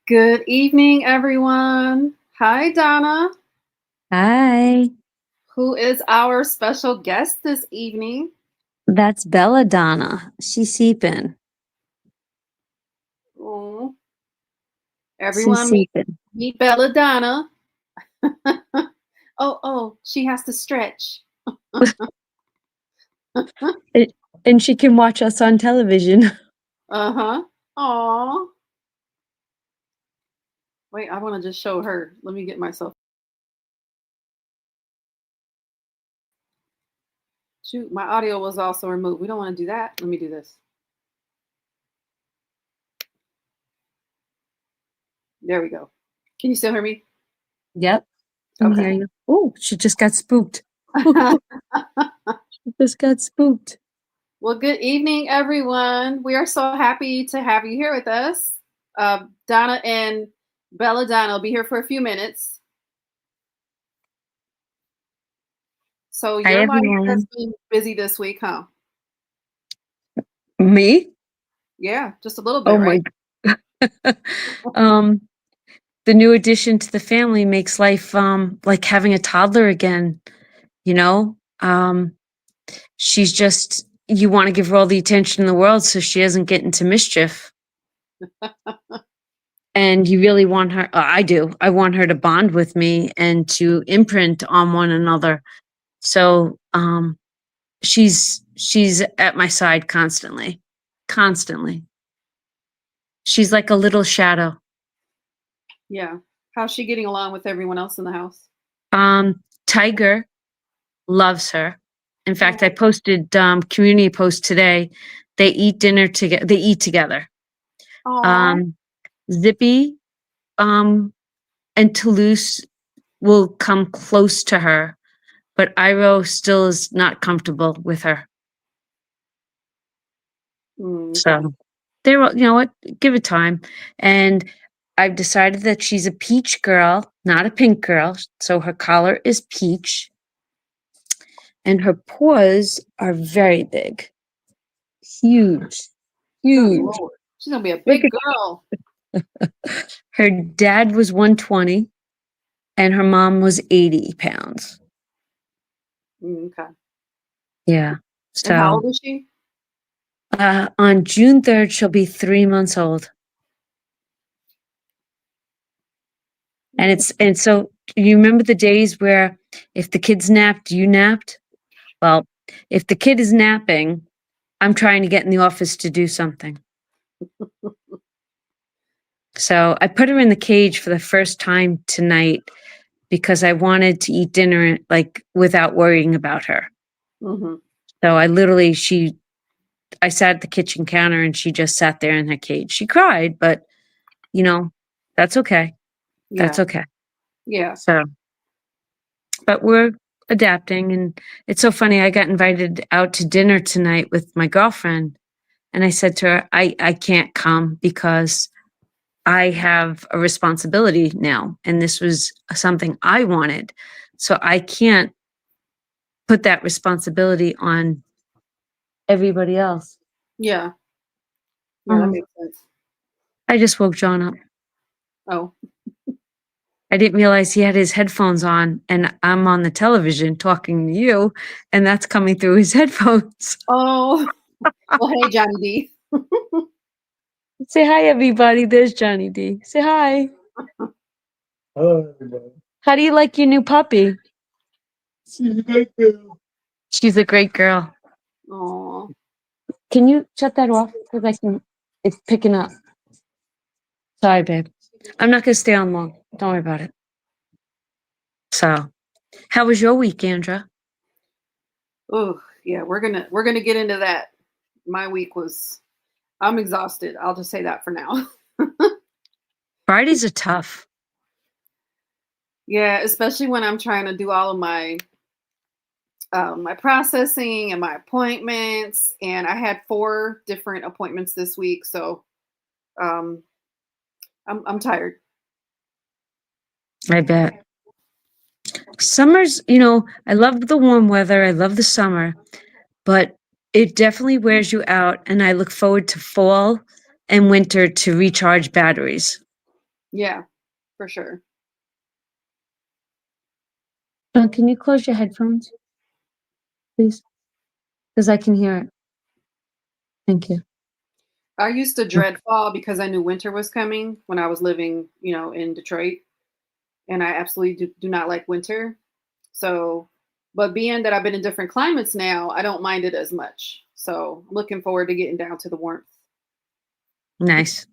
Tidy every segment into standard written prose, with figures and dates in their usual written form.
Good evening, everyone. Hi, Donna, Hi, who is our special guest this evening. that's Belladonna. She's sleeping. Oh, She's everyone, sleeping. meet Belladonna. Oh, she has to stretch. It, and she can watch us on television. Uh huh. Aw. Wait, I want to just show her. Let me get myself. Shoot, my audio was also removed. We don't want to do that. Let me do this. There we go. Can you still hear me? Yep, can Okay. hear you. Oh, she just got spooked. She just got spooked. Well, good evening, everyone. We are so happy to have you here with us. Donna and Belladonna will be here for a few minutes. So Hi, your life has everyone. been busy this week, huh? Me? Yeah, just a little bit, Oh my. right? um, the new addition to the family makes life like having a toddler again. You know, she's just you want to give her all the attention in the world so she doesn't get into mischief. And you really want her I do. I want her to bond with me and to imprint on one another. So, she's at my side constantly. Constantly. She's like a little shadow. Yeah. How's she getting along with everyone else in the house? Tiger loves her. In fact, I Oh, posted, community post today. They eat dinner together. They eat together. aw. Um, Zippy, and Toulouse will come close to her, but Iroh still is not comfortable with her. Okay. So they're, you know what? Give it time. And I've decided that she's a peach girl, not a pink girl. So her collar is peach, and her paws are very big, huge, Good huge. Lord. She's gonna be a Look big girl. at her dad was 120 and her mom was 80 pounds. Okay. Yeah. And how So old is she? on June 3rd, she'll be 3 months old. And so you remember the days where if the kids napped, you napped? Well, if the kid is napping, I'm trying to get in the office to do something. So I put her in the cage for the first time tonight because I wanted to eat dinner like without worrying about her. Mm-hmm. So I sat at the kitchen counter and she just sat there in her cage. She cried, but you know, that's okay. That's Yeah. okay. Yeah. So but we're adapting, and it's so funny. I got invited out to dinner tonight with my girlfriend, and I said to her, I can't come because I have a responsibility now, and this was something I wanted. So I can't put that responsibility on everybody else. Yeah. Yeah, that Mhm. makes sense. I just woke John up. Oh. I didn't realize he had his headphones on, and I'm on the television talking to you, and that's coming through his headphones. Oh. Well, hey, Johnny D. Say hi, everybody. There's Johnny D. Say hi. How do you like your new puppy? She's a great girl. Oh. Can you shut that off? Because it's picking up. Sorry, babe. I'm not going to stay on long. Don't worry about it. So, how was your week, Andra? Oh, yeah, we're gonna get into that. My week was I'm exhausted. I'll just say that for now. Fridays are tough. Yeah, especially when I'm trying to do all of my processing and my appointments, and I had 4 different appointments this week, so um, I'm tired. I bet. Summer's, I love the warm weather. I love the summer, but it definitely wears you out. And I look forward to fall and winter to recharge batteries. Yeah, for sure. Can you close your headphones, please? Because I can hear it. Thank you. I used to Oh, dread fall because I knew winter was coming when I was living, in Detroit, and I absolutely do not like winter. So, but being that I've been in different climates now, I don't mind it as much. So, I'm looking forward to getting down to the warmth. nice.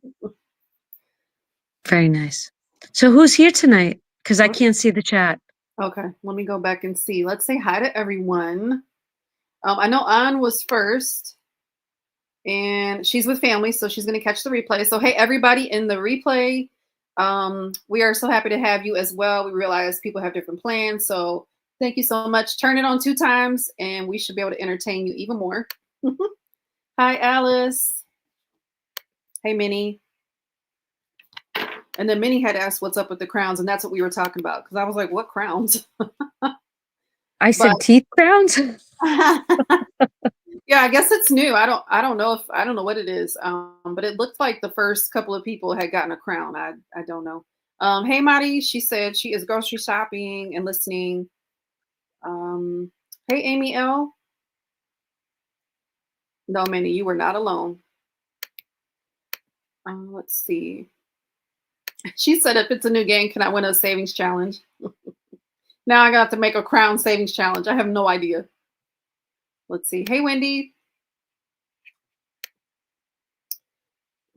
Very nice. So who's here tonight? Because I What- can't see the chat. Okay, let me go back and see. Let's say hi to everyone. I know Ann was first, and she's with family, so she's going to catch the replay. So, hey, everybody in the replay, we are so happy to have you as well. We realize people have different plans, so thank you so much. Turn it on 2 times, and we should be able to entertain you even more. Hi, Alice. Hey, Minnie. And then Minnie had asked what's up with the crowns, and that's what we were talking about because I was like, what crowns? I But said teeth crowns? yeah, I guess it's new. I don't know what it is. But it looked like the first couple of people had gotten a crown. I don't know. Hey Mari, she said she is grocery shopping and listening. Um, hey Amy L. No, Minnie, you were not alone. Let's see. She said if it's a new game, can I win a savings challenge? Now I got to make a crown savings challenge. I have no idea. Let's see. Hey Wendy,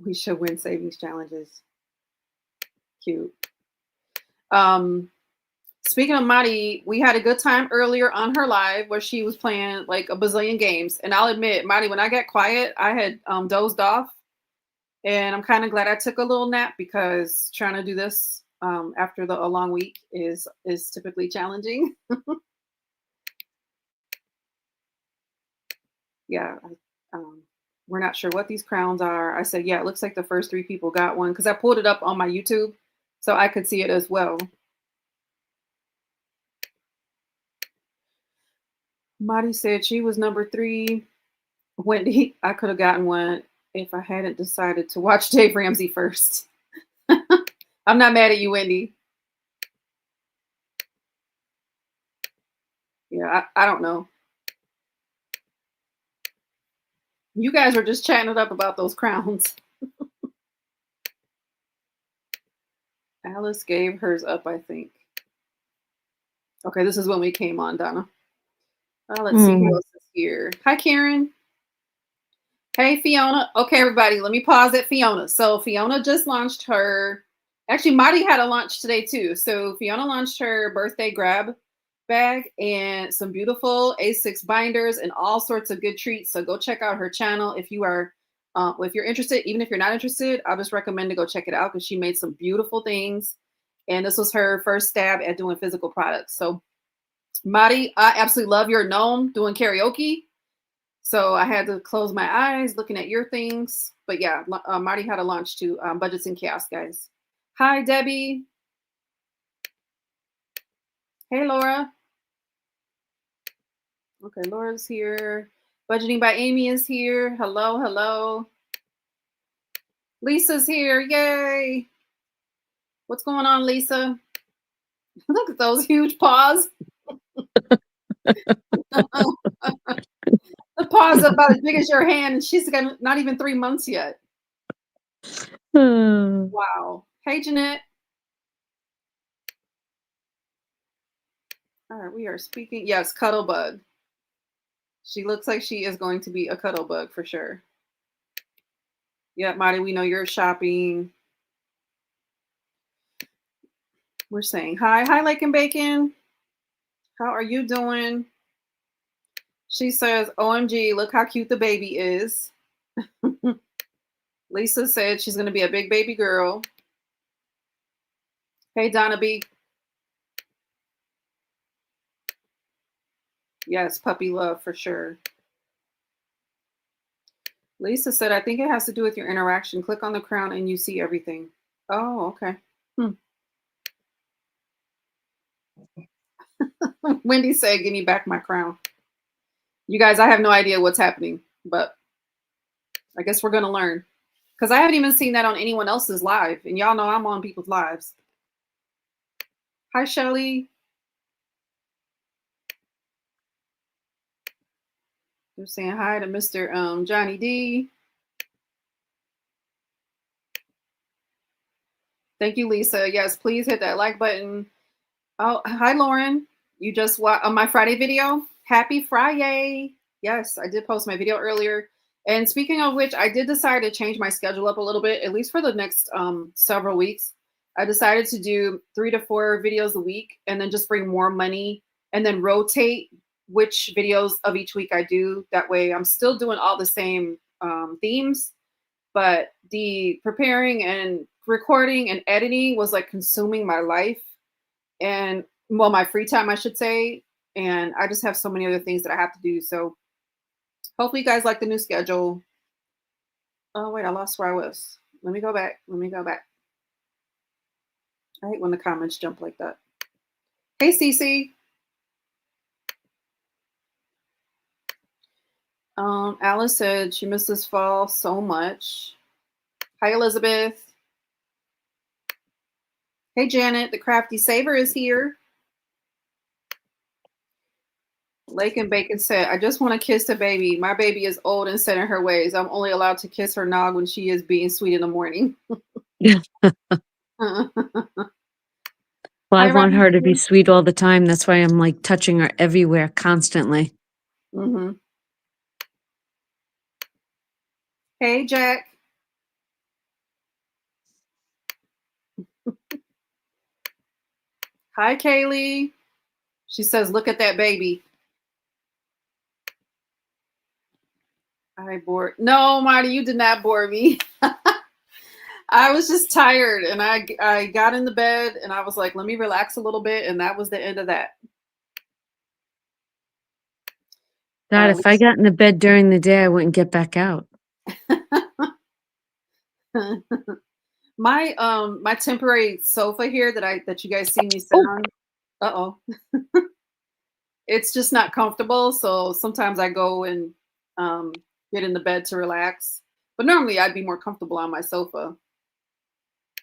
we should win savings challenges. Cute. Um, Speaking of Madi, we had a good time earlier on her live where she was playing like a bazillion games. And I'll admit, Madi, when I got quiet, I had dozed off. And I'm kind of glad I took a little nap because trying to do this after a long week is typically challenging. Yeah. We're not sure what these crowns are. I said, yeah, it looks like the first 3 people got one because I pulled it up on my YouTube so I could see it as well. Madi said she was number 3. Wendy, I could have gotten one if I hadn't decided to watch Dave Ramsey first. I'm not mad at you, Wendy. Yeah, I don't know. You guys were just chatting it up about those crowns. Alice gave hers up, I think. Okay, this is when we came on, Donna. Let's see who else is here. Hi, Karen. Hey, Fiona. Okay, everybody, let me pause at Fiona. So Fiona just launched her. Actually, Marty had a launch today too. So Fiona launched her birthday grab bag and some beautiful A6 binders and all sorts of good treats. So go check out her channel if you are, if you're interested. Even if you're not interested, I'll just recommend to go check it out because she made some beautiful things. And this was her first stab at doing physical products. So Marty, I absolutely love your gnome doing karaoke. So I had to close my eyes looking at your things. But yeah, Marty had a launch to Budgets and Chaos, guys. Hi, Debbie. Hey, Laura. Okay, Laura's here. Budgeting by Amy is here. Hello, hello. Lisa's here. Yay. What's going on, Lisa? Look at those huge paws. The paws are about as big as your hand, and she's got not even 3 months yet. Wow. Hey, Jeanette. All right, we are speaking. Yes, Cuttlebug. She looks like she is going to be a Cuttlebug for sure. Yeah, Marty, we know you're shopping. We're saying hi. Hi, Lake and Bacon. How are you doing? She says, OMG, look how cute the baby is. Lisa said she's going to be a big baby girl. Hey, Donna B. Yes, puppy love for sure. Lisa said, I think it has to do with your interaction. Click on the crown and you see everything. Oh, okay. Wendy said, give me back my crown. You guys, I have no idea what's happening, but I guess we're going to learn. Because I haven't even seen that on anyone else's live. And y'all know I'm on people's lives. Hi, Shelly. You're saying hi to Mr. Johnny D. Thank you, Lisa. Yes, please hit that like button. Oh, hi, Lauren. You just watched on my Friday video. Happy Friday. Yes, I did post my video earlier. And speaking of which, I did decide to change my schedule up a little bit, at least for the next several weeks. I decided to do 3 to 4 videos a week and then just bring more money and then rotate which videos of each week I do. That way I'm still doing all the same themes, but the preparing and recording and editing was like consuming my life and, well, my free time, I should say. And I just have so many other things that I have to do. So hopefully you guys like the new schedule. Oh, wait, I lost where I was. Let me go back. I hate when the comments jump like that. Hey, Cece. Alice said she misses fall so much. Hi, Elizabeth. Hey, Janet. The Crafty Saver is here. Lake and Bacon said, I just want to kiss the baby. My baby is old and set in her ways. I'm only allowed to kiss her nog when she is being sweet in the morning. Well, I want her to be sweet all the time. That's why I'm like touching her everywhere constantly. Mm-hmm. Hey, Jack. Hi, Kaylee. She says, look at that baby. I bored. No, Marty, you did not bore me. I was just tired and I got in the bed and I was like, let me relax a little bit. And that was the end of that. God, if I got in the bed during the day, I wouldn't get back out. My temporary sofa here that you guys see me sit on. Uh-oh. It's just not comfortable. So sometimes I go and get in the bed to relax. But normally I'd be more comfortable on my sofa.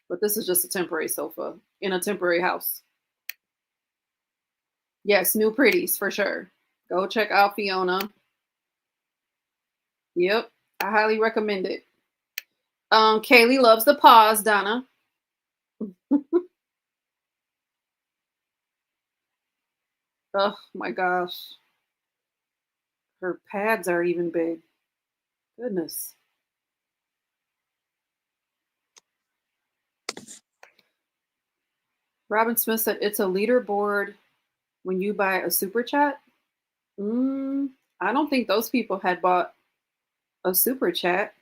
But this is just a temporary sofa in a temporary house. Yes, new pretties for sure. Go check out Fiona. Yep, I highly recommend it. Kaylee loves the paws, Donna. Oh my gosh. Her pads are even big. Goodness. Robin Smith said it's a leaderboard when you buy a super chat. I don't think those people had bought a super chat.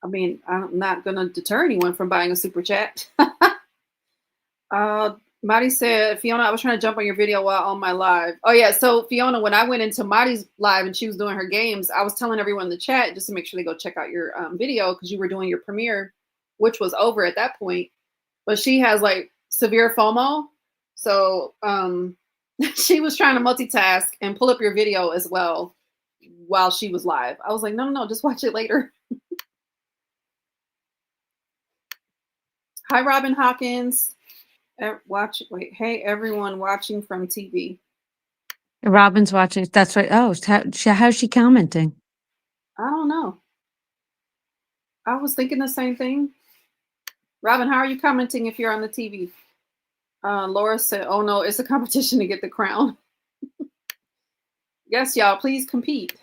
I mean, I'm not going to deter anyone from buying a super chat. Marty said, Fiona, I was trying to jump on your video while on my live. Oh, yeah. So, Fiona, when I went into Marty's live and she was doing her games, I was telling everyone in the chat just to make sure they go check out your video because you were doing your premiere, which was over at that point. But she has like severe FOMO. So she was trying to multitask and pull up your video as well while she was live. I was like, no, just watch it later. Hi, Robin Hawkins. Hey, everyone watching from TV. Robin's watching. That's right. Oh, how's she commenting? I don't know. I was thinking the same thing. Robin, how are you commenting if you're on the TV? Laura said, oh no, it's a competition to get the crown. Yes, y'all, please compete.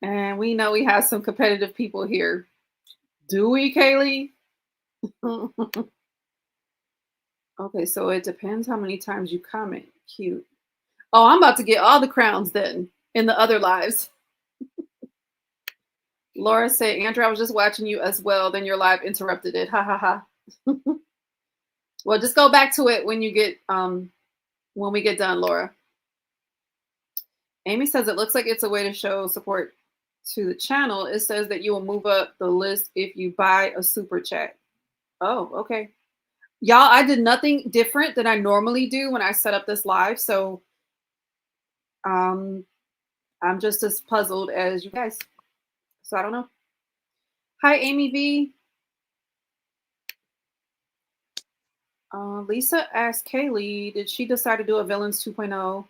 And we know we have some competitive people here. Do we, Kaylee? Okay, so it depends how many times you comment. Cute. Oh, I'm about to get all the crowns then in the other lives. Laura said, Andrew, I was just watching you as well. Then your live interrupted it. Ha ha ha. Well, just go back to it when you get when we get done, Laura. Amy says it looks like it's a way to show support to the channel. It says that you will move up the list if you buy a super chat. Oh, okay. Y'all, I did nothing different than I normally do when I set up this live. So I'm just as puzzled as you guys. So I don't know. Hi, Amy V. Lisa asked Kaylee, did she decide to do a Villains 2.0?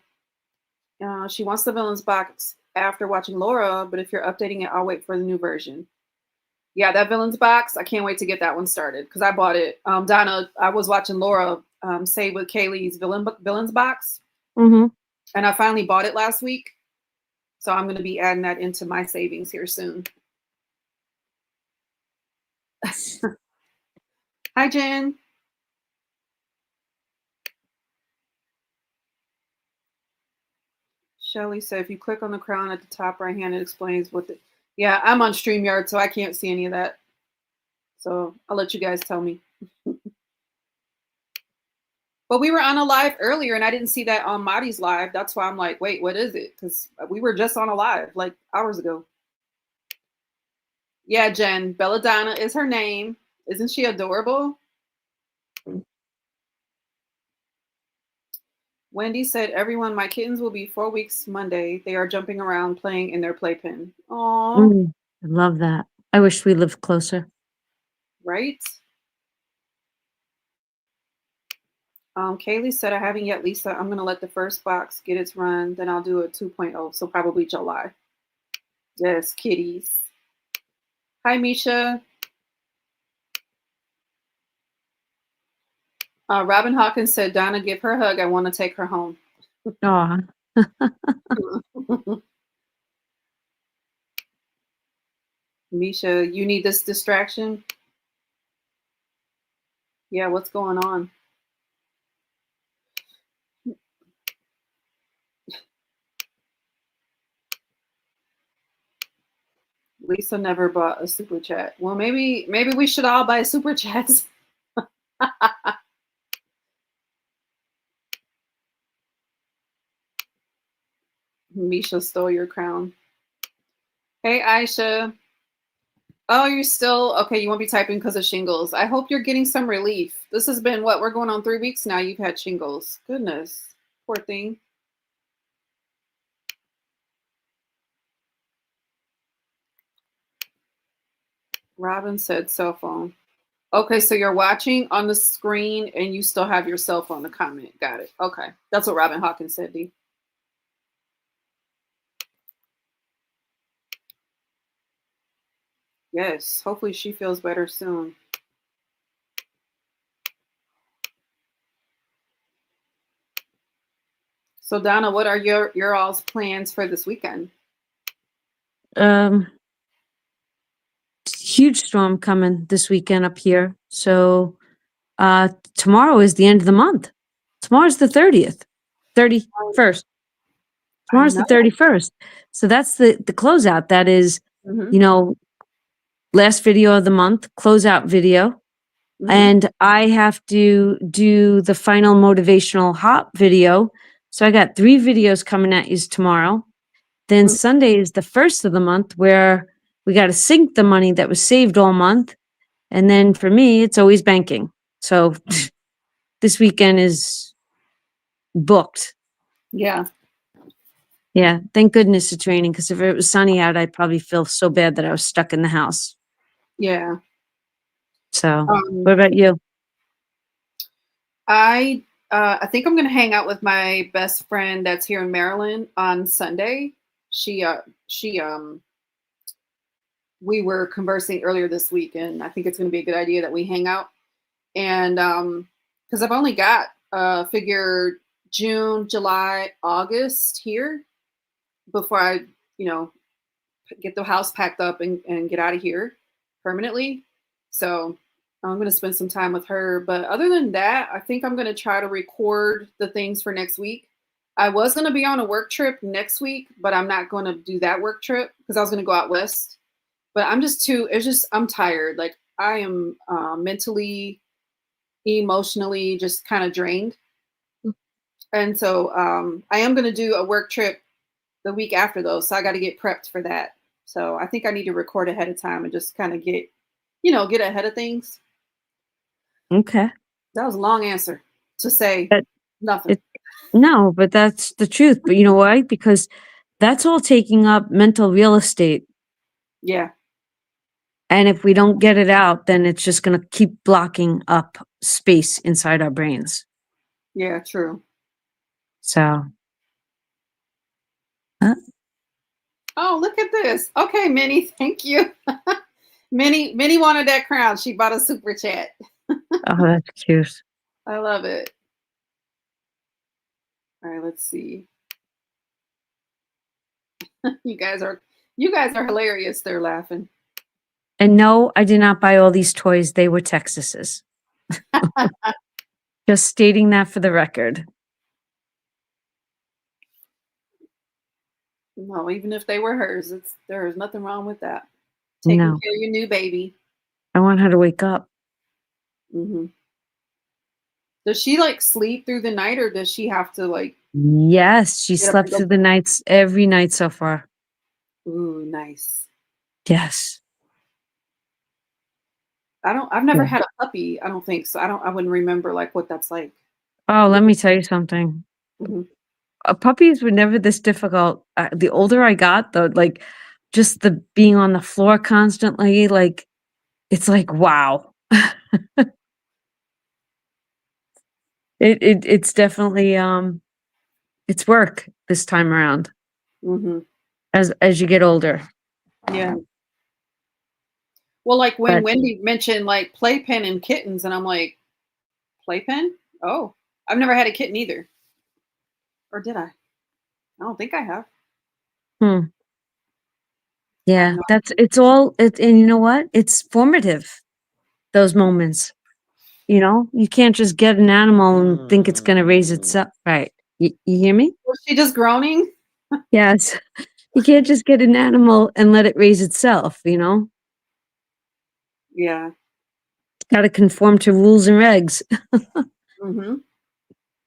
She wants the Villains box after watching Laura, but if you're updating it, I'll wait for the new version. Yeah, that Villains box, I can't wait to get that one started because I bought it. Donna, I was watching Laura say with Kaylee's Villains box, Mm-hmm. and I finally bought it last week. So I'm going to be adding that into my savings here soon. Hi, Jen. Shelly said, if you click on the crown at the top right hand, it explains what the. Yeah, I'm on StreamYard, so I can't see any of that. So I'll let you guys tell me. But we were on a live earlier, and I didn't see that on Marty's live. That's why I'm like, wait, what is it? Because we were just on a live like hours ago. Yeah, Jen. Belladonna is her name. Isn't she adorable? Wendy said, everyone, my kittens will be 4 weeks Monday. They are jumping around playing in their playpen. Aww. I love that. I wish we lived closer. Right? Kaylee said, I haven't yet, Lisa. I'm going to let the first box get its run. Then I'll do a 2.0. So probably July. Yes, kitties. Hi, Misha. Robin Hawkins said, Donna, give her a hug. I want to take her home. Aw. Misha, you need this distraction? Yeah, what's going on? Lisa never bought a super chat. Well, maybe we should all buy super chats. Misha stole your crown. Hey, Aisha. Oh, you're still okay. You won't be typing because of shingles. I hope you're getting some relief. This has been what? We're going on 3 weeks now. You've had shingles. Goodness. Poor thing. Robin said cell phone. Okay, so you're watching on the screen and you still have your cell phone to comment. Got it. Okay. That's what Robin Hawkins said, D. Yes. Hopefully she feels better soon. So Donna, what are your all's plans for this weekend? Huge storm coming this weekend up here. So tomorrow is the end of the month. Tomorrow's the 30th. 31st. Tomorrow's the 31st. So that's the closeout. That is, last video of the month, closeout video. And I have to do the final motivational hop video. So I got 3 videos coming at you tomorrow. Then Sunday is the first of the month where we got to sync the money that was saved all month. And then for me, it's always banking. So this weekend is booked. Yeah. Yeah. Thank goodness it's raining, because if it was sunny out, I'd probably feel so bad that I was stuck in the house. Yeah. So what about you? I think I'm going to hang out with my best friend that's here in Maryland on Sunday. We were conversing earlier this week, and I think it's going to be a good idea that we hang out. And because I've only got figure June, July, August here before I, get the house packed up and get out of here permanently. So I'm going to spend some time with her. But other than that, I think I'm going to try to record the things for next week. I was going to be on a work trip next week, but I'm not going to do that work trip because I was going to go out west. But I'm tired. Like I am mentally, emotionally just kind of drained. And so I am going to do a work trip the week after those. So I got to get prepped for that. So I think I need to record ahead of time and just kind of get ahead of things. Okay. That was a long answer to say nothing. No, but that's the truth. But you know why? Because that's all taking up mental real estate. Yeah. And if we don't get it out, then it's just going to keep blocking up space inside our brains. Yeah, true. So. Uh, Oh, look at this. Okay, Minnie, thank you. Minnie wanted that crown. She bought a super chat. oh, that's cute. I love it. All right, let's see. You guys are hilarious. They're laughing. And no, I did not buy all these toys. They were Texas's. Just stating that for the record. No, even if they were hers, there's nothing wrong with that. Taking No, care of your new baby. I want her to wake up. Hmm. Does she like sleep through the night, or does she have to like Yes, she get up and slept go? through the nights every night so far. Ooh, nice. Yes. I've never Yeah. had a puppy. I don't think so. I wouldn't remember like what that's like. Oh, let me tell you something. Hmm. Puppies were never this difficult. The older I got, though, like just the being on the floor constantly, like it's like wow. It's definitely it's work this time around Hmm. as you get older. Yeah. Well, like when But Wendy mentioned like playpen and kittens, and I'm like, playpen? Oh, I've never had a kitten either. Or did I? I don't think I have. hmm, I have yeah, no it's all it, and you know what? It's formative. Those moments. You know, you can't just get an animal and think it's going to raise itself. Right? You hear me? Was she just groaning? Yes. You can't just get an animal and let it raise itself. You know, Yeah. got to conform to rules and regs. Hmm.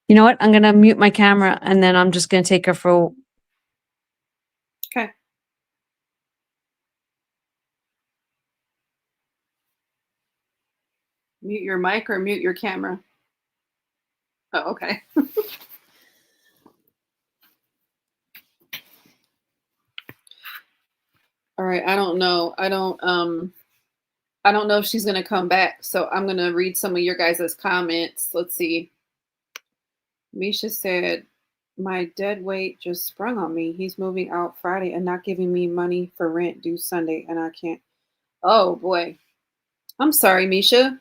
You know what? I'm going to mute my camera and then I'm just going to take her for. Okay. Mute your mic or mute your camera. Oh, okay. All right. I don't know. I don't know if she's gonna come back. So I'm gonna read some of your guys' comments. Let's see. Misha said, my dead weight just sprung on me. He's moving out Friday and not giving me money for rent due Sunday, and I can't. Oh boy. I'm sorry, Misha.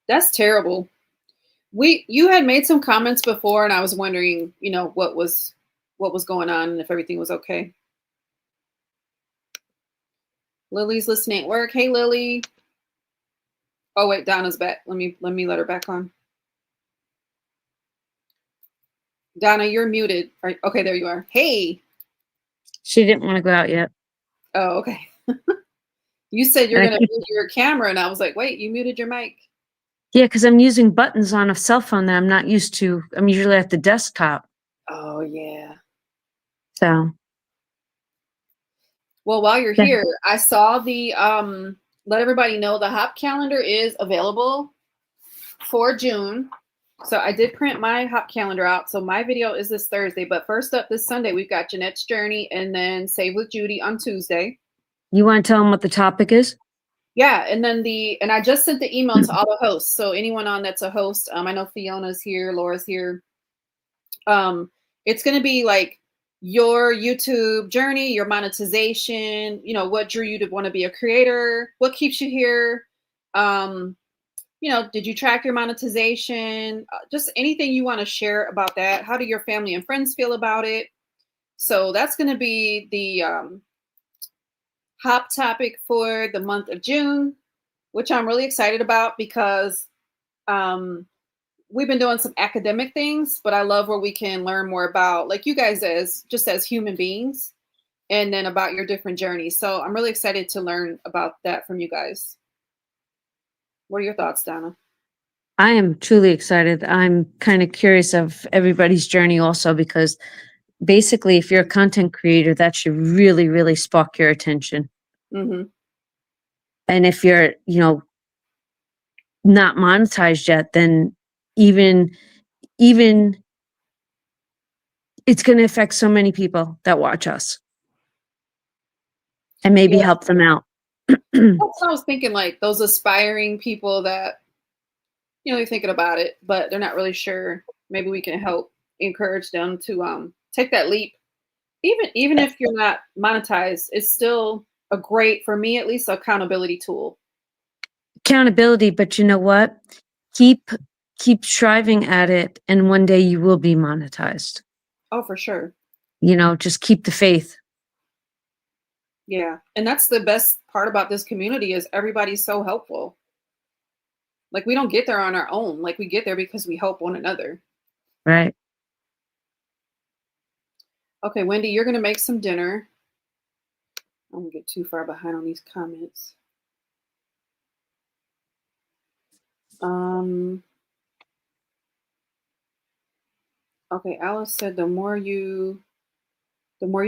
That's terrible. You had made some comments before, and I was wondering, what was going on and if everything was okay. Lily's listening at work. Hey, Lily. Oh wait, Donna's back. Let me let her back on. Donna, you're muted. Okay, there you are. Hey. She didn't want to go out yet. Oh, okay. You said you're And I gonna keep, mute your camera, and I was like, wait, you muted your mic. yeah, because I'm using buttons on a cell phone that I'm not used to. I'm usually at the desktop. Oh yeah. So, Well, while you're yeah. here, I saw the let everybody know the Hop calendar is available for June. So I did print my Hop calendar out. So my video is this Thursday, but first up this Sunday, we've got Jeanette's Journey and then Save with Judy on Tuesday. You want to tell them what the topic is? Yeah, and then and I just sent the email to all the hosts. So anyone on that's a host, I know Fiona's here, Laura's here. It's going to be like your YouTube journey, your monetization, what drew you to want to be a creator, what keeps you here, did you track your monetization, just anything you want to share about that. How do your family and friends feel about it? So that's going to be the hop topic for the month of June, which I'm really excited about because we've been doing some academic things, but I love where we can learn more about like you guys as human beings and then about your different journeys. So I'm really excited to learn about that from you guys. What are your thoughts, Donna? I am truly excited. I'm kind of curious of everybody's journey also because basically if you're a content creator, that should really, really spark your attention. Mm-hmm. And if you're, not monetized yet, then even it's going to affect so many people that watch us. and maybe Yeah. help them out. That's what I was thinking, like those aspiring people that, they're thinking about it, but they're not really sure. Maybe we can help encourage them to take that leap. Even if you're not monetized, it's still a great, for me at least, accountability tool. Accountability, but you know what? Keep striving at it, and one day you will be monetized. Oh, for sure. Just keep the faith. Yeah. And that's the best part about this community is everybody's so helpful. Like we don't get there on our own. Like we get there because we help one another. Right. Okay, Wendy, you're gonna make some dinner. I don't get too far behind on these comments. Okay, Alice said the more you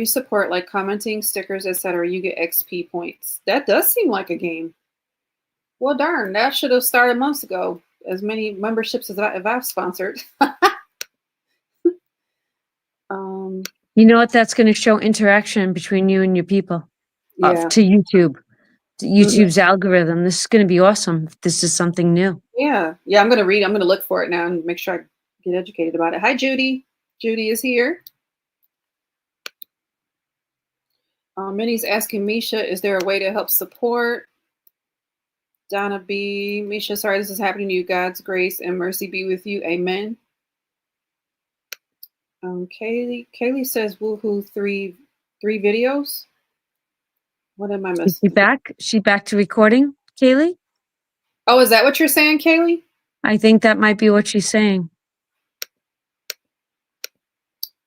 support, like commenting, stickers, etc., you get XP points. That does seem like a game. Well, darn, that should have started months ago. As many memberships as I've sponsored. You know what? That's going to show interaction between you and your people. Yeah. To YouTube. YouTube's algorithm. This is going to be awesome. This is something new. Yeah. I'm going to look for it now and make sure I get educated about it. Hi, Judy. Judy is here. Minnie's asking Misha, is there a way to help support? Donna B. Misha, sorry this is happening to you. God's grace and mercy be with you. Amen. Kaylee says woohoo, three videos. What am I missing? Is she back? She back to recording, Kaylee? Oh, is that what you're saying, Kaylee? I think that might be what she's saying.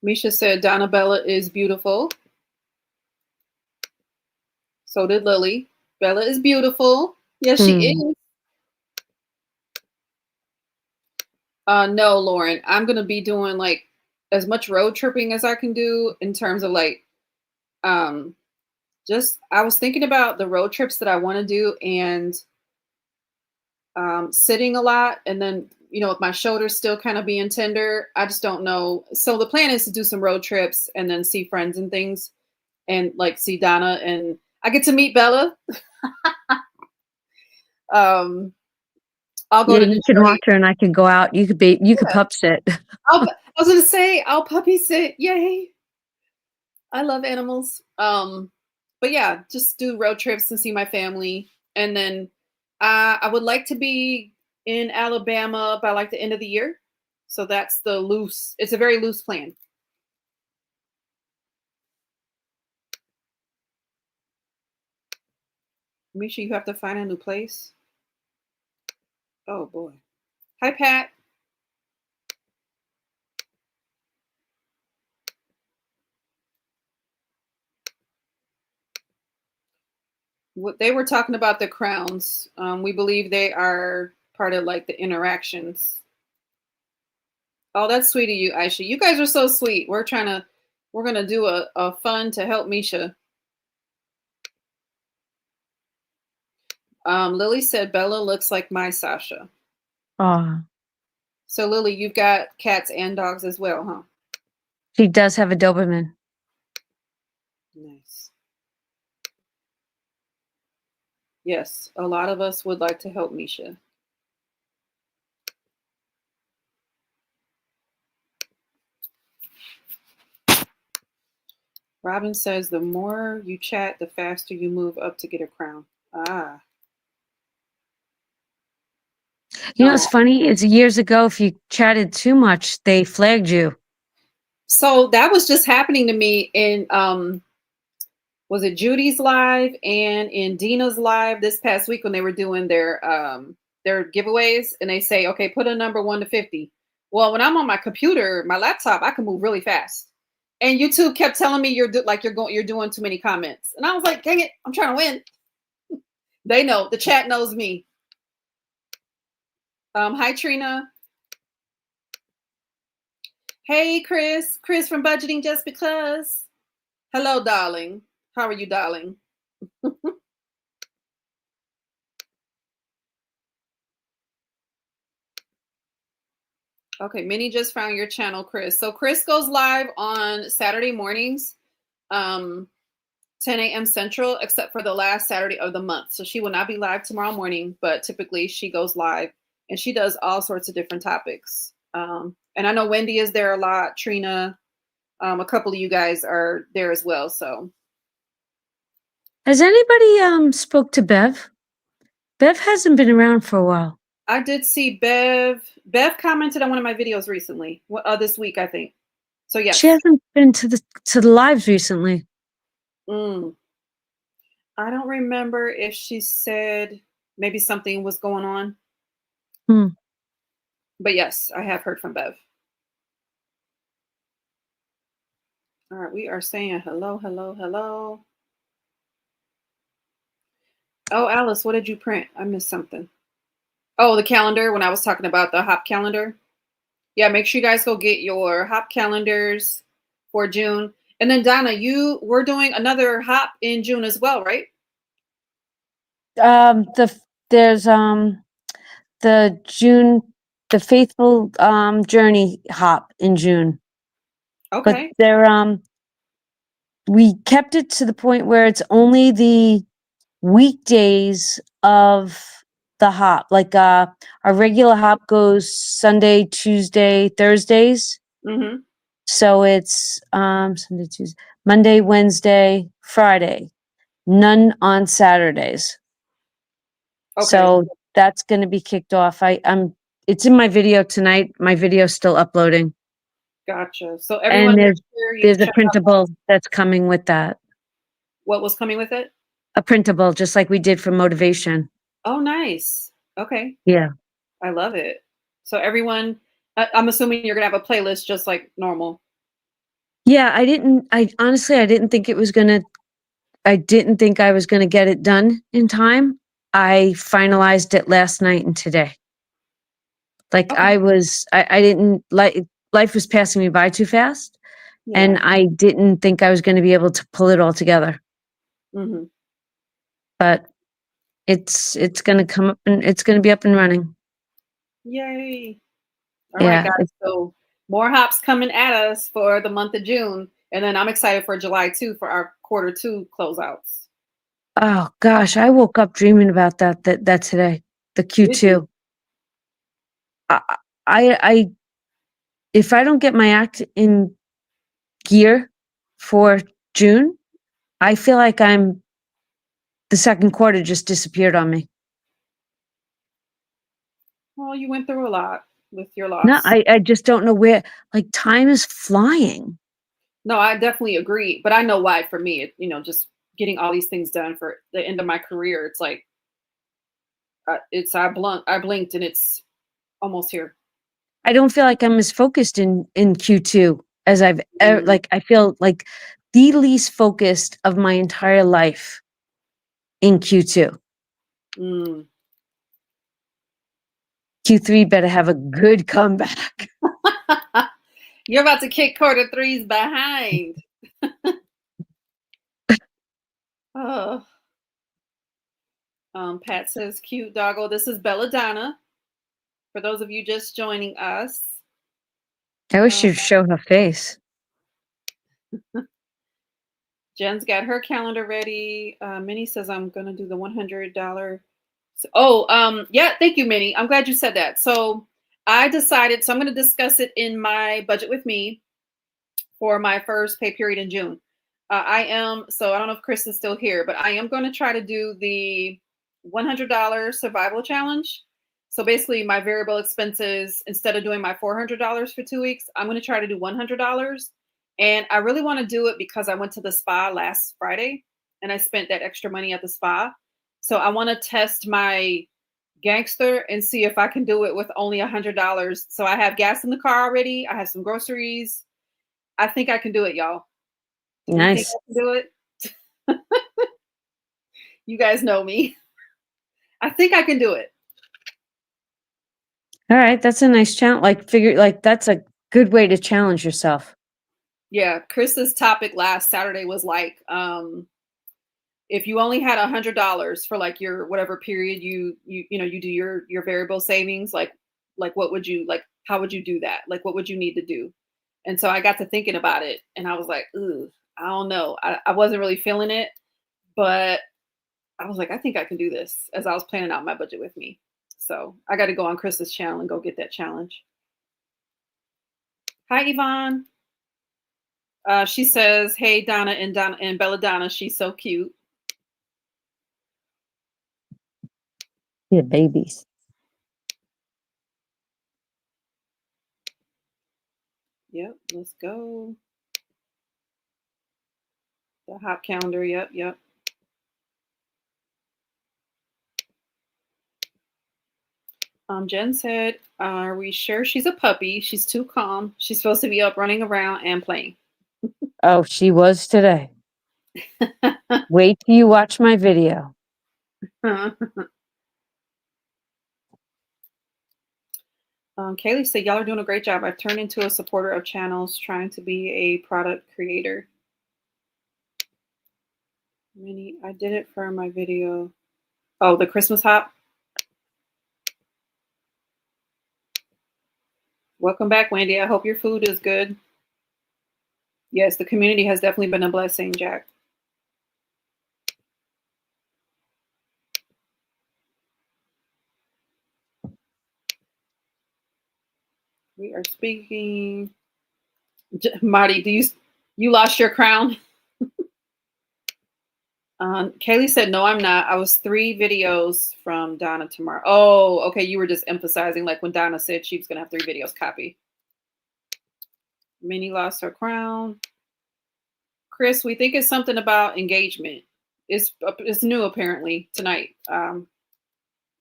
Misha said Donna Bella is beautiful. So did Lily. Bella is beautiful. Yes, she is. No, Lauren, I'm going to be doing like as much road tripping as I can do in terms of like, I was thinking about the road trips that I want to do and sitting a lot. And then, with my shoulders still kind of being tender, I just don't know. So the plan is to do some road trips and then see friends and things and like see Donna, and I get to meet Bella. I'll go to you can watch her and I can go out. You could pup sit. I was gonna say I'll puppy sit. Yay. I love animals. But yeah, just do road trips and see my family. And then I would like to be in Alabama by like the end of the year. So that's it's a very loose plan. Misha, you have to find a new place. Oh boy. Hi, Pat. They were talking about the crowns. We believe they are part of like the interactions. Oh, that's sweet of you, Aisha. You guys are so sweet. We're gonna do a fun to help Misha. Lily said Bella looks like my Sasha. Oh. So Lily, you've got cats and dogs as well, huh? She does have a Doberman. Nice. Yes, a lot of us would like to help Misha. Robin says the more you chat, the faster you move up to get a crown. Ah. You know what's funny? It's years ago, if you chatted too much, they flagged you. So that was just happening to me in was it Judy's live and in Dina's live this past week when they were doing their giveaways, and they say, okay, put a number 1 to 50. Well, when I'm on my computer, my laptop, I can move really fast. And YouTube kept telling me you're doing too many comments. And I was like, dang it, I'm trying to win. They know, the chat knows me. Hi, Trina. Hey, Chris from Budgeting Just Because. Hello, darling. How are you, darling? Okay, Minnie just found your channel, Chris. So Chris goes live on Saturday mornings, 10 10 a.m. Central, except for the last Saturday of the month. So she will not be live tomorrow morning, but typically she goes live and she does all sorts of different topics. And I know Wendy is there a lot, Trina, a couple of you guys are there as well. So Has anybody spoke to Bev? Bev hasn't been around for a while. I did see Bev. Bev commented on one of my videos recently, this week, I think. So yes. She hasn't been to the lives recently. I don't remember if she said maybe something was going on. But yes, I have heard from Bev. All right, we are saying hello, hello, hello. Oh, Alice, what did you print? I missed something. Oh, the calendar, when I was talking about the hop calendar. Yeah, make sure you guys go get your hop calendars for June. And then Donna, we're doing another hop in June as well, right? There's the June, the Faithful Journey hop in June. Okay. But they're we kept it to the point where it's only the weekdays of the hop. Like our regular hop goes Sunday, Tuesday, Thursdays. Mm-hmm. So it's Sunday, Tuesday, Monday, Wednesday, Friday. None on Saturdays. Okay. So that's going to be kicked off. It's in my video tonight. My video's still uploading. Gotcha. So everyone, and there's a printable that's coming with that. What was coming with it? A printable, just like we did for motivation. Oh, nice. Okay. Yeah. I love it. So everyone, I'm assuming you're going to have a playlist just like normal. Yeah, I honestly, I didn't think I was going to get it done in time. I finalized it last night and today. Like Okay. I didn't like, life was passing me by too fast. Yeah. And I didn't think I was going to be able to pull it all together. Mm-hmm. But it's going to come up and it's going to be up and running. Yay. All right, guys. So more hops coming at us for the month of June. And then I'm excited for July too, for our Q2 closeouts. Oh gosh, I woke up dreaming about that today, the Q2. I if I don't get my act in gear for June, I feel like the second quarter just disappeared on me. Well, you went through a lot with your loss. No, I just don't know where, like, time is flying. No, I definitely agree. But I know why for me, just getting all these things done for the end of my career. It's like, I blinked and it's almost here. I don't feel like I'm as focused in Q2 as I've ever, like, I feel like the least focused of my entire life in Q2. Q3 better have a good comeback. You're about to kick Q3's behind. Oh. Pat says, cute doggo. This is Belladonna. For those of you just joining us. I wish you'd show her face. Jen's got her calendar ready. Minnie says, I'm going to do the $100. Yeah, thank you, Minnie. I'm glad you said that. So I decided, so I'm going to discuss it in my budget with me for my first pay period in June. So I don't know if Chris is still here, but I am going to try to do the $100 survival challenge. So basically my variable expenses, instead of doing my $400 for 2 weeks, I'm going to try to do $100. And I really want to do it because I went to the spa last Friday and I spent that extra money at the spa. So I want to test my gangster and see if I can do it with only $100. So I have gas in the car already. I have some groceries. I think I can do it, y'all. Nice. You think I can do it? You guys know me. I think I can do it. All right, that's a nice challenge. That's a good way to challenge yourself. Yeah, Chris's topic last Saturday was like, if you only had $100 for like your whatever period you do your variable savings, like what would you like? How would you do that? Like, what would you need to do? And so I got to thinking about it, and I was like, ooh, I don't know. I wasn't really feeling it. but I was like, I think I can do this as I was planning out my budget with me. So I got to go on Chris's channel and go get that challenge. Hi, Yvonne. She says, "Hey, Donna and Belladonna, she's so cute." Yeah, babies. Yep, let's go. The hop calendar. Yep, yep. Jen said, "Are we sure she's a puppy? She's too calm. She's supposed to be up running around and playing." Oh, she was today. Wait till you watch my video. Kaylee said, "Y'all are doing a great job. I've turned into a supporter of channels trying to be a product creator. I did it for my video. Oh, the Christmas hop. Welcome back, Wendy. I hope your food is good. Yes, the community has definitely been a blessing, Jack. We are speaking. Marty, you lost your crown?" Kaylee said, "No, I'm not. I was 3 videos from Donna tomorrow." Oh, okay. You were just emphasizing like when Donna said she was going to have 3 videos copy. Minnie lost her crown. Chris, we think it's something about engagement. It's new apparently tonight.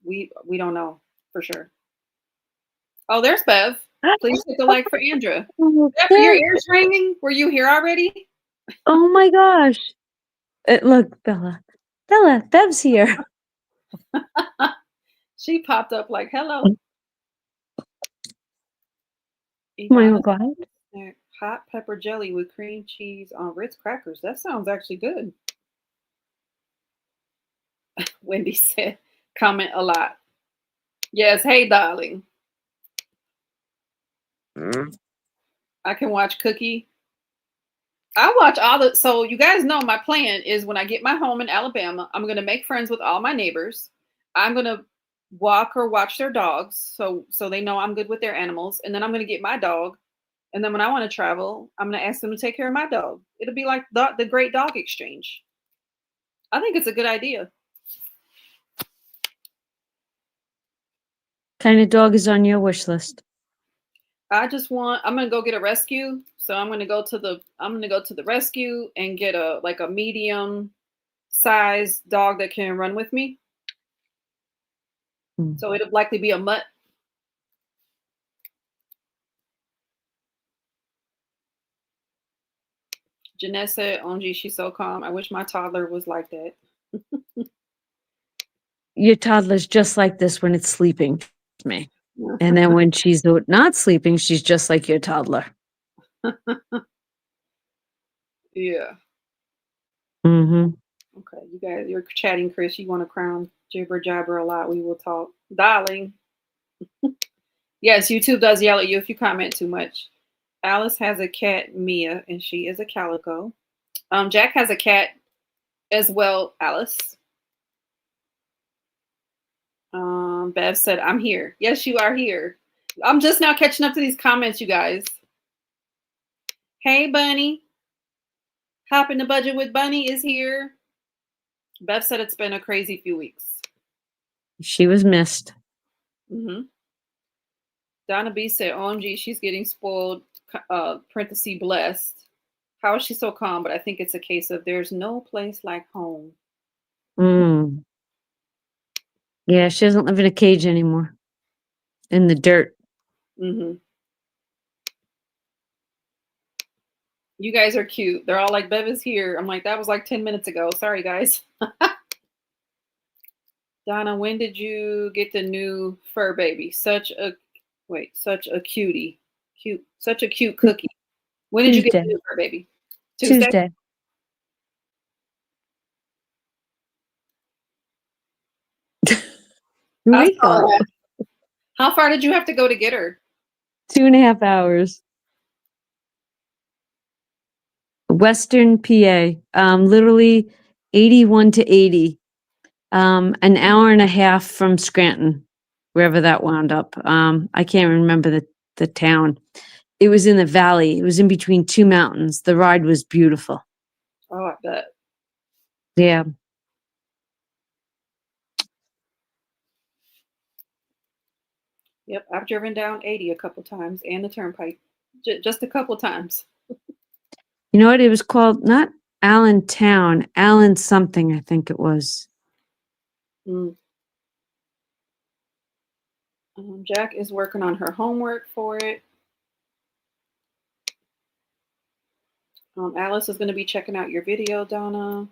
We don't know for sure. Oh, there's Bev. Please hit the like for Andra. Oh, Bev, are your ears ringing? Were you here already? oh my gosh. Look, Bella. Bella, Bev's here. She popped up like, "Hello." Oh my God. Hot pepper jelly with cream cheese on Ritz crackers. That sounds actually good. Wendy said, "Comment a lot." Yes, hey, darling. I can watch Cookie. I watch so you guys know my plan is when I get my home in Alabama, I'm going to make friends with all my neighbors. I'm going to walk or watch their dogs so they know I'm good with their animals. And then I'm going to get my dog. And then when I want to travel, I'm going to ask them to take care of my dog. It'll be like the great dog exchange. I think it's a good idea. Kind of dog is on your wish list? I'm going to go get a rescue. So I'm going to go to the rescue and get a medium sized dog that can run with me. So it'll likely be a mutt. Jeanette said, "OMG, she's so calm. I wish my toddler was like that." Your toddler's just like this when it's sleeping, me. And then when she's not sleeping, she's just like your toddler. Yeah. Mm-hmm. Okay, you guys, you're chatting, Chris. You want to crown Jibber Jabber a lot. We will talk. Darling. Yes, YouTube does yell at you if you comment too much. Alice has a cat, Mia, and she is a calico. Jack has a cat as well, Alice. Bev said, "I'm here." Yes, you are here. I'm just now catching up to these comments, you guys. Hey, Bunny. Hopping the Budget with Bunny is here. Bev said it's been a crazy few weeks. She was missed. Mm-hmm. Donna B said, "OMG, she's getting spoiled, parenthesis blessed. How is she so calm?" But I think it's a case of there's no place like home. Mm. Yeah, she doesn't live in a cage anymore. In the dirt. Mm-hmm. You guys are cute. They're all like, "Bev is here." I'm like, that was like 10 minutes ago. Sorry, guys. Donna, when did you get the new fur baby? Such a cutie. Such a cute cookie. When did you get the new fur baby? Tuesday. How far did you have to go to get her? 2.5 hours. Western PA. Literally 81 to 80. An hour and a half from Scranton, wherever that wound up. I can't remember the town. It was in the valley. It was in between two mountains. The ride was beautiful. Oh, I bet. Yeah. Yep, I've driven down 80 a couple times and the turnpike. Just a couple times. You know what? It was called not Allentown, Allen something, I think it was. Mm. Jack is working on her homework for it. Alice is going to be checking out your video, Donna.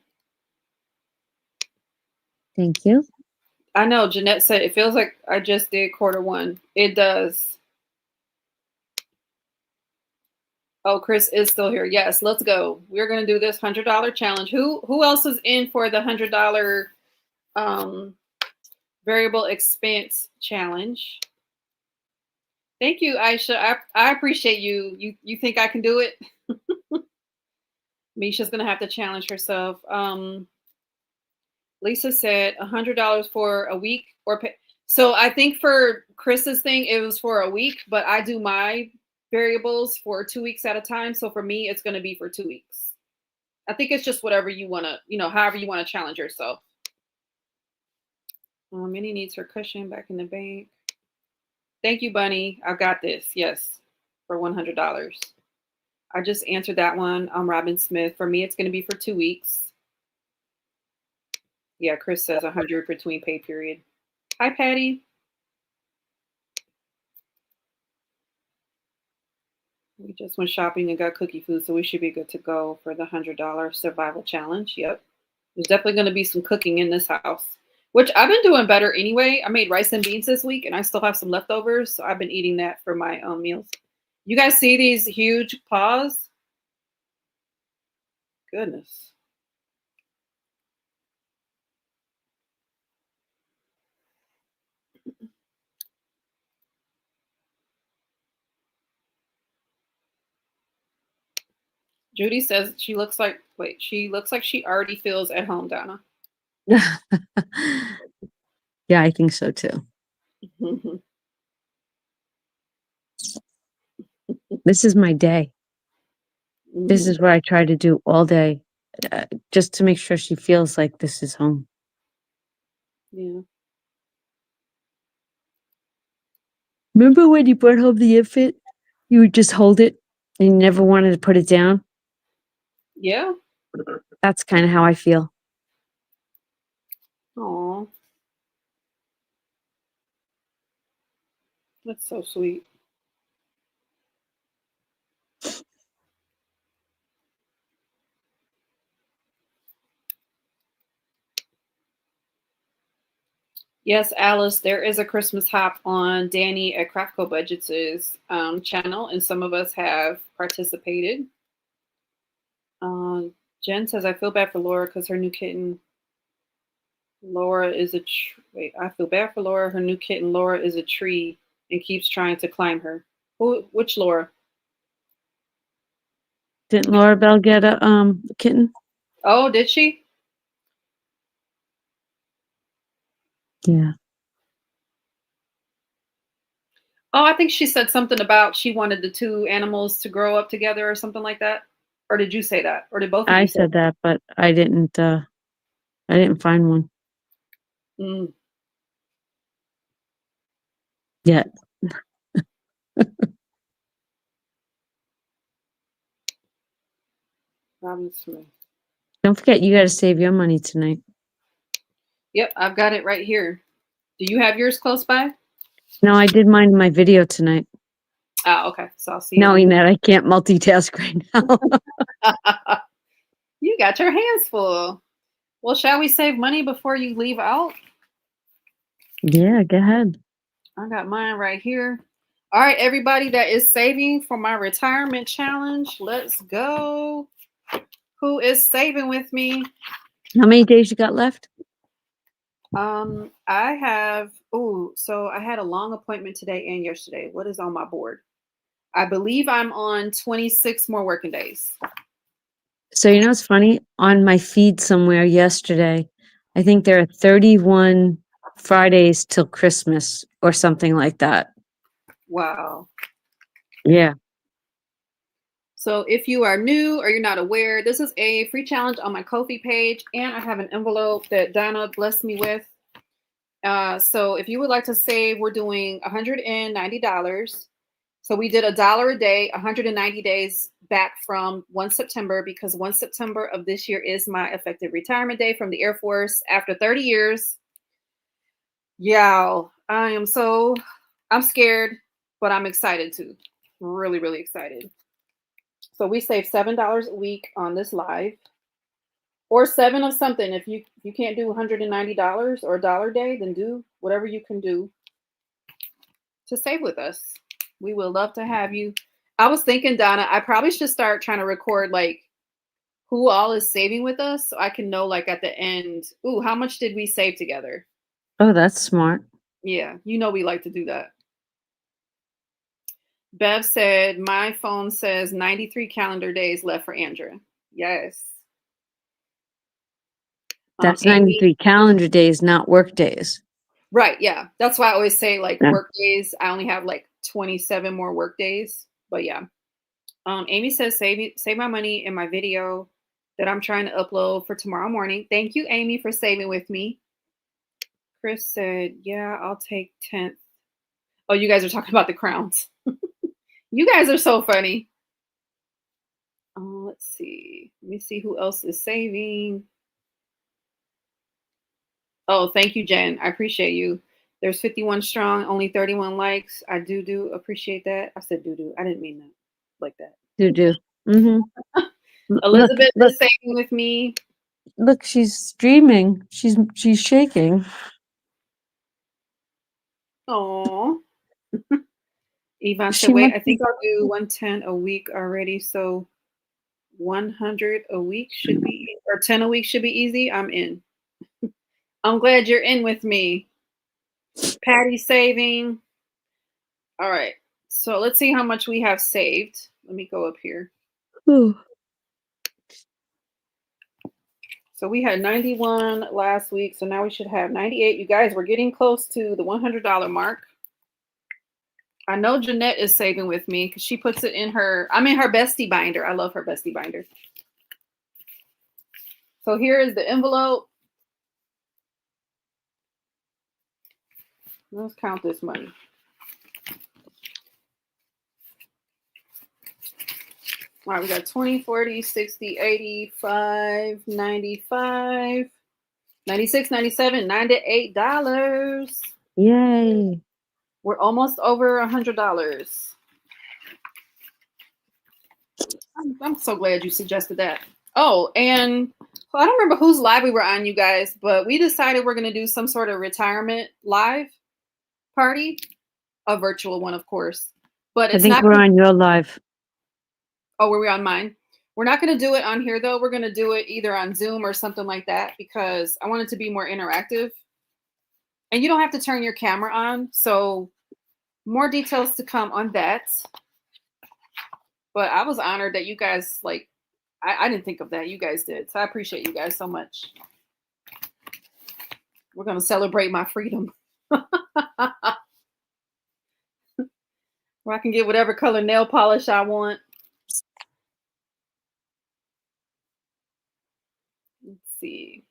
Thank you. I know Jeanette said it feels like I just did quarter one. It does. Oh, Chris is still here. Yes, let's go. We're going to do this $100 challenge. Who else is in for the $100 variable expense challenge? Thank you, Aisha. I appreciate you. You think I can do it? Misha's gonna have to challenge herself. Lisa said $100 for a week or pay. So I think for Chris's thing, it was for a week, but I do my variables for 2 weeks at a time. So for me, it's gonna be for 2 weeks. I think it's just whatever you wanna, however you want to challenge yourself. Minnie needs her cushion back in the bank. Thank you, Bunny. I've got this. Yes, for $100. I just answered that one. I'm Robin Smith. For me, it's going to be for 2 weeks. Yeah, Chris says 100 between pay period. Hi, Patty. We just went shopping and got cookie food, so we should be good to go for the $100 survival challenge. Yep. There's definitely going to be some cooking in this house, which I've been doing better anyway. I made rice and beans this week, and I still have some leftovers, so I've been eating that for my meals. You guys see these huge paws? Goodness. Judy says she looks like she already feels at home, Donna. Yeah, I think so too. This is my day. This is what I try to do all day, just to make sure she feels like this is home. Yeah. Remember when you brought home the infant? You would just hold it and you never wanted to put it down? Yeah. That's kind of how I feel. Aw. That's so sweet. Yes, Alice, there is a Christmas hop on Danny at Craftco Budgets' channel, and some of us have participated. Jen says, I feel bad for Laura because her new kitten, Laura is a wait. I feel bad for Laura. Her new kitten, Laura, is a tree and keeps trying to climb her. Which Laura? Didn't Laura Bell get a kitten? Oh, did she? Yeah. Oh, I think she said something about she wanted the two animals to grow up together or something like that. Or did you say that? Or did both of you I say said that, but I didn't find one yet. Robin Smith. Don't forget, you got to save your money tonight. Yep, I've got it right here. Do you have yours close by? No, I did mine in my video tonight. Oh, okay. So I'll see you. Knowing that I can't multitask right now. You got your hands full. Well, shall we save money before you leave out? Yeah, go ahead. I got mine right here. All right, everybody that is saving for my retirement challenge, let's go. Who is saving with me? How many days you got left? I have, so I had a long appointment today and yesterday. What is on my board? I believe I'm on 26 more working days. So you know what's funny? On my feed somewhere yesterday, I think there are 31 Fridays till Christmas or something like that. Wow. Yeah. So if you are new or you're not aware, this is a free challenge on my Ko-fi page, and I have an envelope that Donna blessed me with. So if you would like to save, we're doing $190. So we did $1 a day, 190 days back from 1 September, because 1 September of this year is my effective retirement day from the Air Force after 30 years. Yeah, I'm scared, but I'm excited too. Really, really excited. So we save $7 a week on this live, or 7 of something. If you can't do $190 or $1 a day, then do whatever you can do to save with us. We would love to have you. I was thinking, Donna, I probably should start trying to record like who all is saving with us, so I can know like at the end, ooh, how much did we save together? Oh, that's smart. Yeah, we like to do that. Bev said, my phone says 93 calendar days left for Andrea. Yes. That's Amy, 93 calendar days, not work days. right, yeah. That's why I always say like Yeah. work days. I only have like 27 more work days. But yeah. Amy says, save my money in my video that I'm trying to upload for tomorrow morning. Thank you, Amy, for saving with me. Chris said, yeah, I'll take 10th. Oh, you guys are talking about the crowns. You guys are so funny. Let's see. Let me see who else is saving. Oh, thank you, Jen. I appreciate you. There's 51 strong, only 31 likes. I do appreciate that. I said do. I didn't mean that like that. Do. Mm-hmm. Elizabeth Look, is saving with me. look, she's streaming. She's shaking. Oh. Yvonne said, She wait, must I be. think I'll do 110 a week already. So 100 a week should be, or 10 a week should be easy. I'm in. I'm glad you're in with me. Patty saving. All right. So let's see how much we have saved. Let me go up here. Ooh. So we had 91 last week. So now we should have 98. You guys, we're getting close to the $100 mark. I know Jeanette is saving with me because she puts it in I'm in her bestie binder. I love her bestie binder. So here is the envelope. Let's count this money. All right, we got 20, 40, 60, 85, 95, 96, 97, $98. Yay. We're almost over $100. I'm so glad you suggested that. Oh, and I don't remember whose live we were on, you guys, but we decided we're going to do some sort of retirement live party, a virtual one, of course. But I it's think not. we're on your live. Oh, were we on mine? We're not going to do it on here, though. We're going to do it either on Zoom or something like that because I want it to be more interactive. And you don't have to turn your camera on. So more details to come on that. But I was honored that you guys, like, I didn't think of that. You guys did. So I appreciate you guys so much. We're going to celebrate my freedom. Where I can get whatever color nail polish I want. Let's see.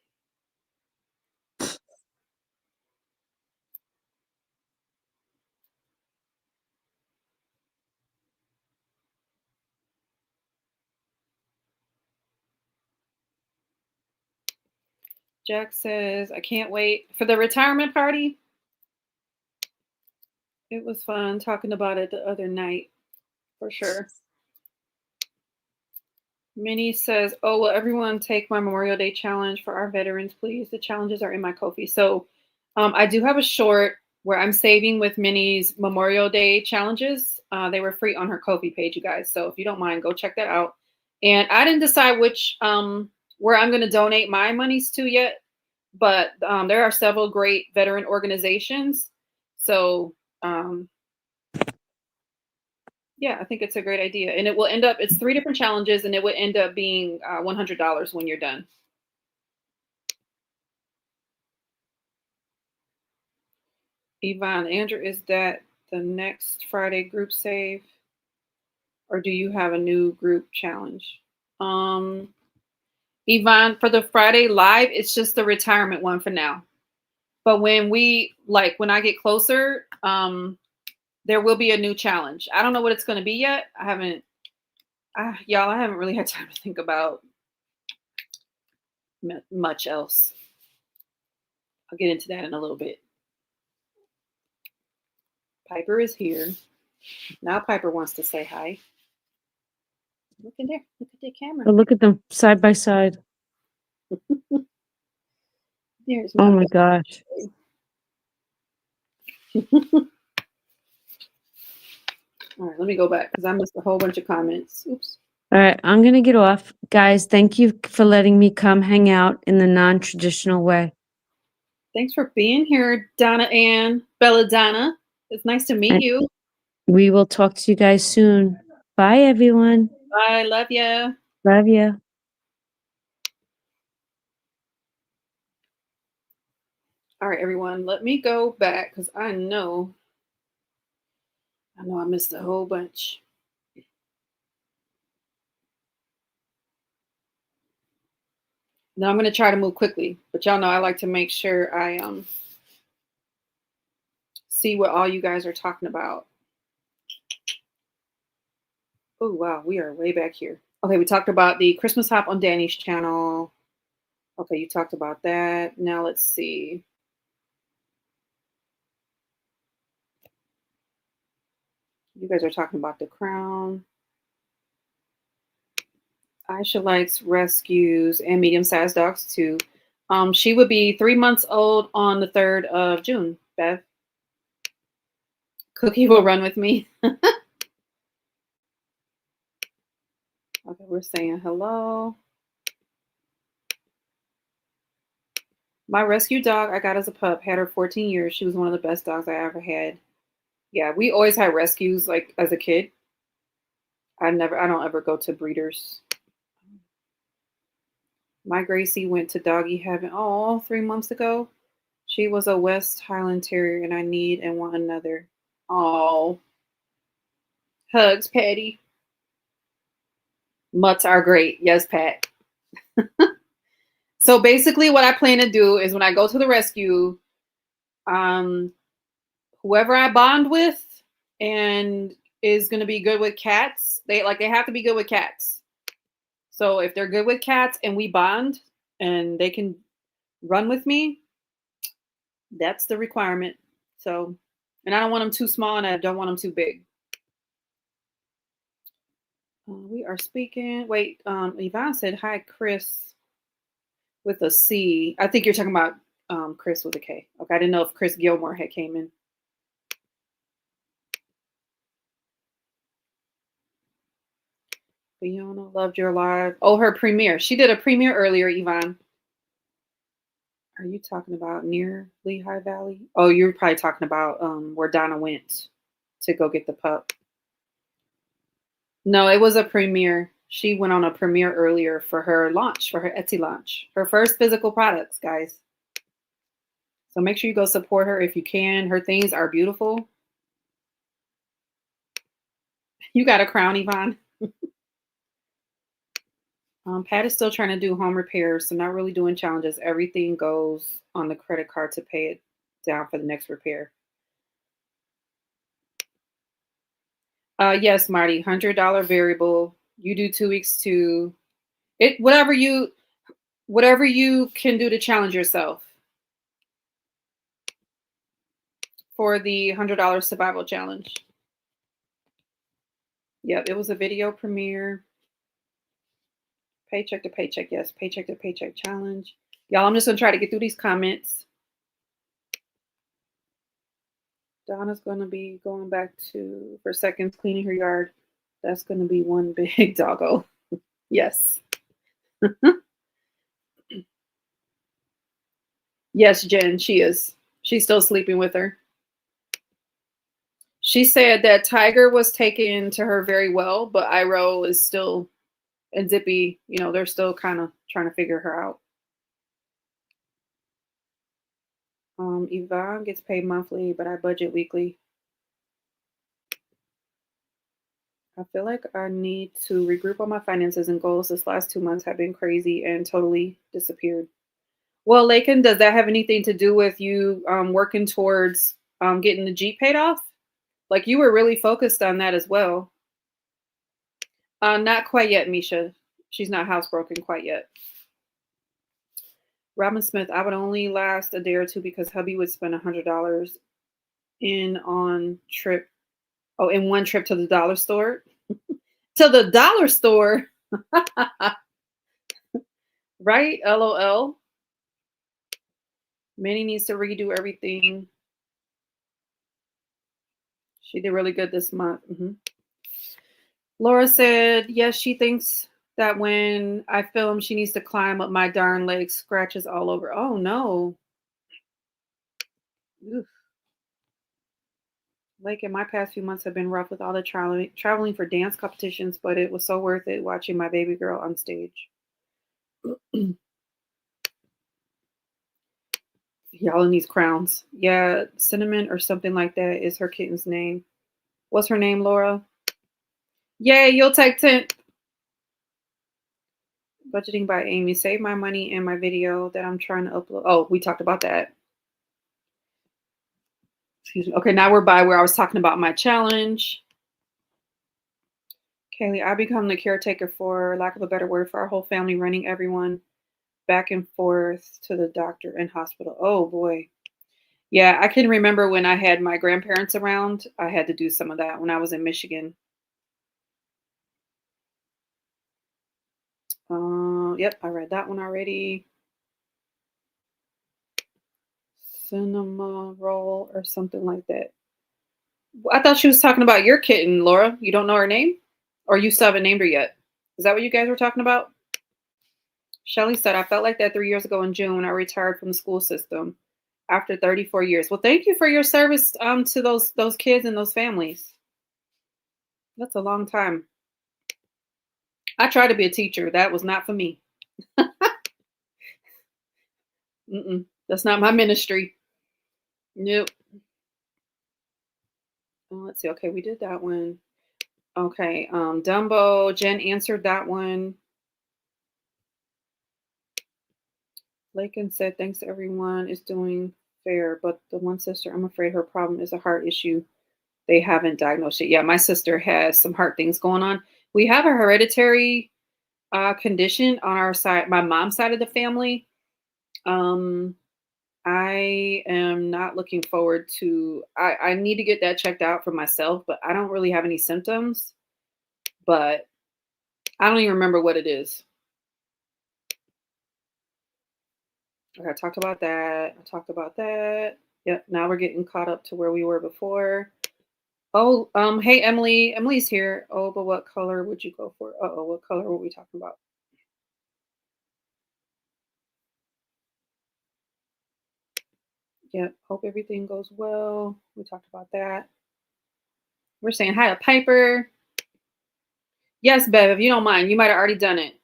Jack says, I can't wait for the retirement party. It was fun talking about it the other night, for sure. Minnie says, oh, will everyone take my Memorial Day challenge for our veterans, please? The challenges are in my Ko-fi. So I do have a short where I'm saving with Minnie's Memorial Day challenges. They were free on her Ko-fi page, you guys. So if you don't mind, go check that out. And I didn't decide which where I'm going to donate my monies to yet, but there are several great veteran organizations. So Yeah, I think it's a great idea. And it will end up, it's 3 different challenges and it would end up being $100 when you're done. Yvonne, Andrew, is that the next Friday group save or do you have a new group challenge? Um, Yvonne, for the Friday live, it's just the retirement one for now. But when I get closer, there will be a new challenge. I don't know what it's going to be yet. Y'all, I haven't really had time to think about much else. I'll get into that in a little bit. Piper is here. Now Piper wants to say hi. Look in there. Look at the camera. Oh, look at them side by side. There's Oh my gosh. All right, let me go back because I missed a whole bunch of comments. Oops. All right, I'm going to get off. Guys, thank you for letting me come hang out in the non-traditional way. Thanks for being here, Donna Ann, Belladonna. It's nice to meet you. We will talk to you guys soon. Bye, everyone. Bye. Love ya. Love you. All right, everyone. Let me go back because I know I missed a whole bunch. Now I'm going to try to move quickly, but y'all know I like to make sure I see what all you guys are talking about. Oh, wow. We are way back here. Okay, we talked about the Christmas hop on Danny's channel. Okay, you talked about that. Now let's see. You guys are talking about the crown. Aisha likes rescues and medium-sized dogs too. She would be 3 months old on the 3rd of June, Bev. Cookie will run with me. Okay, we're saying hello. My rescue dog I got as a pup had her 14 years. She was one of the best dogs I ever had. Yeah, we always had rescues like as a kid. I don't ever go to breeders. My Gracie went to doggy heaven 3 months ago. She was a West Highland Terrier and I need and want another. Oh, hugs, Patty. Mutts are great. Yes, Pat. So basically what I plan to do is when I go to the rescue, whoever I bond with and is going to be good with cats, they have to be good with cats. So if they're good with cats and we bond and they can run with me, that's the requirement. So, and I don't want them too small and I don't want them too big. We are speaking. Wait, Yvonne said, hi, Chris, with a C. I think you're talking about Chris with a K. Okay, I didn't know if Chris Gilmore had came in. Fiona loved your live. Oh, her premiere. She did a premiere earlier, Yvonne. Are you talking about near Lehigh Valley? Oh, you're probably talking about where Donna went to go get the pup. No, it was a premiere. She went on a premiere earlier for her launch, for her Etsy launch. Her first physical products, guys. So make sure you go support her if you can. Her things are beautiful. You got a crown, Yvonne. Pat is still trying to do home repairs, so not really doing challenges. Everything goes on the credit card to pay it down for the next repair. Yes, Marty, $100 variable. You do 2 weeks to it. Whatever you can do to challenge yourself for the $100 survival challenge. Yep, it was a video premiere. Paycheck to paycheck, yes. Paycheck to paycheck challenge. Y'all, I'm just going to try to get through these comments. Donna's going to be going back for seconds, cleaning her yard. That's going to be one big doggo. Yes. Yes, Jen, she is. She's still sleeping with her. She said that Tiger was taken to her very well, but Iro is still, and Zippy, they're still kind of trying to figure her out. Yvonne gets paid monthly, but I budget weekly. I feel like I need to regroup on my finances and goals. This last 2 months have been crazy and totally disappeared. Well, Lakin, does that have anything to do with you working towards getting the Jeep paid off? Like you were really focused on that as well. Not quite yet, Misha. She's not housebroken quite yet. Robin Smith, I would only last a day or two because hubby would spend $100 in one trip to the dollar store. To the dollar store. Right? LOL. Manny needs to redo everything. She did really good this month. Laura said, yes, she thinks that when I film, she needs to climb up my darn legs, scratches all over. Oh, no. Oof. Like in my past few months have been rough with all the traveling for dance competitions, but it was so worth it watching my baby girl on stage. Y'all in these crowns. Yeah, Cinnamon or something like that is her kitten's name. What's her name, Laura? Yay, you'll take 10. Budgeting by Amy. Save my money in my video that I'm trying to upload. Oh, we talked about that. Excuse me. Okay, now we're by where I was talking about my challenge. Kaylee, I become the caretaker, for lack of a better word, for our whole family, running everyone back and forth to the doctor and hospital. Oh, boy. Yeah, I can remember when I had my grandparents around, I had to do some of that when I was in Michigan. Yep, I read that one already. Cinema roll or something like that. I thought she was talking about your kitten, Laura. You don't know her name? Or you still haven't named her yet? Is that what you guys were talking about? Shelly said, I felt like that 3 years ago in June when I retired from the school system after 34 years. Well, thank you for your service to those kids and those families. That's a long time. I tried to be a teacher. That was not for me. That's not my ministry. Nope. Let's see. Okay, we did that one. Okay, Dumbo, Jen answered that one. Lakin said, thanks everyone is doing fair, but the one sister, I'm afraid her problem is a heart issue. They haven't diagnosed it. Yeah, my sister has some heart things going on. We have a hereditary condition on our side, my mom's side of the family. I am not looking forward to, I need to get that checked out for myself, but I don't really have any symptoms, but I don't even remember what it is. Okay, I talked about that. Yep, now we're getting caught up to where we were before. Oh, hey, Emily. Emily's here. Oh, but what color would you go for? Uh-oh, what color were we talking about? Yep, hope everything goes well. We talked about that. We're saying hi to Piper. Yes, Bev, if you don't mind, you might have already done it.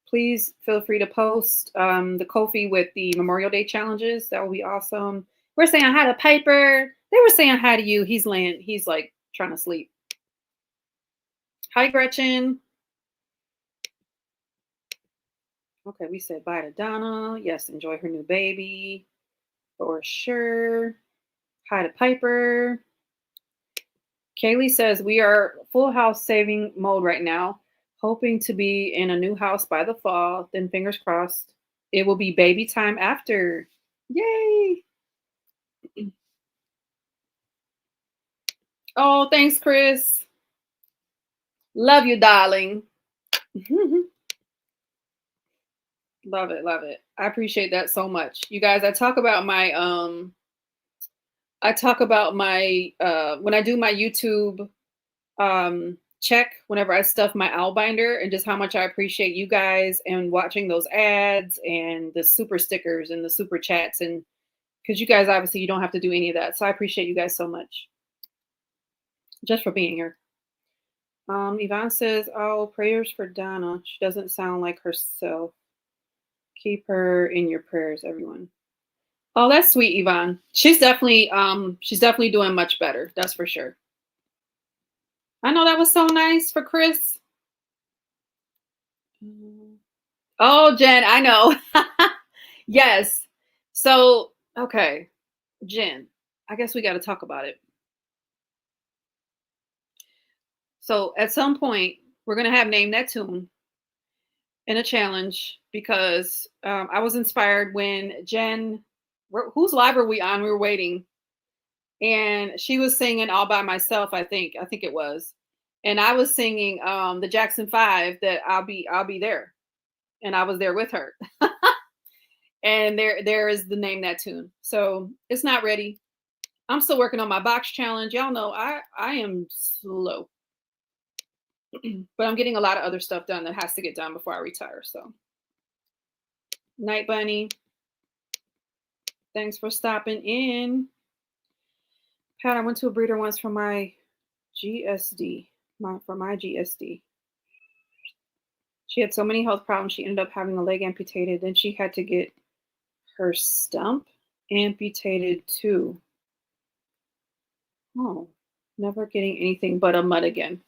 Please feel free to post the Ko-fi with the Memorial Day challenges. That will be awesome. We're saying hi to Piper. They were saying hi to you. He's like trying to sleep. Hi, Gretchen. Okay, we said bye to Donna. Yes, enjoy her new baby. For sure. Hi to Piper. Kaylee says, we are full house saving mode right now, hoping to be in a new house by the fall. Then fingers crossed, it will be baby time after. Yay. Oh, thanks, Chris. Love you, darling. Love it, love it. I appreciate that so much. You guys, I talk about my when I do my YouTube check whenever I stuff my owl binder, and just how much I appreciate you guys and watching those ads and the super stickers and the super chats, and because you guys obviously you don't have to do any of that. So I appreciate you guys so much. just for being here. Yvonne says, "Oh, prayers for Donna. She doesn't sound like herself. Keep her in your prayers, everyone." Oh, that's sweet, Yvonne. She's definitely doing much better. That's for sure. I know that was so nice for Chris. Oh, Jen, I know. Yes. So, okay, Jen, I guess we got to talk about it. So, at some point, we're going to have Name That Tune in a challenge because I was inspired when Jen, whose live were we on? We were waiting, and she was singing all by myself. I think it was, and I was singing the Jackson Five, that I'll be there, and I was there with her. And there is the Name That Tune. So it's not ready. I'm still working on my box challenge. Y'all know I am slow, but I'm getting a lot of other stuff done that has to get done before I retire. So, Night Bunny, thanks for stopping in. Pat, I went to a breeder once for my GSD. My GSD. She had so many health problems. She ended up having a leg amputated. Then she had to get her stump amputated too. Oh, never getting anything but a mud again.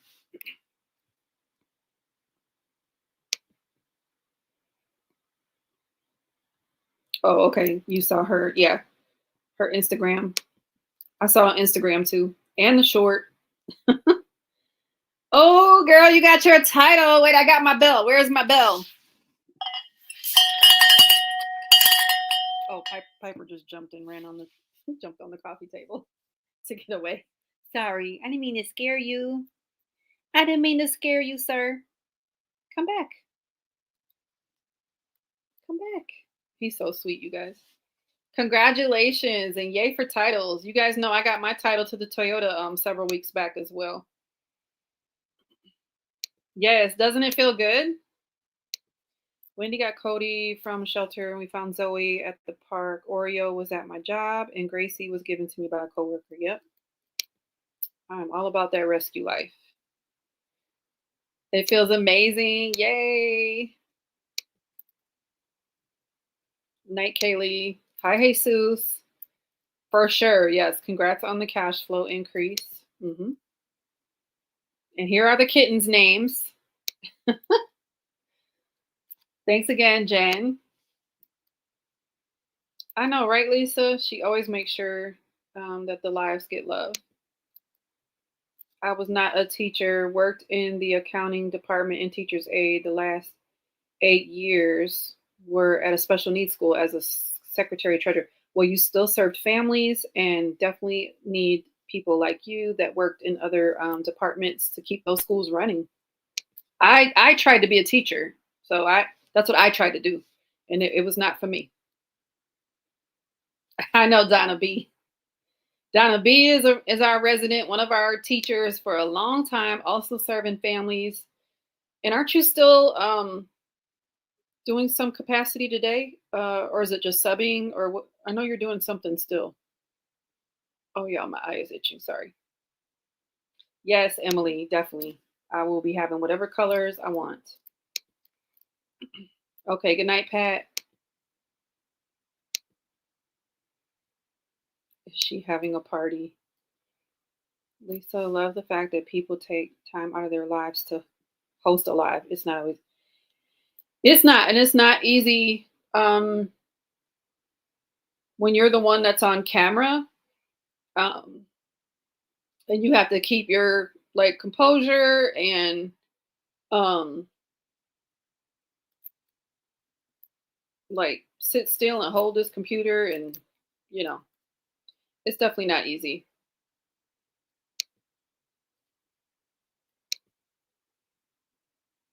Oh, okay. You saw her. Yeah. Her Instagram. I saw on Instagram too. And the short. Oh, girl, you got your title. Wait, I got my bell. Where's my bell? Oh, Piper just jumped and jumped on the coffee table to get away. Sorry, I didn't mean to scare you. I didn't mean to scare you, sir. Come back. Come back. He's so sweet, you guys. Congratulations and yay for titles. You guys know I got my title to the Toyota several weeks back as well. Yes, doesn't it feel good? Wendy got Cody from shelter, and we found Zoe at the park. Oreo was at my job, and Gracie was given to me by a coworker. Yep. I'm all about that rescue life. It feels amazing. Yay. Night Kaylee. Hi, Jesus. For sure. Yes. Congrats on the cash flow increase. And here are the kittens' names. Thanks again, Jen. I know, right, Lisa? She always makes sure that the lives get love. I was not a teacher, worked in the accounting department and teacher's aide. The last 8 years were at a special needs school as a secretary treasurer. Well, you still served families and definitely need people like you that worked in other departments to keep those schools running. I tried to be a teacher, so that's what I tried to do, and it was not for me. I know Donna B. Donna B is our resident, one of our teachers for a long time, also serving families. And aren't you still doing some capacity today, or is it just subbing? Or what? I know you're doing something still. Oh yeah, my eye is itching. Sorry. Yes, Emily, definitely. I will be having whatever colors I want. Okay. Good night, Pat. Is she having a party? Lisa, love the fact that people take time out of their lives to host a live. It's not always. It's not, and it's not easy when you're the one that's on camera, and you have to keep your like composure and like sit still and hold this computer, and it's definitely not easy.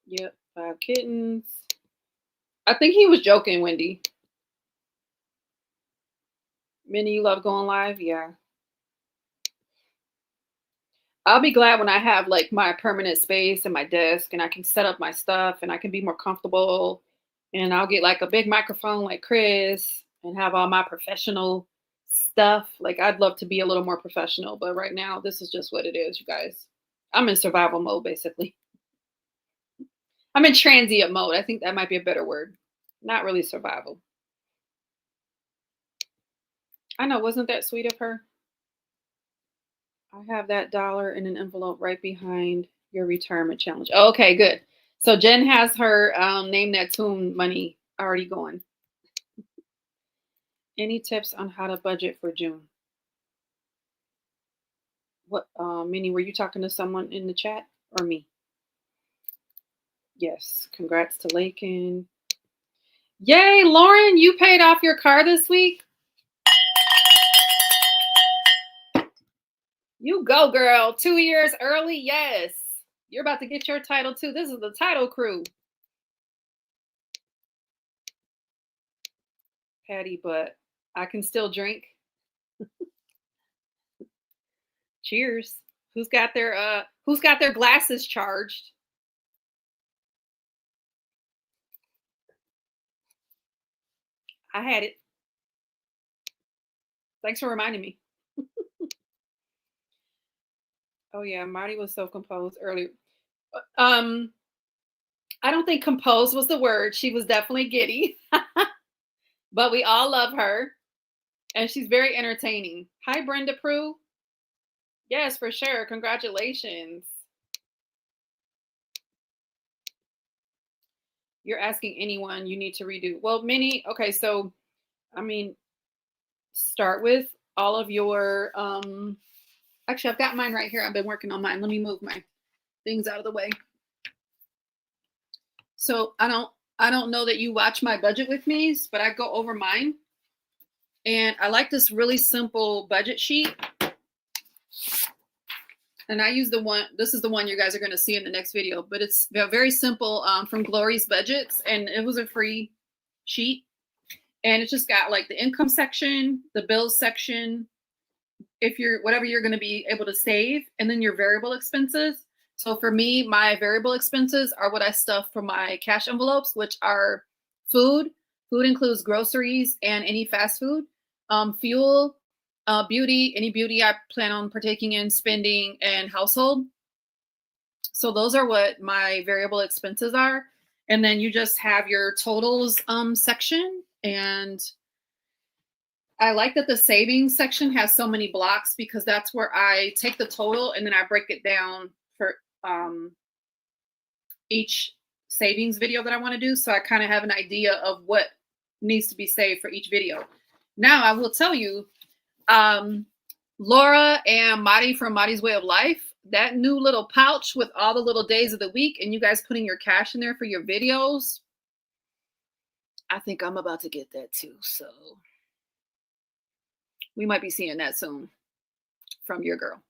Yep, 5 kittens. I think he was joking, Wendy. Minnie, you love going live? Yeah. I'll be glad when I have like my permanent space and my desk and I can set up my stuff and I can be more comfortable, and I'll get like a big microphone like Chris and have all my professional stuff. Like I'd love to be a little more professional, but right now this is just what it is, you guys. I'm in survival mode basically. I'm in transient mode. I think that might be a better word. Not really survival. I know, wasn't that sweet of her? I have that dollar in an envelope right behind your retirement challenge. Oh, okay, good. So Jen has her name that tune money already going. Any tips on how to budget for June? What, Minnie, were you talking to someone in the chat or me? Yes. Congrats to Lakin. Yay, Lauren, you paid off your car this week. You go, girl. 2 years early. Yes. You're about to get your title too. This is the title crew. Patty, but I can still drink. Cheers. Who's got their glasses charged? I had it. Thanks for reminding me. Oh yeah, Marty was so composed earlier. I don't think composed was the word. She was definitely giddy. But we all love her. And she's very entertaining. Hi, Brenda Prue. Yes, for sure. Congratulations. You're asking anyone you need to redo. Well, Minnie, okay, so I mean, start with all of your actually I've got mine right here. I've been working on mine. Let me move my things out of the way. So I don't know that you watch my budget with me, but I go over mine. And I like this really simple budget sheet. And I use the one, this is the one you guys are going to see in the next video, but it's very simple from Glory's Budgets. And it was a free sheet. And it's just got like the income section, the bills section, if you're, whatever you're going to be able to save, and then your variable expenses. So for me, my variable expenses are what I stuff for my cash envelopes, which are food. Food includes groceries and any fast food, fuel, beauty, any beauty I plan on partaking in, spending, and household. So those are what my variable expenses are. And then you just have your totals section. And I like that the savings section has so many blocks because that's where I take the total and then I break it down for each savings video that I want to do. So I kind of have an idea of what needs to be saved for each video. Now I will tell you, Laura and Madi from Madi's Way of Life, that new little pouch with all the little days of the week and you guys putting your cash in there for your videos, I think I'm about to get that too. So we might be seeing that soon from your girl.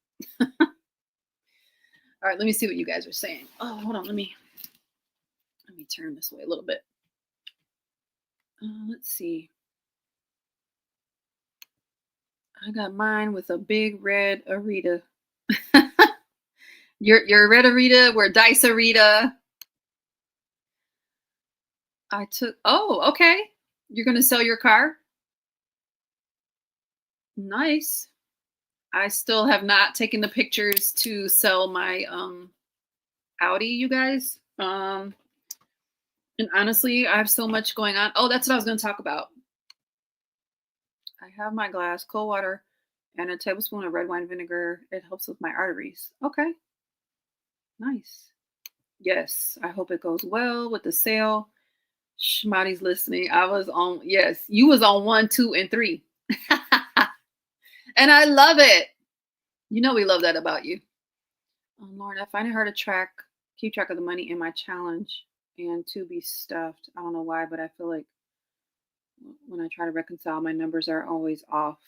All right, let me see what you guys are saying. Oh, hold on, let me turn this way a little bit. Let's see. I got mine with a big red Arita. Your red Arita, we're Dice Arita. Oh, okay. You're going to sell your car? Nice. I still have not taken the pictures to sell my Audi, you guys. And honestly, I have so much going on. Oh, that's what I was going to talk about. I have my glass, cold water, and a tablespoon of red wine vinegar. It helps with my arteries. Okay. Nice. Yes, I hope it goes well with the sale. Shmati's listening. I was on, yes, you was on 1, 2, and 3. And I love it. You know we love that about you. Oh, Lord, I find it hard to keep track of the money in my challenge and to be stuffed. I don't know why, but I feel like when I try to reconcile, my numbers are always off.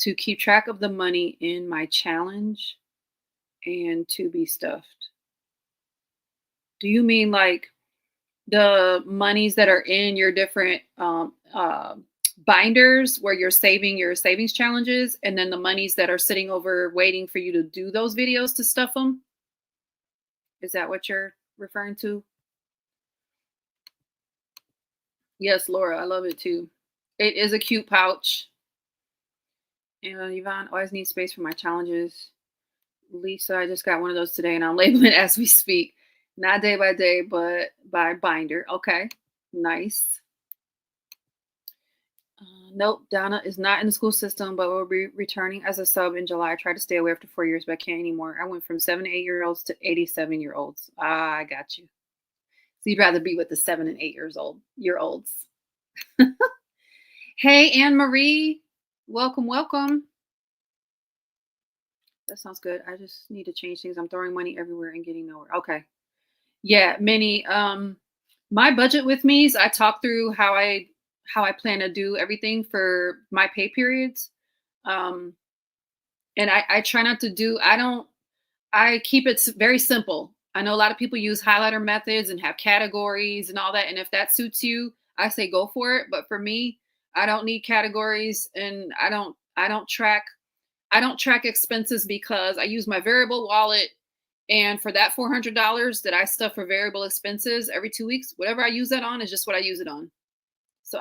To keep track of the money in my challenge and to be stuffed. Do you mean like the monies that are in your different binders where you're saving your savings challenges, and then the monies that are sitting over waiting for you to do those videos to stuff them? Is that what you're referring to? Yes, Laura, I love it too. It is a cute pouch. Yvonne, always need space for my challenges. Lisa, I just got one of those today and I'm labeling it as we speak. Not day by day, but by binder. Okay. Nice. Nope, Donna is not in the school system, but will be returning as a sub in July. I tried to stay away after 4 years, but I can't anymore. I went from 7 to 8-year-olds to 87-year-olds. Ah, I got you. So you'd rather be with the 7 and 8-year-olds. Hey, Anne Marie. Welcome, welcome. That sounds good. I just need to change things. I'm throwing money everywhere and getting nowhere. Okay. Yeah, Minnie. My budget with me is I talk through how I plan to do everything for my pay periods. And I try not to do, I keep it very simple. I know a lot of people use highlighter methods and have categories and all that. And if that suits you, I say go for it. But for me, I don't need categories, and I don't track expenses because I use my variable wallet. And for that $400 that I stuff for variable expenses every 2 weeks, whatever I use that on is just what I use it on. So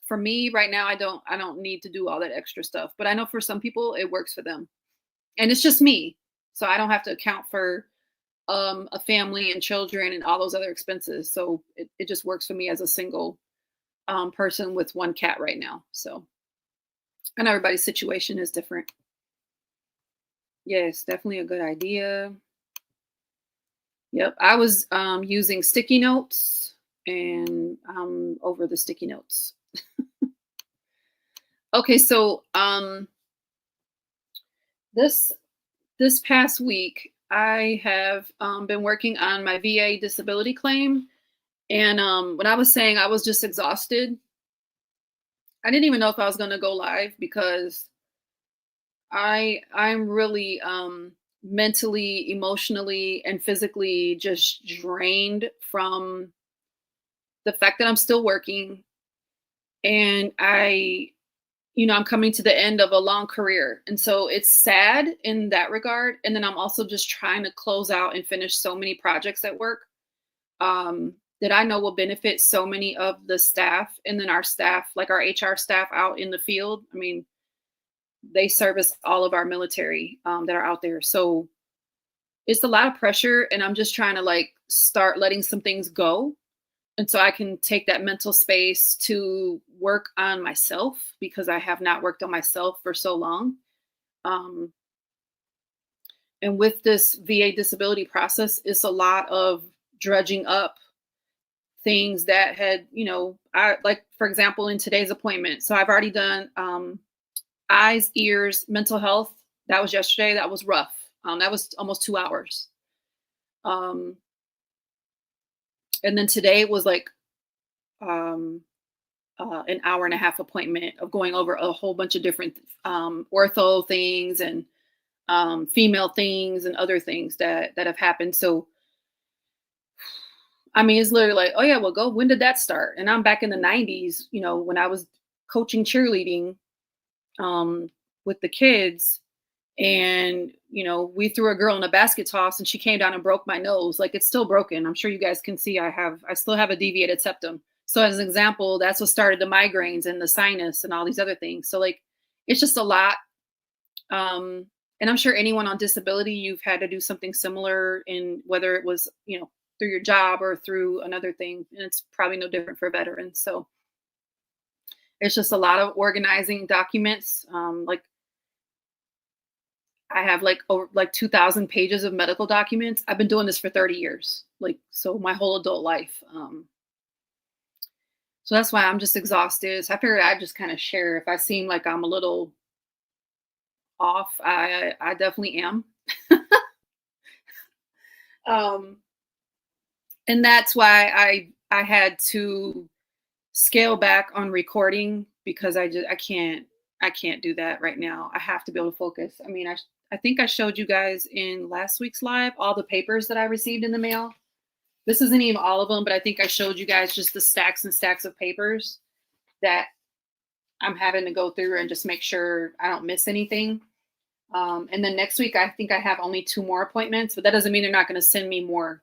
for me right now, I don't need to do all that extra stuff, but I know for some people it works for them, and it's just me. So I don't have to account for a family and children and all those other expenses. So it just works for me as a single person with one cat right now. So, and everybody's situation is different. Yes, definitely a good idea. Yep. I was using sticky notes and over the sticky notes. Okay, so this past week I have been working on my VA disability claim, and when I was saying I was just exhausted, I didn't even know if I was going to go live because I'm really mentally, emotionally, and physically just drained from the fact that I'm still working, and I'm coming to the end of a long career. And so it's sad in that regard. And then I'm also just trying to close out and finish so many projects at work that I know will benefit so many of the staff, and then our staff, like our HR staff out in the field. I mean, they service all of our military that are out there. So it's a lot of pressure, and I'm just trying to start letting some things go. And so I can take that mental space to work on myself, because I have not worked on myself for so long. And with this VA disability process, it's a lot of dredging up things that had, for example, in today's appointment. So I've already done eyes, ears, mental health. That was yesterday. That was rough. That was almost 2 hours. And then today it was an hour and a half appointment of going over a whole bunch of different ortho things and female things and other things that have happened. So, I mean, it's literally like, oh yeah, well, when did that start? And I'm back in the 90s, when I was coaching cheerleading with the kids, and we threw a girl in a basket toss and she came down and broke my nose. It's still broken. I'm sure you guys can see I still have a deviated septum. So as an example, that's what started the migraines and the sinus and all these other things. So it's just a lot. And I'm sure anyone on disability, you've had to do something similar, in whether it was, through your job or through another thing. And it's probably no different for veterans. So it's just a lot of organizing documents. I have over 2,000 pages of medical documents. I've been doing this for 30 years, so my whole adult life. So that's why I'm just exhausted. So I figured I'd just kind of share. If I seem like I'm a little off, I definitely am. And that's why I had to scale back on recording, because I can't do that right now. I have to be able to focus. I mean, I think I showed you guys in last week's live all the papers that I received in the mail. This isn't even all of them, but I think I showed you guys just the stacks and stacks of papers that I'm having to go through and just make sure I don't miss anything. And then next week, I think I have only 2 more appointments, but that doesn't mean they're not going to send me more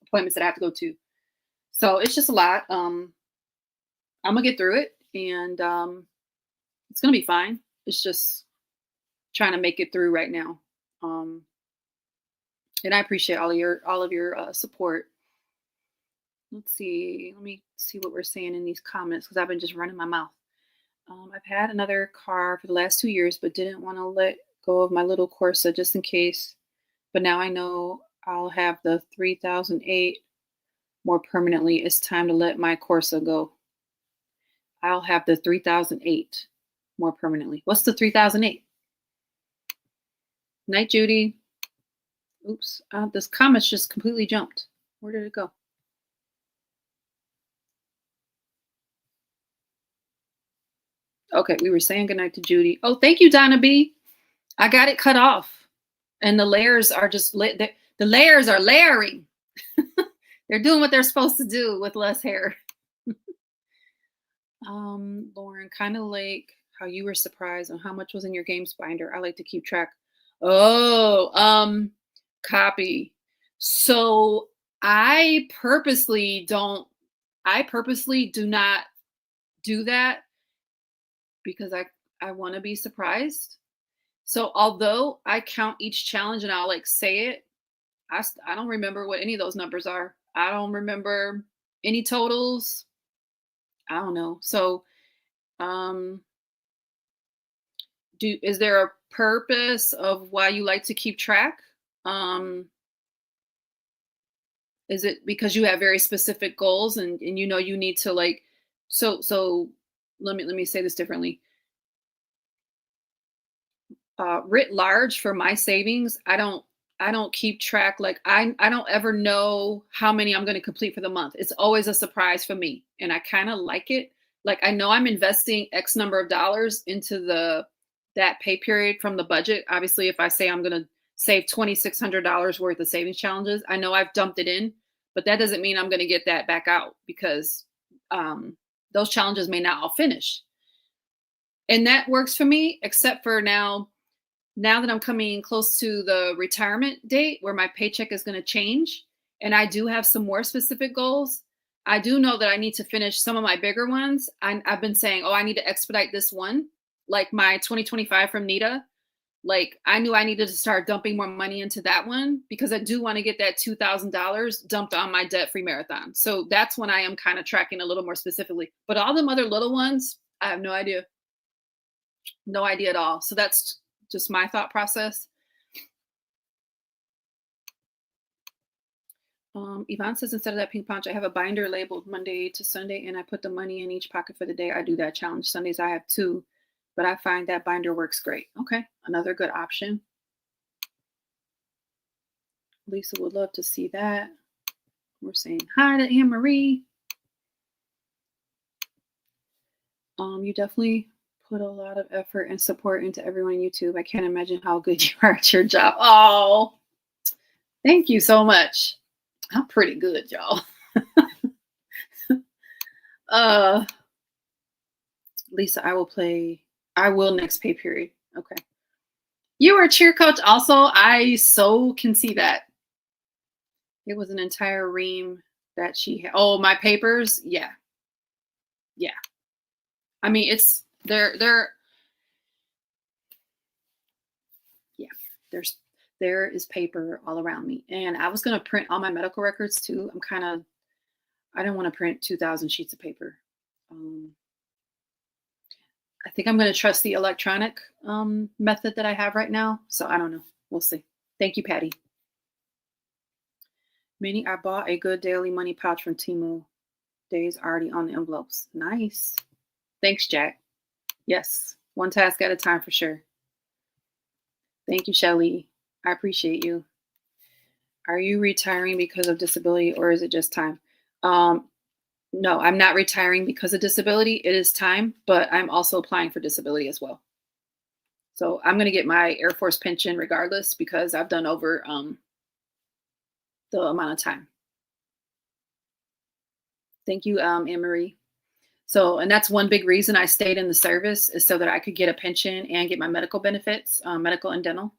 appointments that I have to go to. So it's just a lot. I'm going to get through it, and it's going to be fine. it's just trying to make it through right now. And I appreciate all of your support. Let's see. Let me see what we're saying in these comments because I've been just running my mouth. I've had another car for the last 2 years, but didn't want to let go of my little Corsa just in case. But now I know I'll have the 3008 more permanently. It's time to let my Corsa go. I'll have the 3008 more permanently. What's the 3008? Night, Judy. Oops. This comment's just completely jumped. Where did it go? Okay, we were saying goodnight to Judy. Oh, thank you, Donna B. I got it cut off. And the layers are just the layers are layering. They're doing what they're supposed to do with less hair. Lauren, kind of like how you were surprised on how much was in your games binder. I like to keep track. Oh, copy. So I purposely do not do that because I want to be surprised. So although I count each challenge and I'll like say it, I don't remember what any of those numbers are. I don't remember any totals. I don't know. So, is there a purpose of why you like to keep track? Is it because you have very specific goals and you know you need to like, so let me say this differently. Writ large for my savings, I don't keep track. Like I don't ever know how many I'm going to complete for the month. It's always a surprise for me. And I kind of like it. Like I know I'm investing X number of dollars into that pay period from the budget. Obviously, if I say I'm going to save $2,600 worth of savings challenges, I know I've dumped it in, but that doesn't mean I'm going to get that back out because those challenges may not all finish. And that works for me, except for now that I'm coming close to the retirement date where my paycheck is going to change, and I do have some more specific goals, I do know that I need to finish some of my bigger ones. I've been saying, I need to expedite this one, like my 2025 from Nita. Like I knew I needed to start dumping more money into that one because I do want to get that $2,000 dumped on my debt-free marathon. So that's when I am kind of tracking a little more specifically. But all them other little ones, I have no idea. No idea at all. So that's just my thought process. Yvonne says, instead of that pink punch, I have a binder labeled Monday to Sunday, and I put the money in each pocket for the day I do that challenge. Sundays I have 2, but I find that binder works great. Okay, another good option. Lisa would love to see that. We're saying hi to Anne Marie. You definitely put a lot of effort and support into everyone on YouTube. I can't imagine how good you are at your job. Oh, thank you so much. I'm pretty good, y'all. Lisa, I will next pay period. Okay. You were a cheer coach also. I so can see that. It was an entire ream that she had. Oh, my papers? Yeah. Yeah. I mean, it's there is paper all around me. And I was going to print all my medical records too. I don't want to print 2,000 sheets of paper. I think I'm going to trust the electronic method that I have right now. So I don't know. We'll see. Thank you, Patty. Minnie, I bought a good daily money pouch from Temu. Days already on the envelopes. Nice. Thanks, Jack. Yes. One task at a time for sure. Thank you, Shelly. I appreciate you. Are you retiring because of disability or is it just time? No, I'm not retiring because of disability. It is time, but I'm also applying for disability as well. So I'm going to get my Air Force pension regardless because I've done over the amount of time. Thank you, Anne Marie. So, and that's one big reason I stayed in the service is so that I could get a pension and get my medical benefits, medical and dental.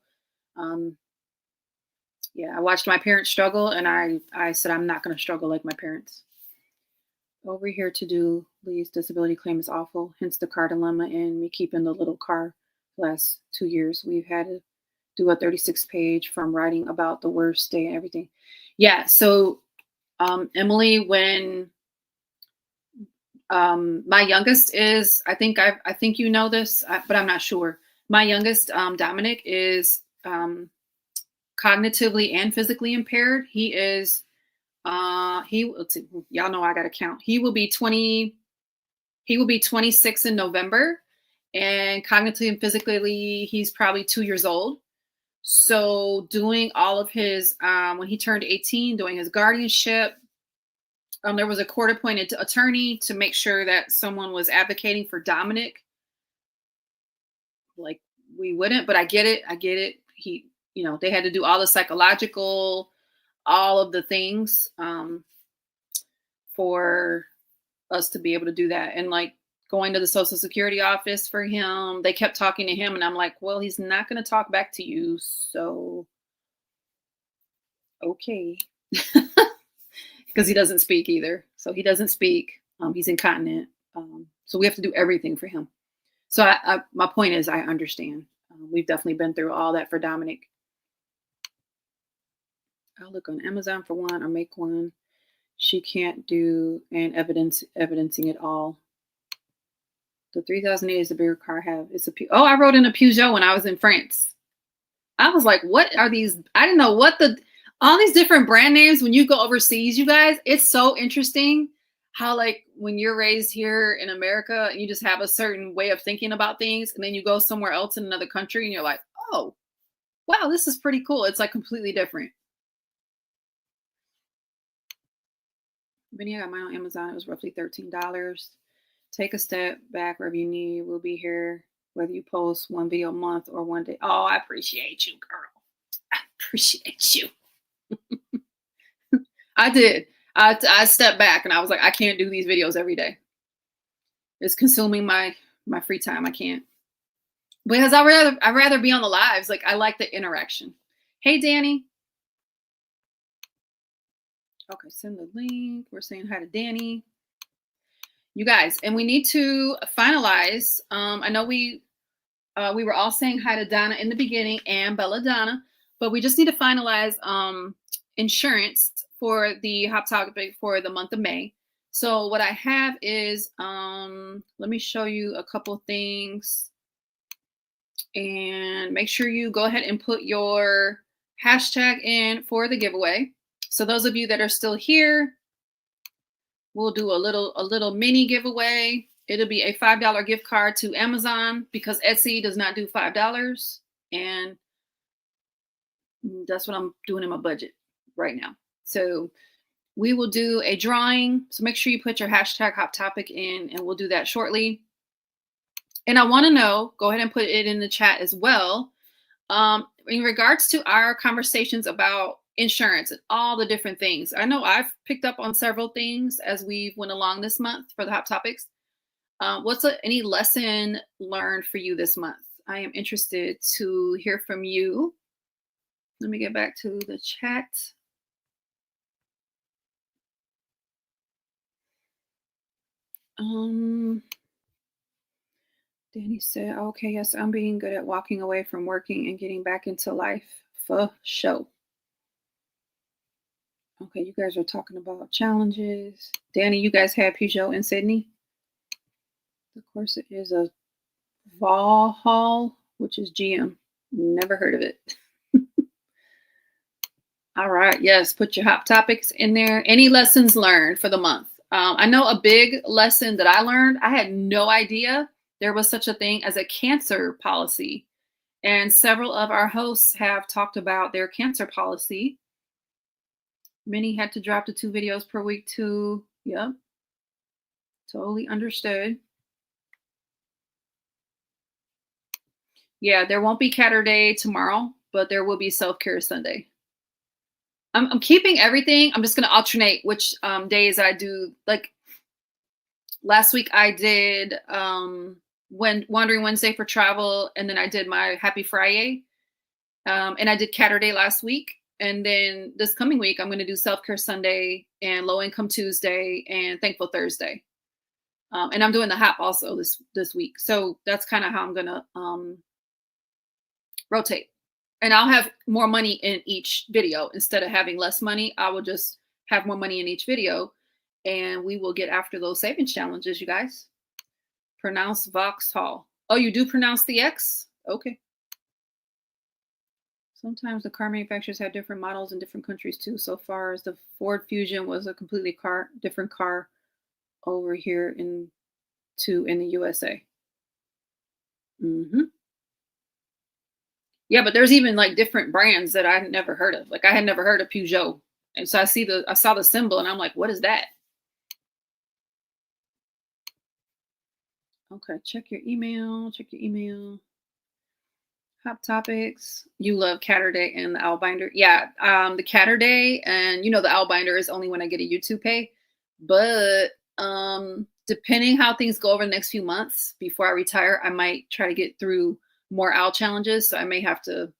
Yeah, I watched my parents struggle and I said, I'm not going to struggle like my parents. Over here to do Lee's disability claim is awful, hence the car dilemma and me keeping the little car last 2 years. We've had to do a 36-page from writing about the worst day and everything. Yeah. So, Emily, when my youngest is, I think you know this, but I'm not sure. My youngest, Dominic, is cognitively and physically impaired. He is, let's see, y'all know I got to count. He will be 26 in November, and cognitively and physically, he's probably 2 years old. So doing all of his, when he turned 18, doing his guardianship, there was a court-appointed attorney to make sure that someone was advocating for Dominic. Like, we wouldn't, but I get it. He, they had to do all the psychological, all of the things for us to be able to do that. And like going to the Social Security office for him, they kept talking to him, and I'm like, well, he's not going to talk back to you. So, okay. Because he doesn't speak either. So he doesn't speak. He's incontinent. So we have to do everything for him. So my point is, I understand. We've definitely been through all that for Dominic. I'll look on Amazon for one or make one. She can't do and evidencing it all. The 3008 is a bigger car. I rode in a Peugeot when I was in France. I was like, what are these? I didn't know all these different brand names when you go overseas, you guys. It's so interesting how, like, when you're raised here in America and you just have a certain way of thinking about things, and then you go somewhere else in another country and you're like, oh, wow, this is pretty cool. It's like completely different. Vinny, I got mine on Amazon. It was roughly $13. Take a step back wherever you need. We'll be here, whether you post one video a month or one day. Oh, I appreciate you, girl. I appreciate you. I did. I stepped back and I was like, I can't do these videos every day. It's consuming my free time. I can't. Because I'd rather be on the lives. Like, I like the interaction. Hey, Danny. Okay, send the link. We're saying hi to Danny. You guys, and we need to finalize. I know we were all saying hi to Donna in the beginning and Belladonna, but we just need to finalize insurance for the Hot Topic for the month of May. So what I have is, let me show you a couple things, and make sure you go ahead and put your hashtag in for the giveaway. So those of you that are still here, we'll do a little mini giveaway. It'll be a $5 gift card to Amazon because Etsy does not do $5. And that's what I'm doing in my budget right now. So we will do a drawing. So make sure you put your hashtag Hot Topic in, and we'll do that shortly. And I want to know, go ahead and put it in the chat as well. In regards to our conversations about insurance and all the different things, I know I've picked up on several things as we went along this month for the Hot Topics. What's any lesson learned for you this month? I am interested to hear from you. Let me get back to the chat. Danny said, okay, yes, I'm being good at walking away from working and getting back into life for sure. Okay, you guys are talking about challenges. Danny, you guys had Peugeot in Sydney? Of course, it is a Valhall, which is GM. Never heard of it. All right, yes, put your Hot Topics in there. Any lessons learned for the month? I know a big lesson that I learned, I had no idea there was such a thing as a cancer policy. And several of our hosts have talked about their cancer policy. Many had to drop the 2 videos per week too. Yep. Totally understood. Yeah, there won't be Catter Day tomorrow, but there will be Self-Care Sunday. I'm keeping everything. I'm just going to alternate which days I do. Like last week I did Wandering Wednesday for travel, and then I did my Happy Friday. And I did Catter Day last week. And then this coming week, I'm going to do Self-Care Sunday and Low Income Tuesday and Thankful Thursday. And I'm doing the HAP also this week. So that's kind of how I'm going to rotate. And I'll have more money in each video. Instead of having less money, I will just have more money in each video. And we will get after those savings challenges, you guys. Pronounce Vauxhall. Oh, you do pronounce the X? Okay. Sometimes the car manufacturers have different models in different countries too. So far as the Ford Fusion was a completely different car over here in the USA. Yeah, but there's even like different brands that I had never heard of. Like I had never heard of Peugeot. And so I saw the symbol and I'm like, what is that? Okay, check your email. Hot topics. You love Catterday and the Owl Binder. Yeah, the Catterday and the Owl Binder is only when I get a YouTube pay. But depending how things go over the next few months before I retire, I might try to get through more owl challenges. So I may have to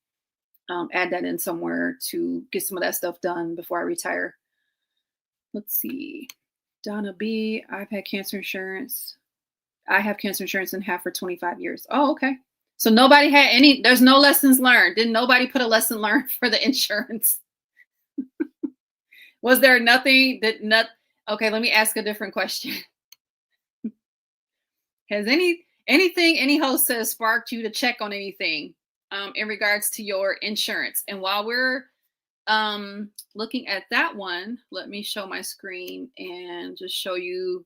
add that in somewhere to get some of that stuff done before I retire. Let's see. Donna B. I've had cancer insurance. I have cancer insurance and have for 25 years. Oh, okay. So nobody had there's no lessons learned. Didn't nobody put a lesson learned for the insurance? Was there nothing okay, let me ask a different question. Has anything any host says sparked you to check on anything in regards to your insurance? And while we're looking at that one, let me show my screen and just show you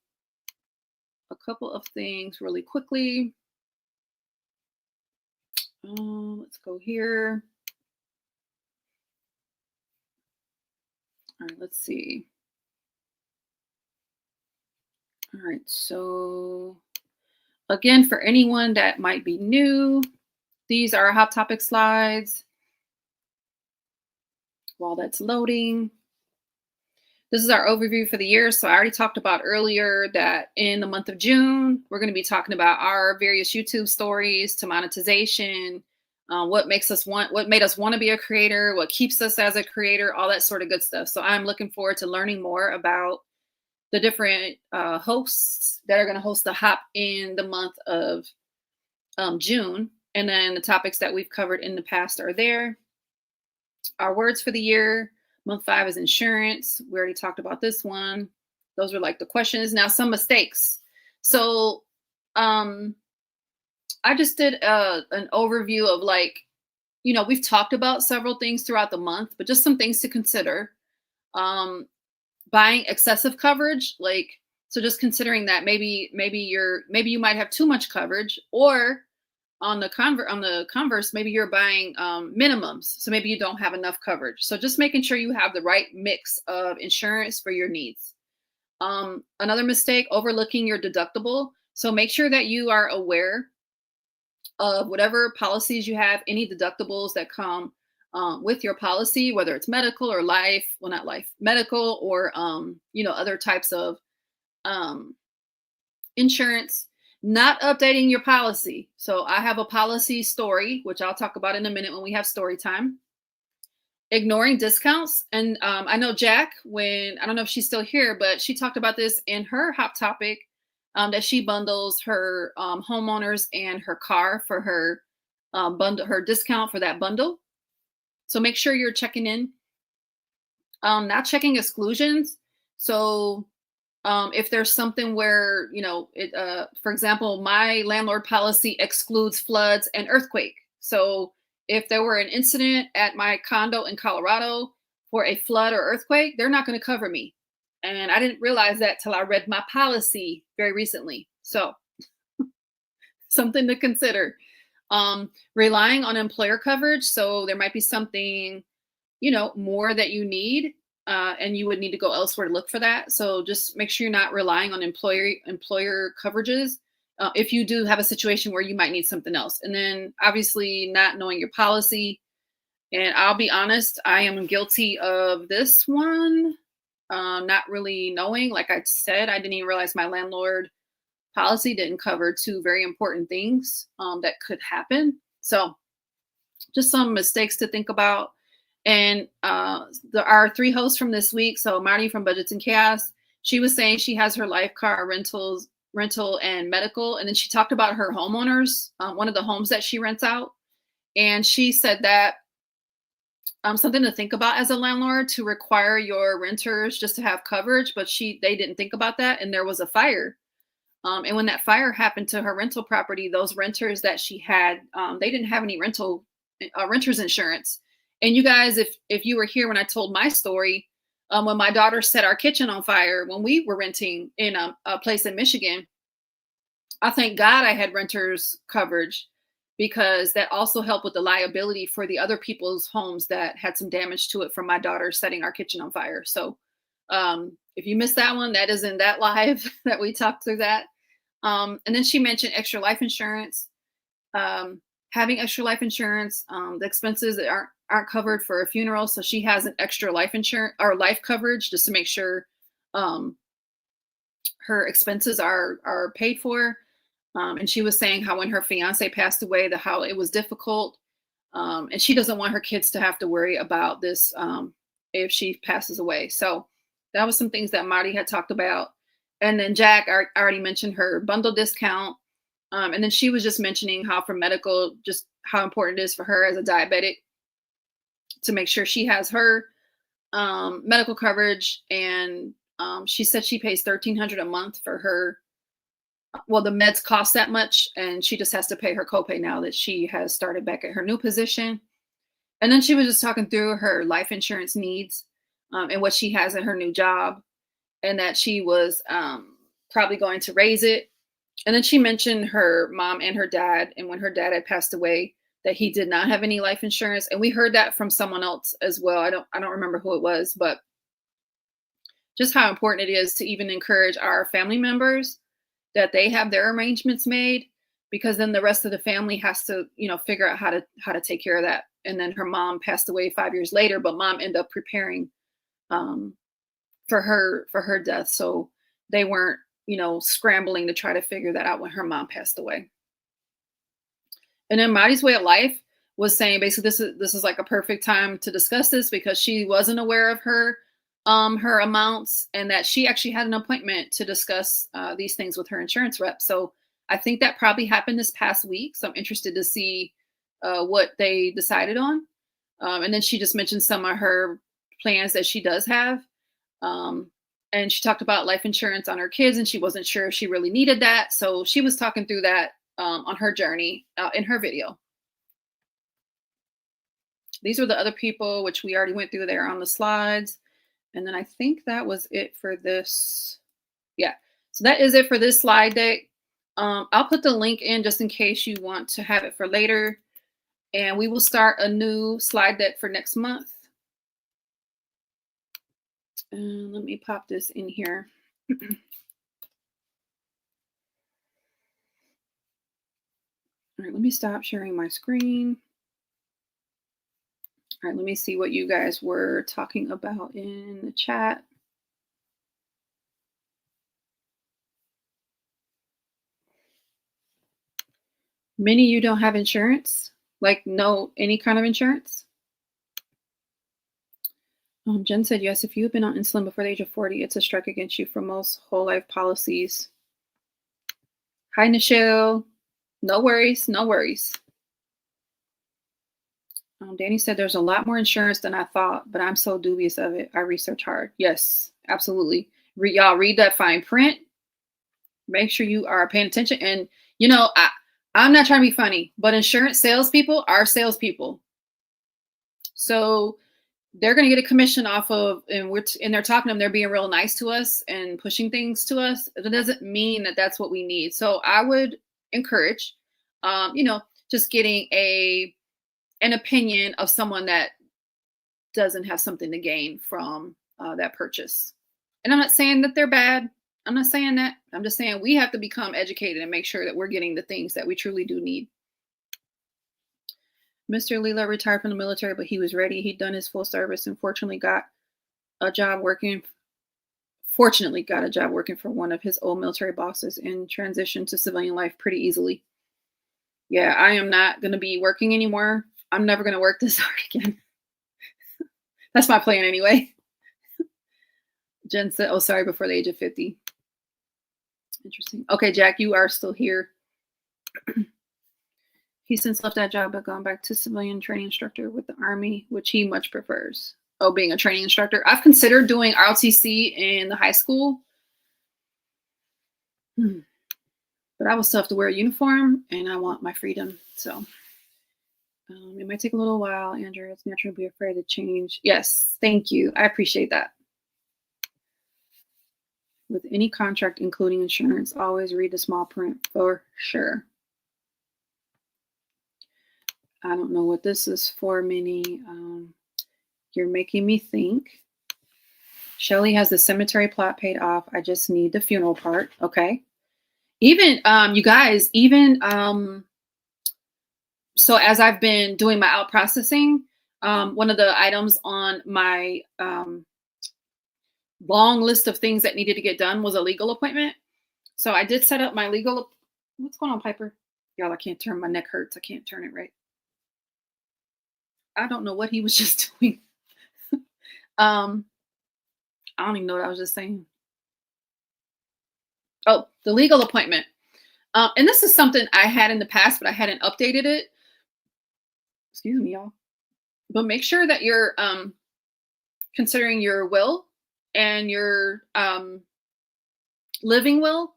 a couple of things really quickly. Let's go here. All right, let's see. All right, so again, for anyone that might be new, these are Hot Topic slides. While that's loading, this is our overview for the year. So I already talked about earlier that in the month of June, we're going to be talking about our various YouTube stories to monetization, what made us want to be a creator, what keeps us as a creator, all that sort of good stuff. So I'm looking forward to learning more about the different hosts that are going to host the Hop in the month of June. And then the topics that we've covered in the past are there. Our words for the year, month 5 is insurance. We already talked about this one. Those were like the questions. Now some mistakes. So I just did an overview of we've talked about several things throughout the month, but just some things to consider. Buying excessive coverage, so just considering that maybe you might have too much coverage, or on the converse, maybe you're buying minimums, so maybe you don't have enough coverage. So just making sure you have the right mix of insurance for your needs. Another mistake, overlooking your deductible. So make sure that you are aware of whatever policies you have, any deductibles that come with your policy, whether it's medical or life, well, not life, medical, or, other types of insurance. Not updating your policy. So I have a policy story, which I'll talk about in a minute when we have story time. Ignoring discounts. And I know Jack, I don't know if she's still here, but she talked about this in her Hot Topic, that she bundles her homeowners and her car for her bundle, her discount for that bundle. So make sure you're checking in. Not checking exclusions. So if there's something where, for example, my landlord policy excludes floods and earthquake. So if there were an incident at my condo in Colorado for a flood or earthquake, they're not going to cover me. And I didn't realize that till I read my policy very recently. So something to consider. Relying on employer coverage. So there might be something, more that you need. And you would need to go elsewhere to look for that. So just make sure you're not relying on employer coverages if you do have a situation where you might need something else. And then obviously not knowing your policy. And I'll be honest, I am guilty of this one. Not really knowing. Like I said, I didn't even realize my landlord policy didn't cover 2 very important things that could happen. So just some mistakes to think about. And our 3 hosts from this week, so Marty from Budgets and Chaos, she was saying she has her life, car, rental, and medical. And then she talked about her homeowners, one of the homes that she rents out. And she said that something to think about as a landlord to require your renters just to have coverage, but they didn't think about that, and there was a fire. And when that fire happened to her rental property, those renters that she had, they didn't have any renters insurance. And you guys, if you were here when I told my story, when my daughter set our kitchen on fire when we were renting in a place in Michigan, I thank God I had renters coverage because that also helped with the liability for the other people's homes that had some damage to it from my daughter setting our kitchen on fire. So if you missed that one, that is in that live that we talked through that. And then she mentioned extra life insurance. Having extra life insurance, the expenses that aren't covered for a funeral, so she has an extra life insurance or life coverage just to make sure her expenses are paid for. And she was saying how when her fiance passed away, how it was difficult, and she doesn't want her kids to have to worry about this if she passes away. So that was some things that Marty had talked about. And then Jack, I already mentioned her bundle discount. And then she was just mentioning how for medical, just how important it is for her as a diabetic to make sure she has her medical coverage. And she said she pays $1,300 a month for her. Well, the meds cost that much, and she just has to pay her copay now that she has started back at her new position. And then she was just talking through her life insurance needs and what she has in her new job, and that she was probably going to raise it. And then she mentioned her mom and her dad, and when her dad had passed away, that he did not have any life insurance. And we heard that from someone else as well. I don't remember who it was, but just how important it is to even encourage our family members that they have their arrangements made, because then the rest of the family has to, figure out how to take care of that. And then her mom passed away 5 years later, but mom ended up preparing for her death. So they weren't, scrambling to try to figure that out when her mom passed away. And then Marty's Way of Life was saying basically this is like a perfect time to discuss this because she wasn't aware of her amounts, and that she actually had an appointment to discuss these things with her insurance rep. So I think that probably happened this past week. So I'm interested to see what they decided on. And then she just mentioned some of her plans that she does have. And she talked about life insurance on her kids, and she wasn't sure if she really needed that. So she was talking through that on her journey in her video. These were the other people, which we already went through there on the slides. And then I think that was it for this. Yeah, so that is it for this slide deck. I'll put the link in just in case you want to have it for later. And we will start a new slide deck for next month. And let me pop this in here. All right, let me stop sharing my screen. All right, let me see what you guys were talking about in the chat. Many of you don't have insurance, like any kind of insurance. Jen said, yes, if you've been on insulin before the age of 40, it's a strike against you for most whole life policies. Hi, Nichelle. No worries, no worries. Danny said, there's a lot more insurance than I thought, but I'm so dubious of it. I research hard. Yes, absolutely. Y'all read that fine print. Make sure you are paying attention. And, I'm not trying to be funny, but insurance salespeople are salespeople. So they're going to get a commission off of, and they're talking to them, they're being real nice to us and pushing things to us. It doesn't mean that that's what we need. So I would encourage, just getting an opinion of someone that doesn't have something to gain from that purchase. And I'm not saying that they're bad. I'm not saying that. I'm just saying we have to become educated and make sure that we're getting the things that we truly do need. Mr. Leela retired from the military, but he was ready. He'd done his full service and fortunately got a job working for one of his old military bosses and transitioned to civilian life pretty easily. Yeah, I am not going to be working anymore. I'm never going to work this hard again. That's my plan anyway. Jen said, oh, sorry, before the age of 50. Interesting. Okay, Jack, you are still here. He since left that job but gone back to civilian training instructor with the Army, which he much prefers. Oh, being a training instructor. I've considered doing ROTC in the high school. But I will still have to wear a uniform, and I want my freedom. So it might take a little while, Andrew. It's natural to be afraid of change. Yes, thank you. I appreciate that. With any contract, including insurance, always read the small print for sure. I don't know what this is for, Minnie. You're making me think. Shelly has the cemetery plot paid off. I just need the funeral part. Okay. Even, you guys, even, so as I've been doing my out processing, one of the items on my long list of things that needed to get done was a legal appointment. So I did set up my legal, what's going on, Piper? Y'all, I can't turn, my neck hurts. I can't turn it right. I don't know what he was just doing. I don't even know what I was just saying. Oh, the legal appointment. And this is something I had in the past, but I hadn't updated it. Excuse me, y'all. But make sure that you're considering your will and your living will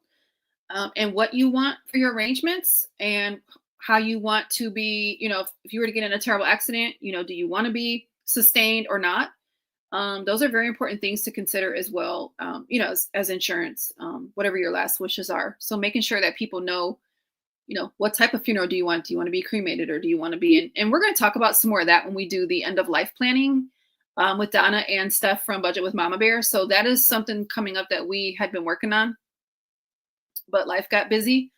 and what you want for your arrangements and how you want to be, you know, if you were to get in a terrible accident, you know, do you want to be sustained or not? Those are very important things to consider as well, you know, as insurance, whatever your last wishes are. So making sure that people know, you know, what type of funeral do you want? Do you want to be cremated or do you want to be in? And we're going to talk about some more of that when we do the end of life planning with Donna and Steph from Budget with Mama Bear. So that is something coming up that we had been working on, but life got busy.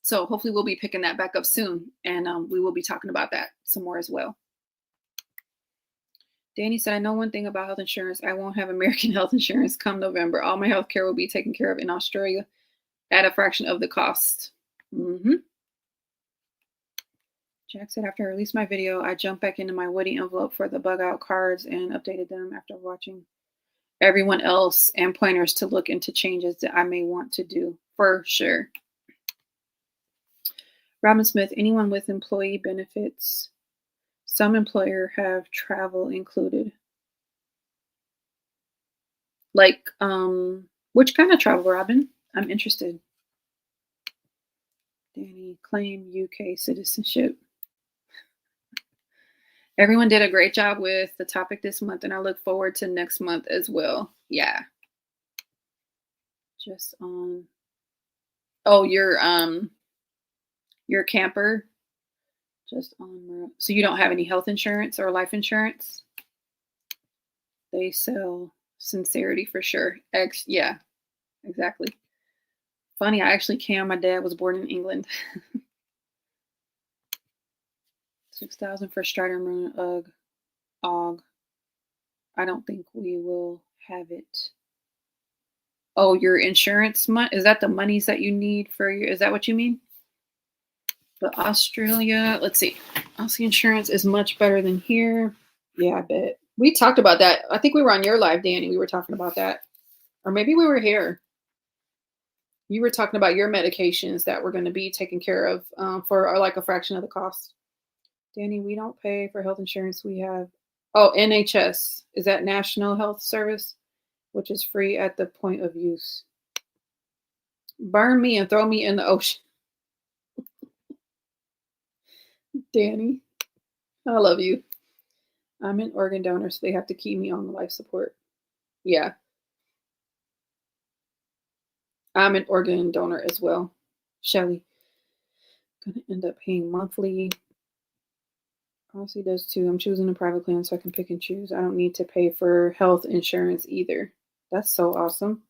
So hopefully we'll be picking that back up soon. And we will be talking about that some more as well. Danny said, I know one thing about health insurance. I won't have American health insurance come November. All my health care will be taken care of in Australia at a fraction of the cost. Jack said, after I released my video, I jumped back into my Woody envelope for the bug out cards and updated them after watching everyone else and pointers to look into changes that I may want to do for sure. Robin Smith, anyone with employee benefits, some employer have travel included. Like, which kind of travel, Robin? I'm interested. Danny, claim UK citizenship. Everyone did a great job with the topic this month, and I look forward to next month as well. Yeah. Just on. Oh, your camper. Just on. So you don't have any health insurance or life insurance? They sell sincerity for sure. Yeah, exactly. Funny, I actually can. My dad was born in England. 6,000 for Strider Moon Og. I don't think we will have it. Oh, your insurance money? Is that the monies that you need for your? Is that what you mean? But Australia, let's see. Aussie insurance is much better than here. Yeah, I bet. We talked about that. I think we were on your live, Danny. We were talking about that. Or maybe we were here. You were talking about your medications that were going to be taken care of for like a fraction of the cost. Danny, we don't pay for health insurance. We have, NHS. Is that National Health Service, which is free at the point of use. Burn me and throw me in the ocean. Danny, I love you. I'm an organ donor, so they have to keep me on life support. Yeah. I'm an organ donor as well. Shelly. Gonna end up paying monthly. Policy does too. I'm choosing a private plan so I can pick and choose. I don't need to pay for health insurance either. That's so awesome.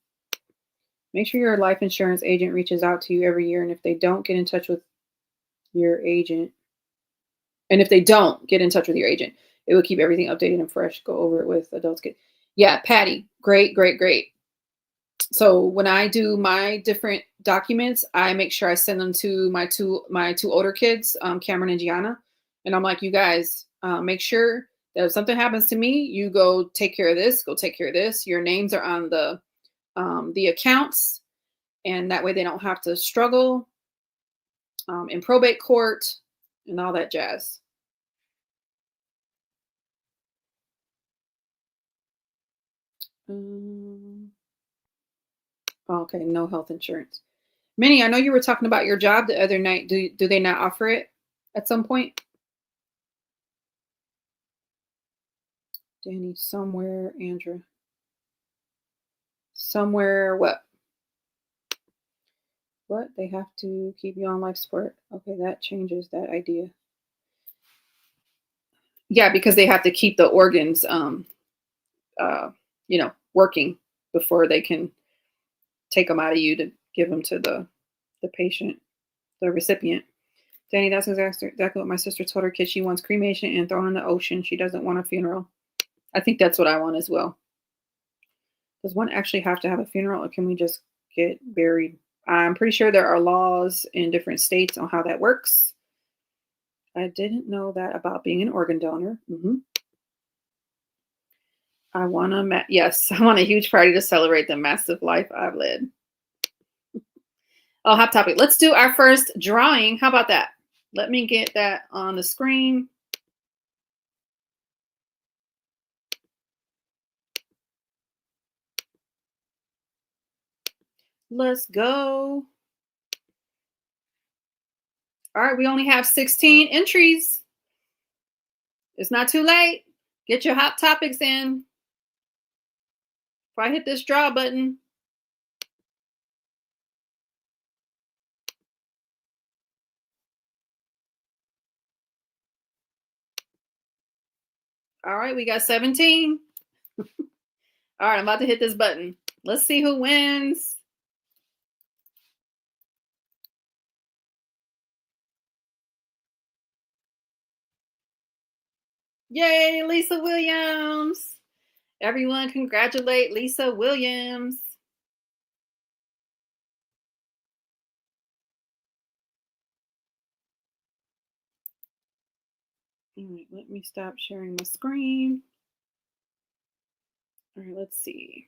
Make sure your life insurance agent reaches out to you every year. And if they don't, get in touch with your agent. And if they don't get in touch with your agent, it will keep everything updated and fresh. Go over it with adults. Yeah, Patty. Great, great, great. So when I do my different documents, I make sure I send them to my two older kids, Cameron and Gianna. And I'm like, you guys, make sure that if something happens to me, you go take care of this, go take care of this. Your names are on the accounts, and that way they don't have to struggle in probate court. and all that jazz. Um, okay, no health insurance. Minnie, I know you were talking about your job the other night. Do they not offer it at some point? Danny, somewhere, Andrew. Somewhere what? What? They have to keep you on life support. Okay, that changes that idea. Yeah, because they have to keep the organs working before they can take them out of you to give them to the patient, the recipient. Danny, that's exactly what my sister told her kid. She wants cremation and thrown in the ocean. She doesn't want a funeral. I think that's what I want as well. Does one actually have to have a funeral, or can we just get buried? I'm pretty sure there are laws in different states on how that works. I didn't know that about being an organ donor. I want a huge party to celebrate the massive life I've led. Oh, hot topic. Let's do our first drawing. How about that? Let me get that on the screen. Let's go. All right, we only have 16 entries. It's not too late. Get your hot topics in. If I hit this draw button. All right, we got 17. All right, I'm about to hit this button. Let's see who wins. Yay, Lisa Williams. Everyone congratulate Lisa Williams. All right, let me stop sharing my screen. All right, let's see.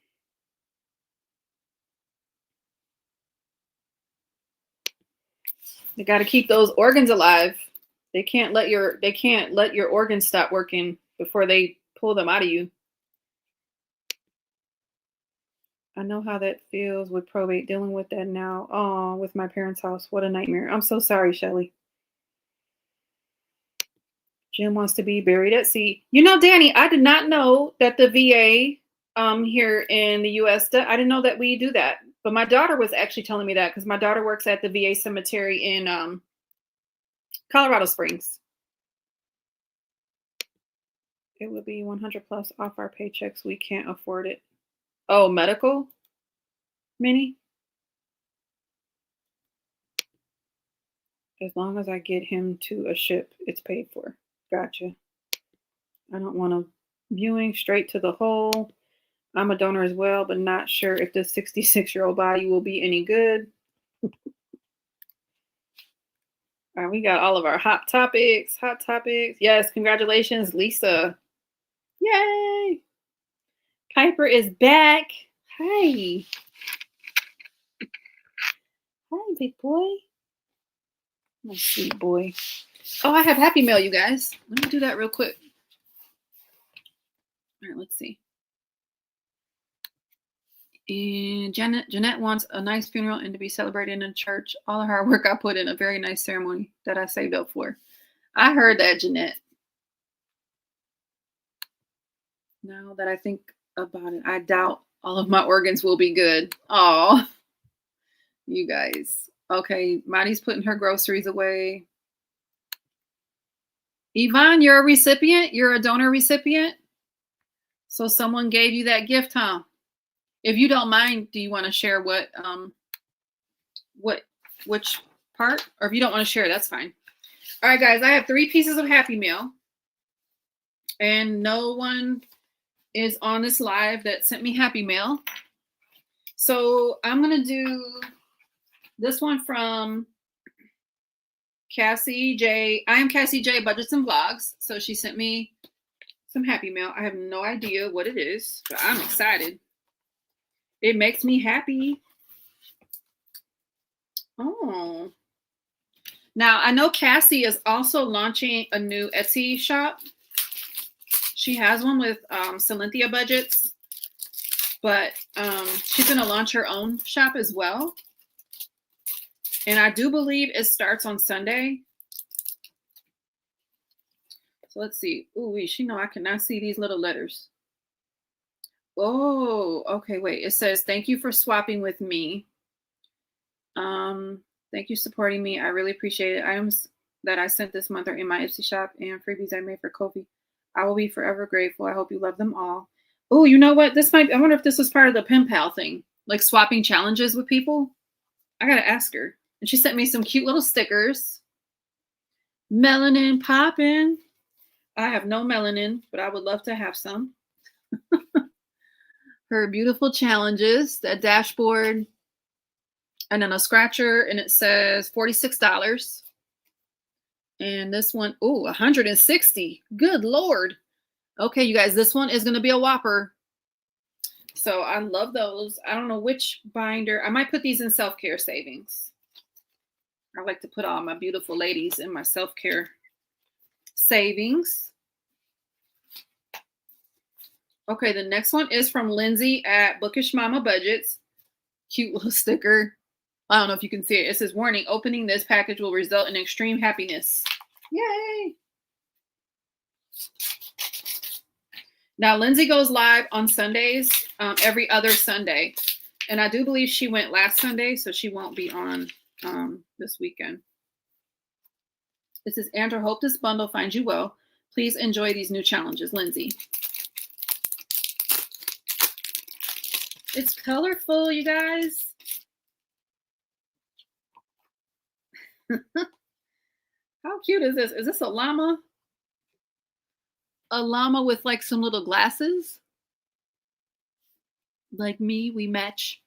They got to keep those organs alive. They can't let your organs stop working before they pull them out of you. I know how that feels with probate, dealing with that now. Oh, with my parents' house. What a nightmare. I'm so sorry, Shelly. Jim wants to be buried at sea. You know, Danny, I did not know that the VA here in the US, I didn't know that we do that. But my daughter was actually telling me that because my daughter works at the VA cemetery in Colorado Springs. It would be 100 plus off our paychecks. We can't afford it. Oh, medical? Minnie? As long as I get him to a ship, it's paid for. Gotcha. I don't want a viewing straight to the hole. I'm a donor as well, but not sure if the 66-year-old body will be any good. All right, we got all of our hot topics. Hot topics. Yes, congratulations, Lisa. Yay. Piper is back. Hi. Hi, big boy. My sweet boy. Oh, I have Happy Mail, you guys. Let me do that real quick. All right, let's see. And Jeanette wants a nice funeral and to be celebrated in church. All the hard work I put in, a very nice ceremony that I saved up for. I heard that, Jeanette. Now that I think about it, I doubt all of my organs will be good. Oh, you guys. Okay, Maddie's putting her groceries away. Yvonne, you're a recipient? You're a donor recipient? So someone gave you that gift, huh? If you don't mind, do you want to share which part? Or if you don't want to share, that's fine. All right, guys, I have 3 pieces of Happy Mail. And no one is on this live that sent me Happy Mail. So I'm going to do this one from Cassie J. I am Cassie J. Budgets and Vlogs. So she sent me some Happy Mail. I have no idea what it is, but I'm excited. It makes me happy. Oh. Now, I know Cassie is also launching a new Etsy shop. She has one with Cynthia Budgets, but she's going to launch her own shop as well. And I do believe it starts on Sunday. So let's see. Ooh, she know I cannot see these little letters. Oh, okay, wait. It says, thank you for swapping with me. Thank you supporting me. I really appreciate it. Items that I sent this month are in my Etsy shop and freebies I made for Kofi. I will be forever grateful. I hope you love them all. Oh, you know what? I wonder if this was part of the pen pal thing, like swapping challenges with people. I got to ask her. And she sent me some cute little stickers. Melanin popping. I have no melanin, but I would love to have some. Her beautiful challenges, that dashboard, and then a scratcher, and it says $46. And this one, oh, $160. Good Lord. Okay, you guys, this one is going to be a whopper. So I love those. I don't know which binder. I might put these in self-care savings. I like to put all my beautiful ladies in my self-care savings. Okay, the next one is from Lindsay at Bookish Mama Budgets. Cute little sticker. I don't know if you can see it. It says, warning, opening this package will result in extreme happiness. Yay! Now, Lindsay goes live on Sundays, every other Sunday. And I do believe she went last Sunday, so she won't be on this weekend. It says, Andrew, hope this bundle finds you well. Please enjoy these new challenges, Lindsay. It's colorful, you guys. How cute is this? Is this a llama? A llama with like some little glasses? Like me, we match.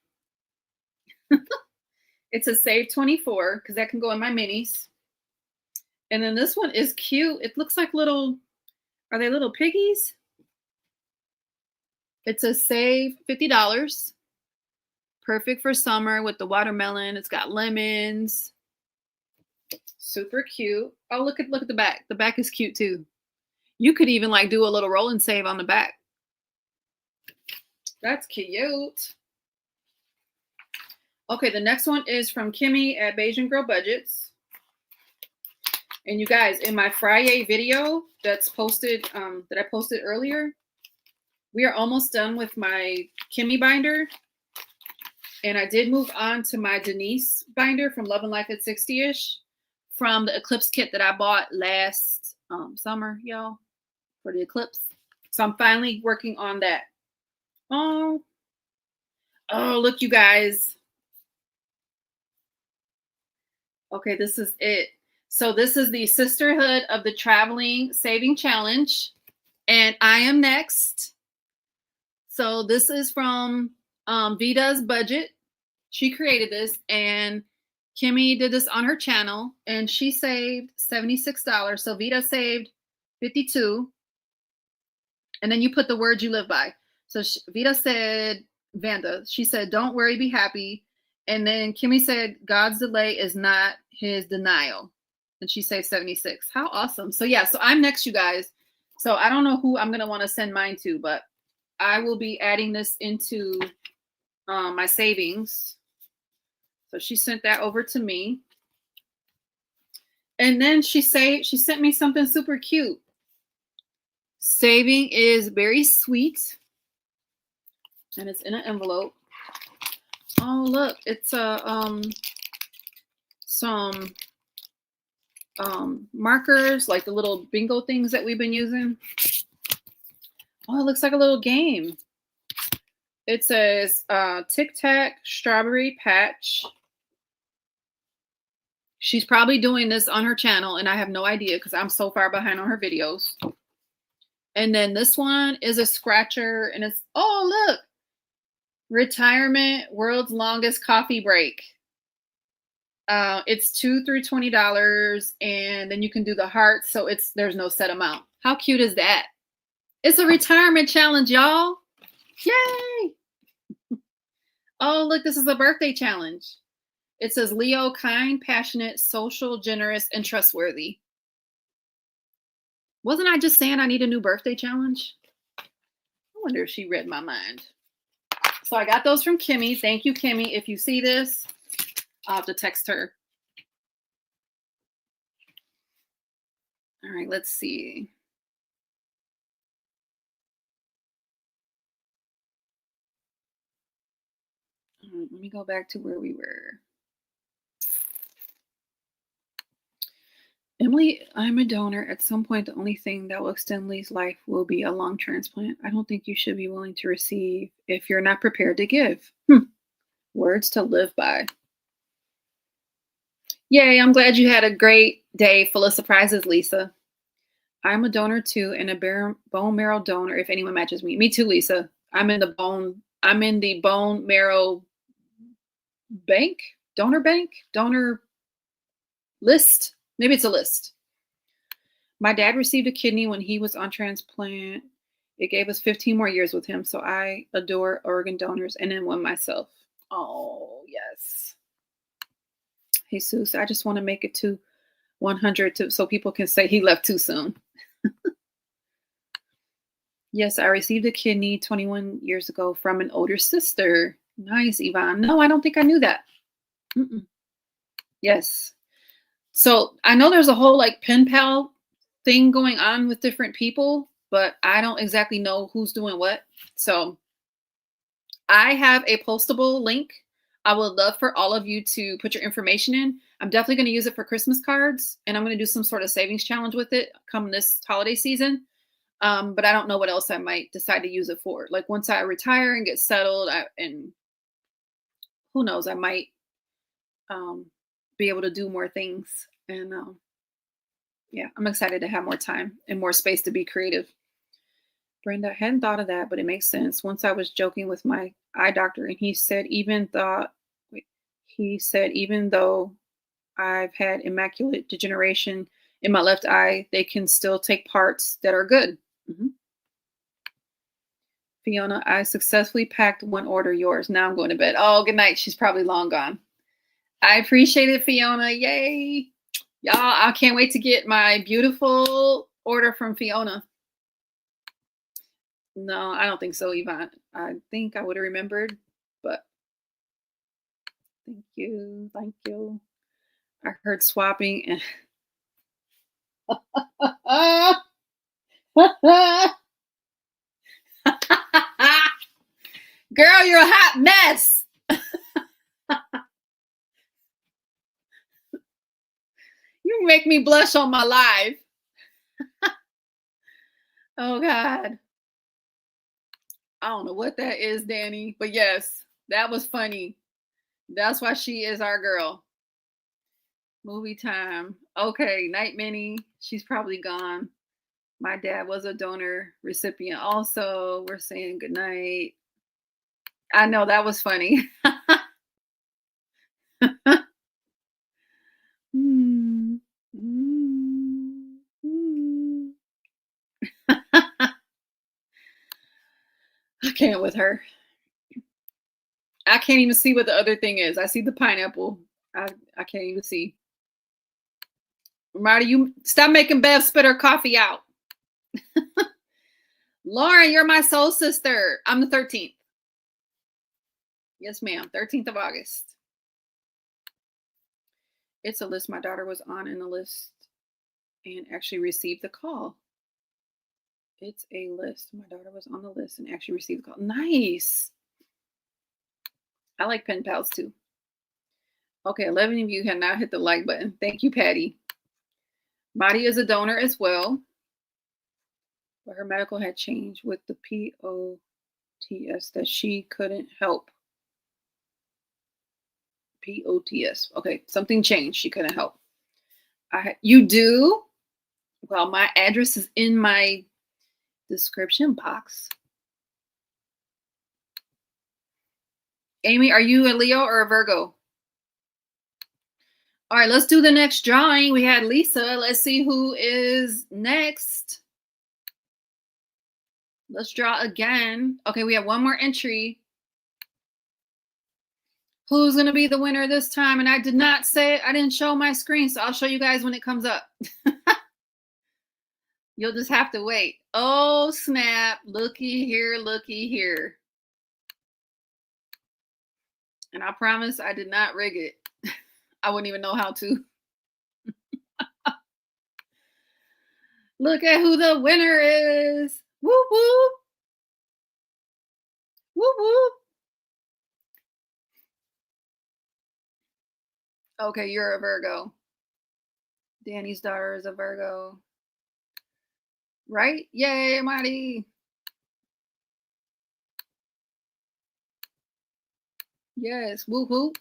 It's a Save 24 because that can go in my minis. And then this one is cute. It looks like little, are they little piggies? It's a Save $50. Perfect for summer with the watermelon. It's got lemons. Super cute. Oh, look at the back. The back is cute too. You could even like do a little roll and save on the back. That's cute. Okay, the next one is from Kimmy at Bajan Girl Budgets. And you guys, in my Friday video that's posted, that I posted earlier, we are almost done with my Kimmy binder. And I did move on to my Denise binder from Love and Life at 60-ish from the Eclipse kit that I bought last summer, y'all, for the Eclipse. So I'm finally working on that. Oh, look, you guys. Okay, this is it. So this is the Sisterhood of the Traveling Saving Challenge. And I am next. So this is from Vita's Budget. She created this, and Kimmy did this on her channel, and she saved $76. So Vita saved $52. And then you put the words you live by. So Vita said, Vanda, she said, don't worry, be happy. And then Kimmy said, God's delay is not his denial. And she saved 76. How awesome. So yeah, so I'm next, you guys. So I don't know who I'm going to want to send mine to, but I will be adding this into my savings. So she sent that over to me. And then she sent me something super cute. Saving is very sweet. And it's in an envelope. Oh, look, it's some markers, like the little bingo things that we've been using. Oh, it looks like a little game. It says Tic Tac Strawberry Patch. She's probably doing this on her channel, and I have no idea because I'm so far behind on her videos. And then this one is a scratcher, and it's, oh, look. Retirement World's Longest Coffee Break. It's $2 through $20, and then you can do the hearts, so there's no set amount. How cute is that? It's a retirement challenge, y'all. Yay! Oh, look, this is a birthday challenge. It says Leo, kind, passionate, social, generous, and trustworthy. Wasn't I just saying I need a new birthday challenge? I wonder if she read my mind. So I got those from Kimmy. Thank you, Kimmy. If you see this, I'll have to text her. All right, let's see. Let me go back to where we were. Emily, I'm a donor. At some point, the only thing that will extend Lee's life will be a lung transplant. I don't think you should be willing to receive if you're not prepared to give. Words to live by. Yay, I'm glad you had a great day full of surprises, Lisa. I'm a donor too, and a bone marrow donor if anyone matches me. Me too, Lisa. I'm in the bone marrow donor list. Maybe it's a list. My dad received a kidney when he was on transplant. It gave us 15 more years with him, so I adore organ donors and then one myself. Oh, yes. Jesus, I just want to make it to 100 so people can say he left too soon. Yes, I received a kidney 21 years ago from an older sister. Nice, Yvonne. No, I don't think I knew that. Yes. So I know there's a whole like pen pal thing going on with different people, but I don't exactly know who's doing what. So I have a postable link. I would love for all of you to put your information in. I'm definitely going to use it for Christmas cards, and I'm going to do some sort of savings challenge with it come this holiday season. But I don't know what else I might decide to use it for. Like once I retire and get settled, and who knows, I might be able to do more things. And yeah, I'm excited to have more time and more space to be creative. Brenda, I hadn't thought of that, but it makes sense. Once I was joking with my eye doctor, and he said even though I've had immaculate degeneration in my left eye, they can still take parts that are good. Fiona, I successfully packed one order, yours. Now I'm going to bed. Oh, good night. She's probably long gone. I appreciate it, Fiona. Yay. Y'all, I can't wait to get my beautiful order from Fiona. No, I don't think so, Yvonne. I think I would have remembered, but thank you. Thank you. I heard swapping and girl, you're a hot mess. You make me blush on my live. Oh God. I don't know what that is, Danny, but yes, that was funny. That's why she is our girl. Movie time. Okay, Night Minnie. She's probably gone. My dad was a donor recipient also. We're saying goodnight. I know, that was funny. I can't with her. I can't even see what the other thing is. I see the pineapple. I can't even see. Marty, you stop making Bev spit her coffee out. Lauren, you're my soul sister. I'm the 13th. Yes, ma'am. 13th of August. It's a list my daughter was on in the list and actually received the call. It's a list. My daughter was on the list and actually received the call. Nice. I like pen pals too. Okay, 11 of you have now hit the like button. Thank you, Patty. Madi is a donor as well, but her medical had changed with the POTS that she couldn't help. POTS. Okay, something changed. She couldn't help. You do? Well, my address is in my description box. Amy, are you a Leo or a Virgo? All right, let's do the next drawing. We had Lisa. Let's see who is next. Let's draw again. Okay, we have one more entry. who's going to be the winner this time. And I did not say it. I didn't show my screen. So I'll show you guys when it comes up. You'll just have to wait. Oh, snap. Looky here. Looky here. And I promise I did not rig it. I wouldn't even know how to. Look at who the winner is. Woo woo. Woo woo. Okay, you're a Virgo. Danny's daughter is a Virgo. Right? Yay, Marty. Yes. Woo woo.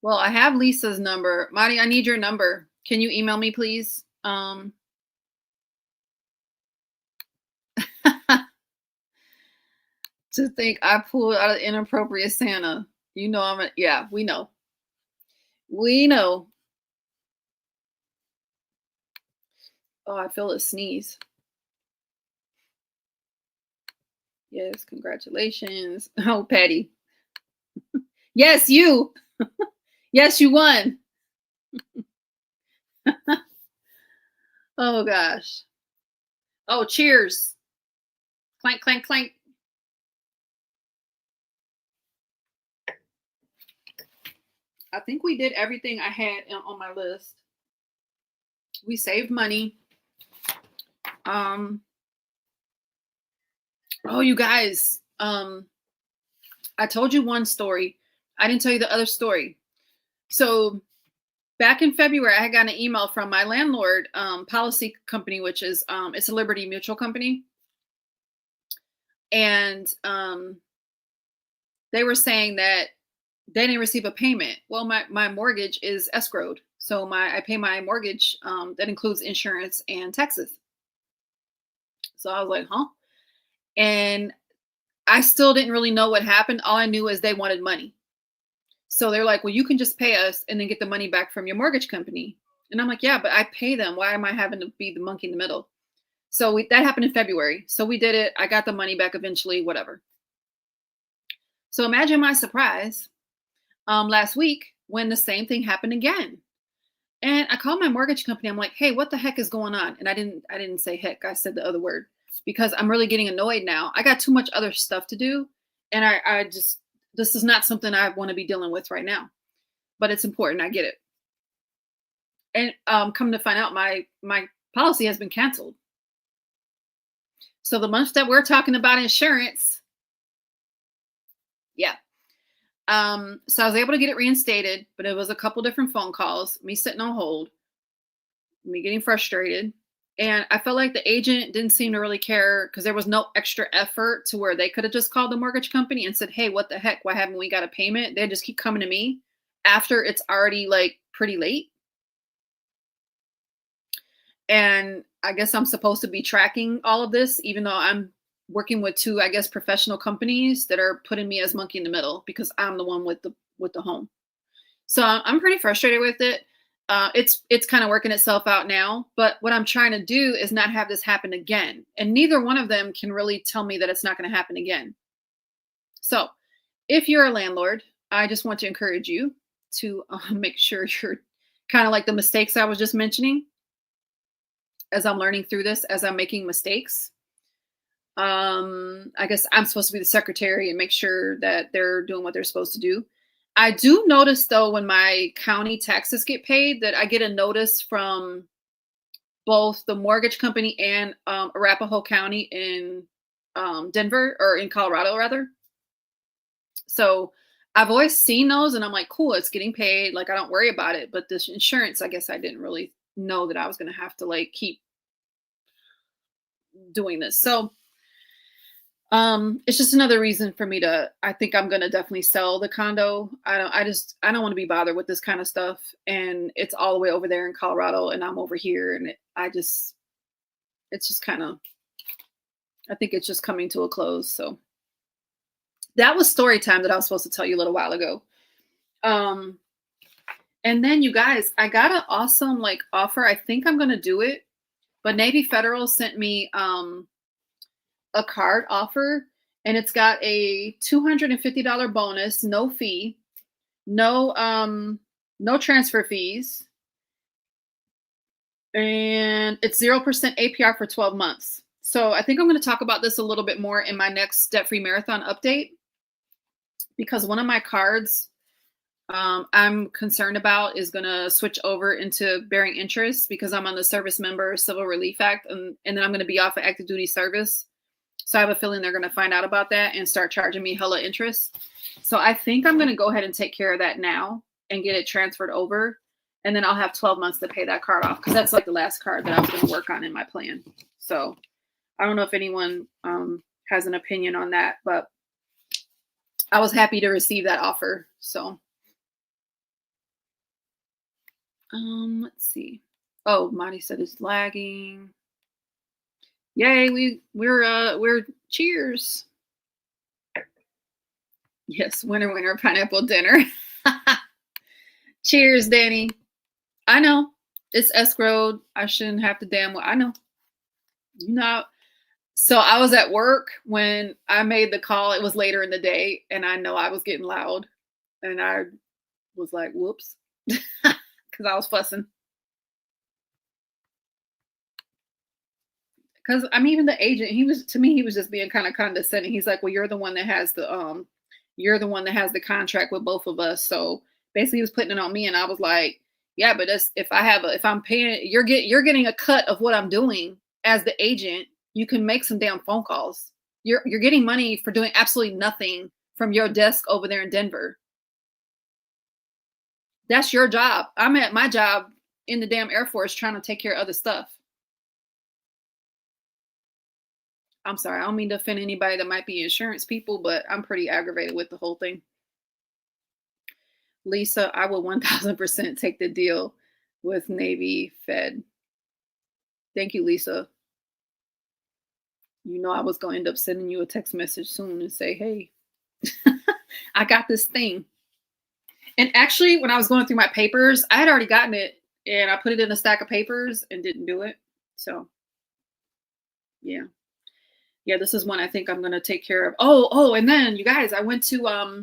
Well, I have Lisa's number. Marty, I need your number. Can you email me, please? To think I pulled out an inappropriate Santa. You know yeah, we know. We know. Oh, I feel a sneeze. Yes, congratulations. Oh, Patty. Yes, you. Yes, you won. Oh, gosh. Oh, cheers. Clank, clank, clank. I think we did everything I had on my list. We saved money. Oh, you guys, I told you one story. I didn't tell you the other story. So back in February, I got an email from my landlord policy company, which is, it's a Liberty Mutual company. And they were saying that they didn't receive a payment. Well, my mortgage is escrowed. So I pay my mortgage, that includes insurance and taxes. So I was like, huh? And I still didn't really know what happened. All I knew is they wanted money. So they're like, well, you can just pay us and then get the money back from your mortgage company. And I'm like, yeah, but I pay them. Why am I having to be the monkey in the middle? So that happened in February. So we did it. I got the money back eventually, whatever. So imagine my surprise last week when the same thing happened again. And I called my mortgage company. I'm like, hey, what the heck is going on? And I didn't say heck. I said the other word because I'm really getting annoyed now. I got too much other stuff to do. And I just, this is not something I want to be dealing with right now, but it's important. I get it. And come to find out, my policy has been canceled. So the month that we're talking about insurance, yeah. So I was able to get it reinstated, but it was a couple different phone calls, me sitting on hold, me getting frustrated. And I felt like the agent didn't seem to really care because there was no extra effort to where they could have just called the mortgage company and said, hey, what the heck? Why haven't we got a payment? They just keep coming to me after it's already like pretty late. And I guess I'm supposed to be tracking all of this, even though I'm working with two, I guess, professional companies that are putting me as monkey in the middle because I'm the one with the home. So I'm pretty frustrated with it. It's kind of working itself out now, but what I'm trying to do is not have this happen again. And neither one of them can really tell me that it's not going to happen again. So if you're a landlord, I just want to encourage you to make sure you're kind of like the mistakes I was just mentioning as I'm learning through this, as I'm making mistakes. I guess I'm supposed to be the secretary and make sure that they're doing what they're supposed to do. I do notice though, when my county taxes get paid, that I get a notice from both the mortgage company and Arapahoe County in Denver, or in Colorado rather. So I've always seen those and I'm like, cool, it's getting paid. Like I don't worry about it. But this insurance, I guess I didn't really know that I was going to have to like keep doing this. So it's just another reason for me to, I think I'm going to definitely sell the condo. I don't want to be bothered with this kind of stuff. And it's all the way over there in Colorado and I'm over here. And it's just kind of, I think it's just coming to a close. So that was story time that I was supposed to tell you a little while ago. And then you guys, I got an awesome like offer. I think I'm going to do it, but Navy Federal sent me, a card offer, and it's got a $250 bonus, no fee. no transfer fees. And it's 0% APR for 12 months. So I think I'm going to talk about this a little bit more in my next debt-free marathon update, because one of my cards I'm concerned about is going to switch over into bearing interest because I'm on the Service Member Civil Relief Act, and then I'm going to be off of active duty service. So I have a feeling they're going to find out about that and start charging me hella interest. So I think I'm going to go ahead and take care of that now and get it transferred over. And then I'll have 12 months to pay that card off, because that's like the last card that I was going to work on in my plan. So I don't know if anyone has an opinion on that, but I was happy to receive that offer. So let's see. Oh, Marty said it's lagging. Yay, we're cheers. Yes, winner pineapple dinner. Cheers, Danny. I know it's escrowed. I shouldn't have to damn well. I know. You know. So I was at work when I made the call. It was later in the day, and I know I was getting loud, and I was like, "Whoops," because I was fussing. Because I'm even the agent. He was just being kind of condescending. He's like, "Well, you're the one that has the contract with both of us." So basically, he was putting it on me, and I was like, "Yeah, but if I'm paying, you're getting a cut of what I'm doing as the agent. You can make some damn phone calls. You're getting money for doing absolutely nothing from your desk over there in Denver. That's your job. I'm at my job in the damn Air Force trying to take care of other stuff." I'm sorry, I don't mean to offend anybody that might be insurance people, but I'm pretty aggravated with the whole thing. Lisa, I will 1000% take the deal with Navy Fed. Thank you, Lisa. You know I was going to end up sending you a text message soon and say, "Hey, I got this thing." And actually, when I was going through my papers, I had already gotten it, and I put it in a stack of papers and didn't do it. So, yeah. Yeah, this is one I think I'm going to take care of. Oh, and then you guys, I went to, I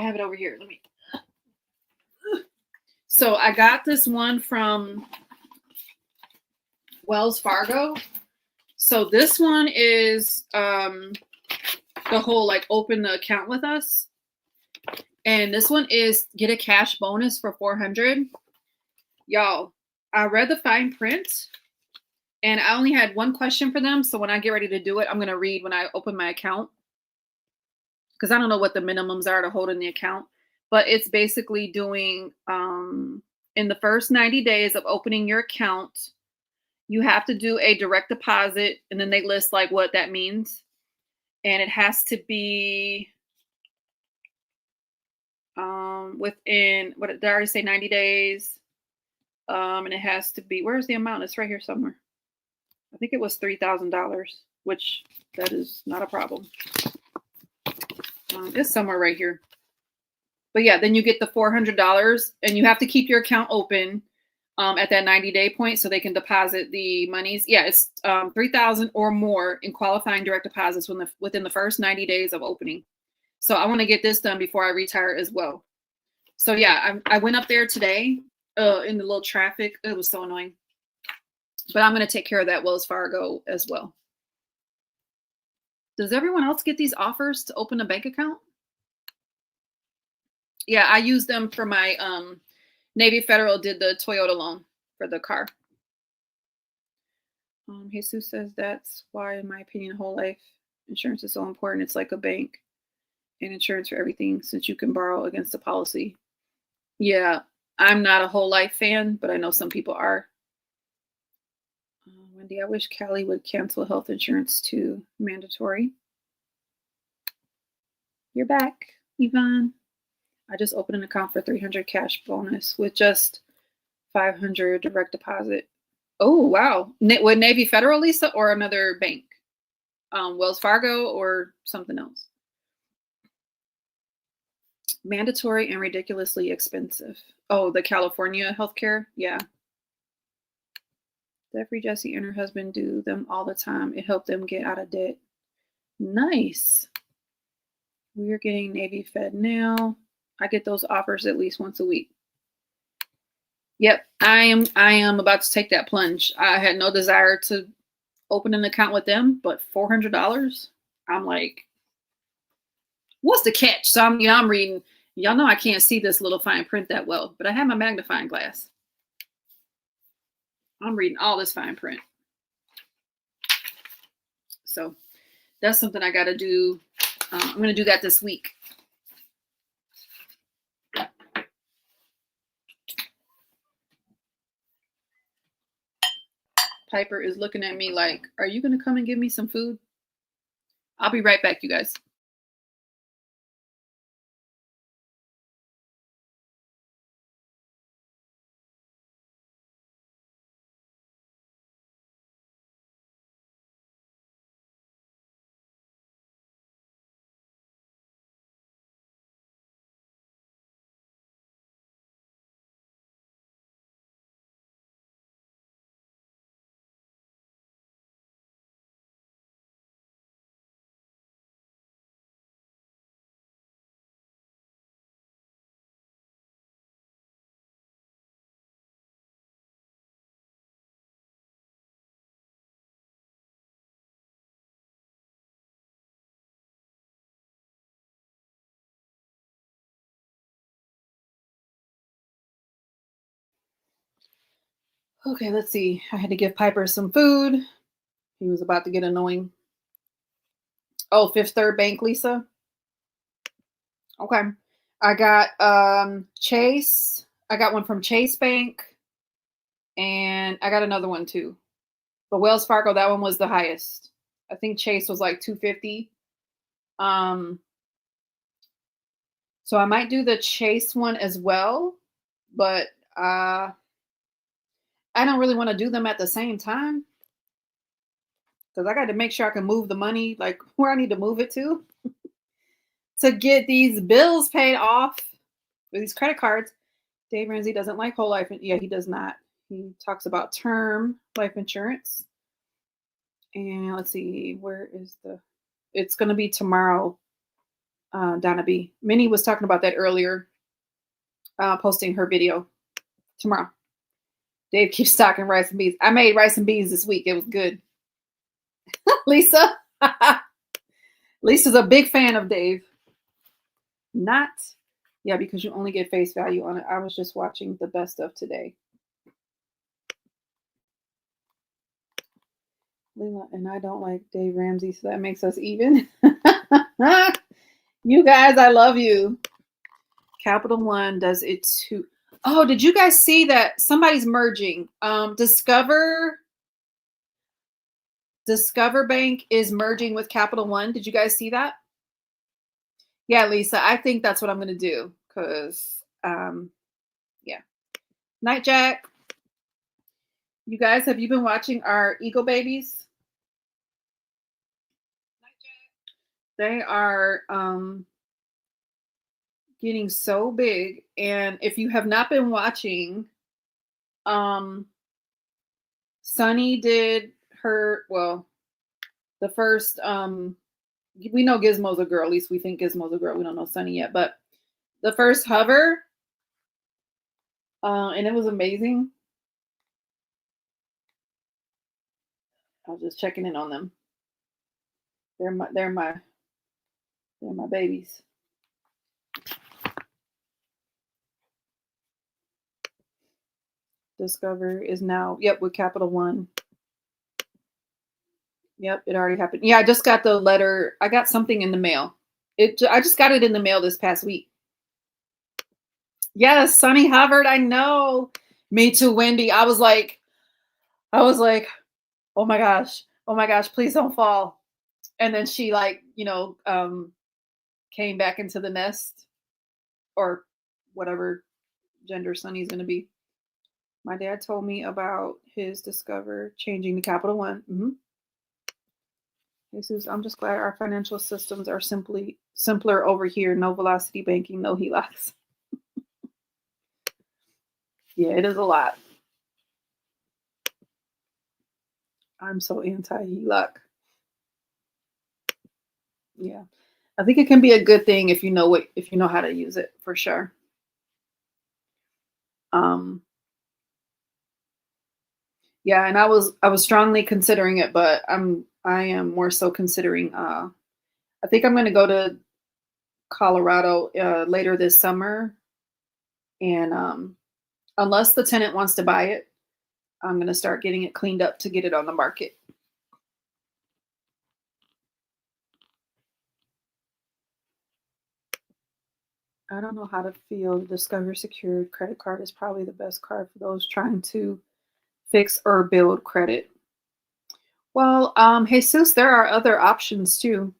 have it over here. Let me. So I got this one from Wells Fargo. So this one is the whole like open the account with us. And this one is get a cash bonus for $400. Y'all, I read the fine print. And I only had one question for them. So when I get ready to do it, I'm going to read when I open my account, because I don't know what the minimums are to hold in the account. But it's basically doing in the first 90 days of opening your account, you have to do a direct deposit. And then they list like what that means. And it has to be within, what did I already say, 90 days. And it has to be, where's the amount? It's right here somewhere. I think it was $3,000, which that is not a problem. It's somewhere right here. But yeah, then you get the $400, and you have to keep your account open at that 90-day point so they can deposit the monies. Yeah, it's $3,000 or more in qualifying direct deposits within the first 90 days of opening. So I want to get this done before I retire as well. So yeah, I went up there today in the little traffic. It was so annoying. But I'm going to take care of that Wells Fargo as well. Does everyone else get these offers to open a bank account? Yeah, I used them for my Navy Federal did the Toyota loan for the car. Jesus says that's why, in my opinion, whole life insurance is so important. It's like a bank and insurance for everything, since you can borrow against the policy. Yeah, I'm not a whole life fan, but I know some people are. Wendy, I wish Cali would cancel health insurance to mandatory. You're back, Yvonne. I just opened an account for $300 cash bonus with just $500 direct deposit. Oh, wow. With Navy Federal, Lisa, or another bank? Wells Fargo or something else? Mandatory and ridiculously expensive. Oh, the California healthcare? Yeah. Jeffrey, Jesse, and her husband do them all the time. It helped them get out of debt. Nice. We're getting Navy Fed now. I get those offers at least once a week. Yep, I am about to take that plunge. I had no desire to open an account with them, but $400. I'm like, what's the catch? So I'm reading. Y'all know I can't see this little fine print that well, but I have my magnifying glass. I'm reading all this fine print. So that's something I got to do. I'm going to do that this week. Piper is looking at me like, are you going to come and give me some food? I'll be right back, you guys. Okay, let's see. I had to give Piper some food. He was about to get annoying. Oh, Fifth Third Bank, Lisa. Okay. I got Chase. I got one from Chase Bank. And I got another one too. But Wells Fargo, that one was the highest. I think Chase was like 250. So I might do the Chase one as well, but I don't really want to do them at the same time because I got to make sure I can move the money like where I need to move it to get these bills paid off with these credit cards. Dave Ramsey doesn't like whole life. Yeah, he does not. He talks about term life insurance. And let's see, where is it's going to be tomorrow, Donna B. Minnie was talking about that earlier, posting her video tomorrow. Dave keeps stocking rice and beans. I made rice and beans this week. It was good. Lisa. Lisa's a big fan of Dave. Not, yeah, because you only get face value on it. I was just watching the best of today. Lila and I don't like Dave Ramsey, so that makes us even. You guys, I love you. Capital One does it too. Oh, did you guys see that somebody's merging? Discover Bank is merging with Capital One. Did you guys see that? Yeah, Lisa, I think that's what I'm going to do because, yeah. Night Jack. You guys, have you been watching our Eagle babies? They are getting so big. And if you have not been watching, Sunny did the first, we know Gizmo's a girl, at least we think Gizmo's a girl. We don't know Sunny yet, but the first hover, and it was amazing. I was just checking in on them. They're my babies. Discover is now, yep, with Capital One. Yep, it already happened. Yeah, I just got the letter. I got something in the mail. I just got it in the mail this past week. Yes, Sunny Hubbard, I know. Me too, Wendy. I was like, oh my gosh, please don't fall. And then she came back into the nest or whatever gender Sunny's going to be. My dad told me about his Discover changing to Capital One. Mm-hmm. Jesus, I'm just glad our financial systems are simpler over here. No velocity banking, no HELOCs. Yeah, it is a lot. I'm so anti-HELOC. Yeah. I think it can be a good thing if you know how to use it for sure. Um, yeah, and I was strongly considering it, but I am more so considering I think I'm gonna go to Colorado later this summer, and unless the tenant wants to buy it, I'm gonna start getting it cleaned up to get it on the market. I don't know how to feel. The Discover Secured credit card is probably the best card for those trying to fix or build credit. Well, Jesus, there are other options too.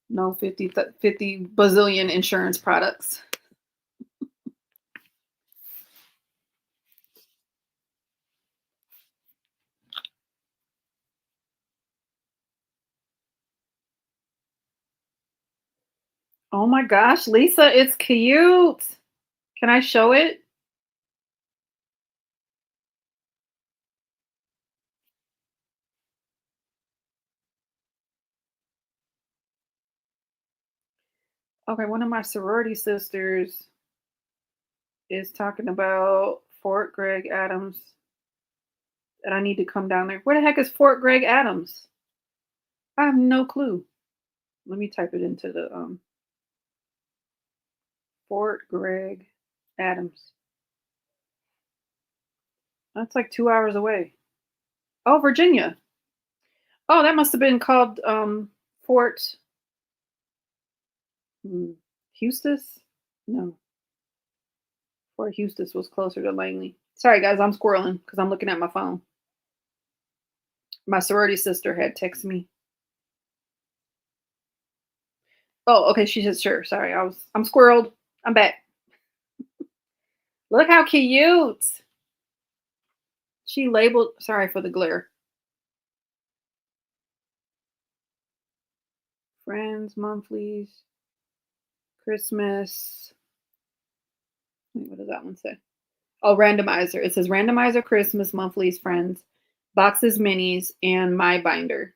No 50 bazillion insurance products. Oh my gosh, Lisa, it's cute. Can I show it? Okay, one of my sorority sisters is talking about Fort Gregg Adams, and I need to come down there. Where the heck is Fort Gregg Adams? I have no clue. Let me type it into the Fort Gregg Adams. That's like 2 hours away. Oh, Virginia. Oh, that must have been called Fort Eustis. No, Fort Eustis was closer to Langley. Sorry, guys, I'm squirreling because I'm looking at my phone. My sorority sister had texted me. Oh, okay. She said sure. Sorry, I'm squirreled. I'm back. Look how cute. She labeled. Sorry for the glare. Friends, monthlies, Christmas. Wait, what does that one say? Oh, randomizer. It says randomizer, Christmas, monthlies, friends, boxes, minis, and my binder.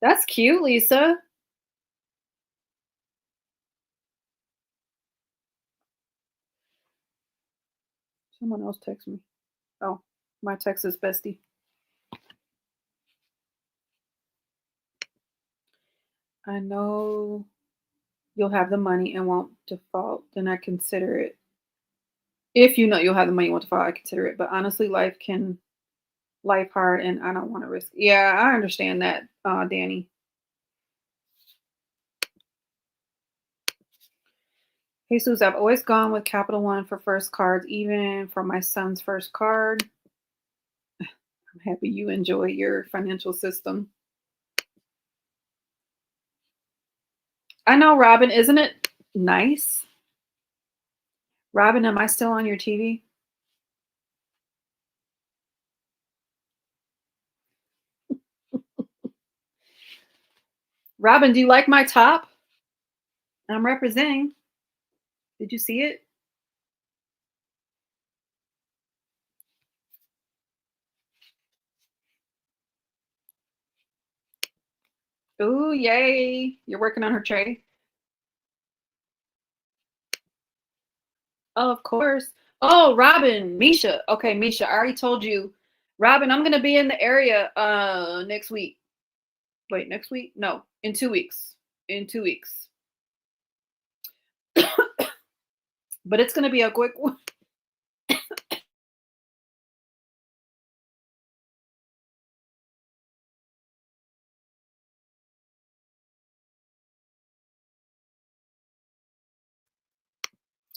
That's cute, Lisa. Someone else text me. Oh, my Texas bestie. I know you'll have the money and won't default, then I consider it. If you know you'll have the money and won't default, I consider it. But honestly, life hard, and I don't want to risk. Yeah, I understand that, Danny. Jesus, I've always gone with Capital One for first cards, even for my son's first card. I'm happy you enjoy your financial system. I know, Robin, isn't it nice? Robin, am I still on your TV? Robin, do you like my top? I'm representing. Did you see it? Ooh, yay. You're working on her tray? Oh, of course. Oh, Robin, Misha. Okay, Misha, I already told you. Robin, I'm gonna be in the area next week. Wait, next week? No, in 2 weeks. In 2 weeks. But it's gonna be a quick one.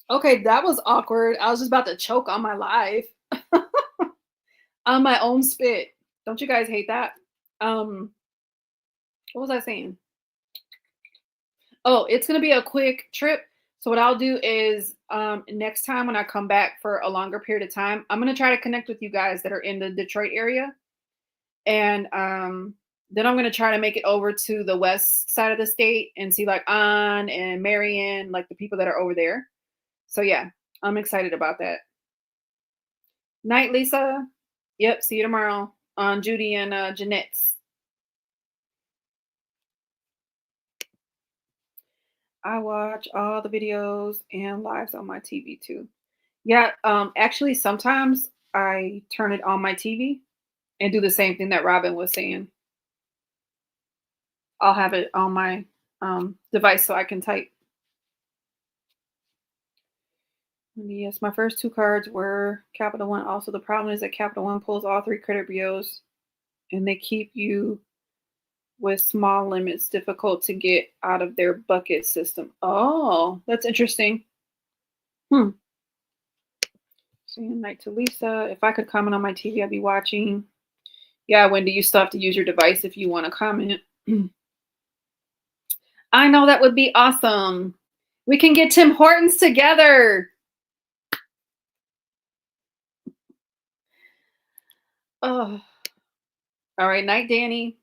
Okay, that was awkward. I was just about to choke on my live. On my own spit. Don't you guys hate that? What was I saying? Oh, it's gonna be a quick trip. So what I'll do is next time when I come back for a longer period of time, I'm gonna try to connect with you guys that are in the Detroit area. And then I'm gonna try to make it over to the west side of the state and see like An and Marion, like the people that are over there. So yeah, I'm excited about that. Night, Lisa. Yep, see you tomorrow on Judy and Jeanette's. I watch all the videos and lives on my TV too. Yeah, actually, sometimes I turn it on my TV and do the same thing that Robin was saying. I'll have it on my device so I can type. Yes, my first two cards were Capital One. Also, the problem is that Capital One pulls all three credit bureaus and they keep you with small limits, difficult to get out of their bucket system. Oh, that's interesting. Hmm. Saying night to Lisa. If I could comment on my TV, I'd be watching. Yeah, Wendy, you still have to use your device if you want to comment. I know that would be awesome. We can get Tim Hortons together. Oh, all right. Night, Danny.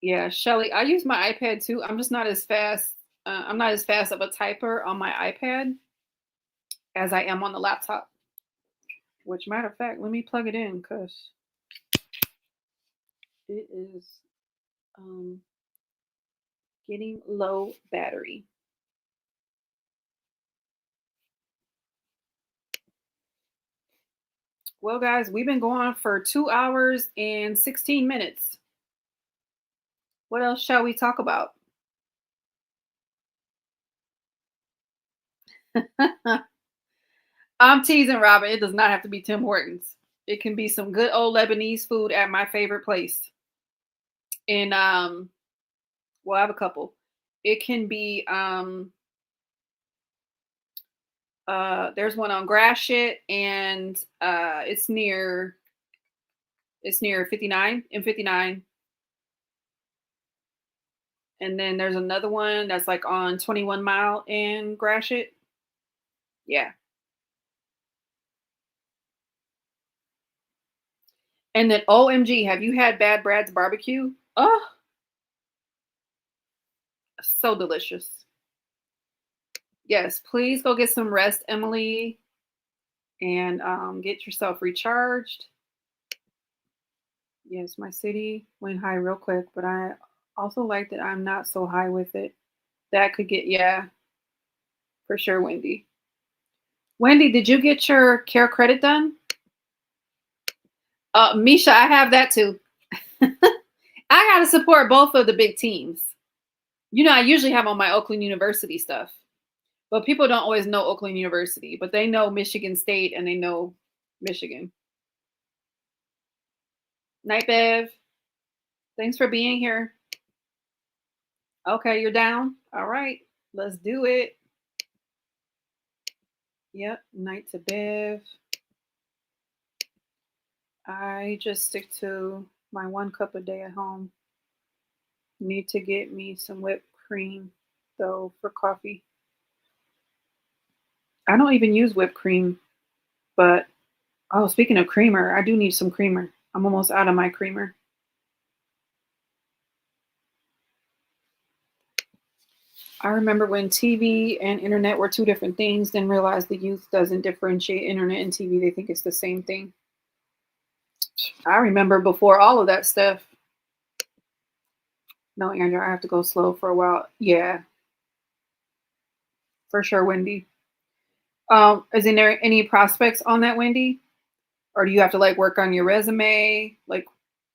Yeah, Shelly. I use my iPad too. I'm just not as fast. I'm not as fast of a typer on my iPad as I am on the laptop. Which, matter of fact, let me plug it in because it is getting low battery. Well, guys, we've been going for 2 hours and 16 minutes. What else shall we talk about? I'm teasing Robin. It does not have to be Tim Hortons. It can be some good old Lebanese food at my favorite place. And well, I have a couple. It can be there's one on Gratiot and it's near 59 and 59. And then there's another one that's like on 21 Mile in Gratiot. Yeah. And then OMG, have you had Bad Brad's barbecue? Oh, so delicious. Yes, please go get some rest, Emily, and get yourself recharged. Yes, my city went high real quick, but I also like that I'm not so high with it. That could get, yeah, for sure, Wendy. Wendy, did you get your care credit done? Misha, I have that too. I got to support both of the big teams. You know, I usually have on my Oakland University stuff, but people don't always know Oakland University, but they know Michigan State and they know Michigan. Night, Bev. Thanks for being here. Okay, you're down. All right, let's do it. Yep, night to Bev. I just stick to my 1 cup a day at home. Need to get me some whipped cream though for coffee. I don't even use whipped cream, but oh, speaking of creamer, I do need some creamer. I'm almost out of my creamer. I remember when TV and internet were two different things, then realized the youth doesn't differentiate internet and TV. They think it's the same thing. I remember before all of that stuff. No, Andrew, I have to go slow for a while. Yeah, for sure, Wendy. Is there any prospects on that, Wendy? Or do you have to like work on your resume? Like,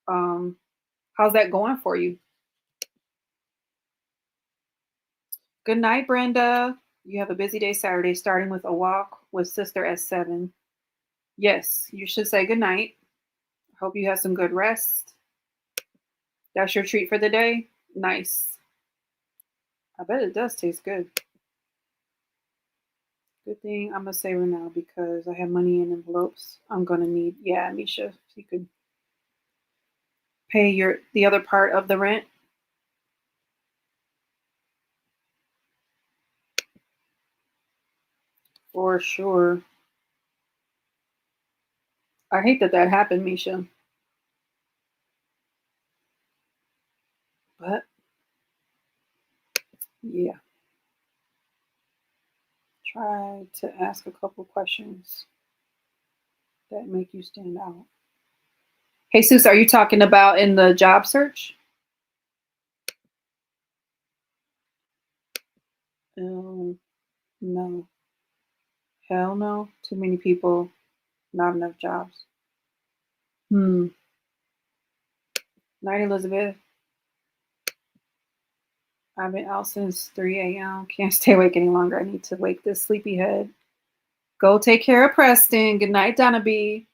um, how's that going for you? Good night, Brenda. You have a busy day Saturday, starting with a walk with sister at 7. Yes, you should say good night. Hope you have some good rest. That's your treat for the day? Nice. I bet it does taste good. Good thing I'm a saver now because I have money in envelopes. I'm gonna need, yeah, Misha, if you could pay the other part of the rent. For sure. I hate that that happened, Misha. But yeah, try to ask a couple questions that make you stand out. Hey, Sus, are you talking about in the job search? Oh, no. Hell no. Too many people, not enough jobs. Hmm. Night, Elizabeth. I've been out since 3 a.m. Can't stay awake any longer. I need to wake this sleepyhead. Go take care of Preston. Good night, Donna B.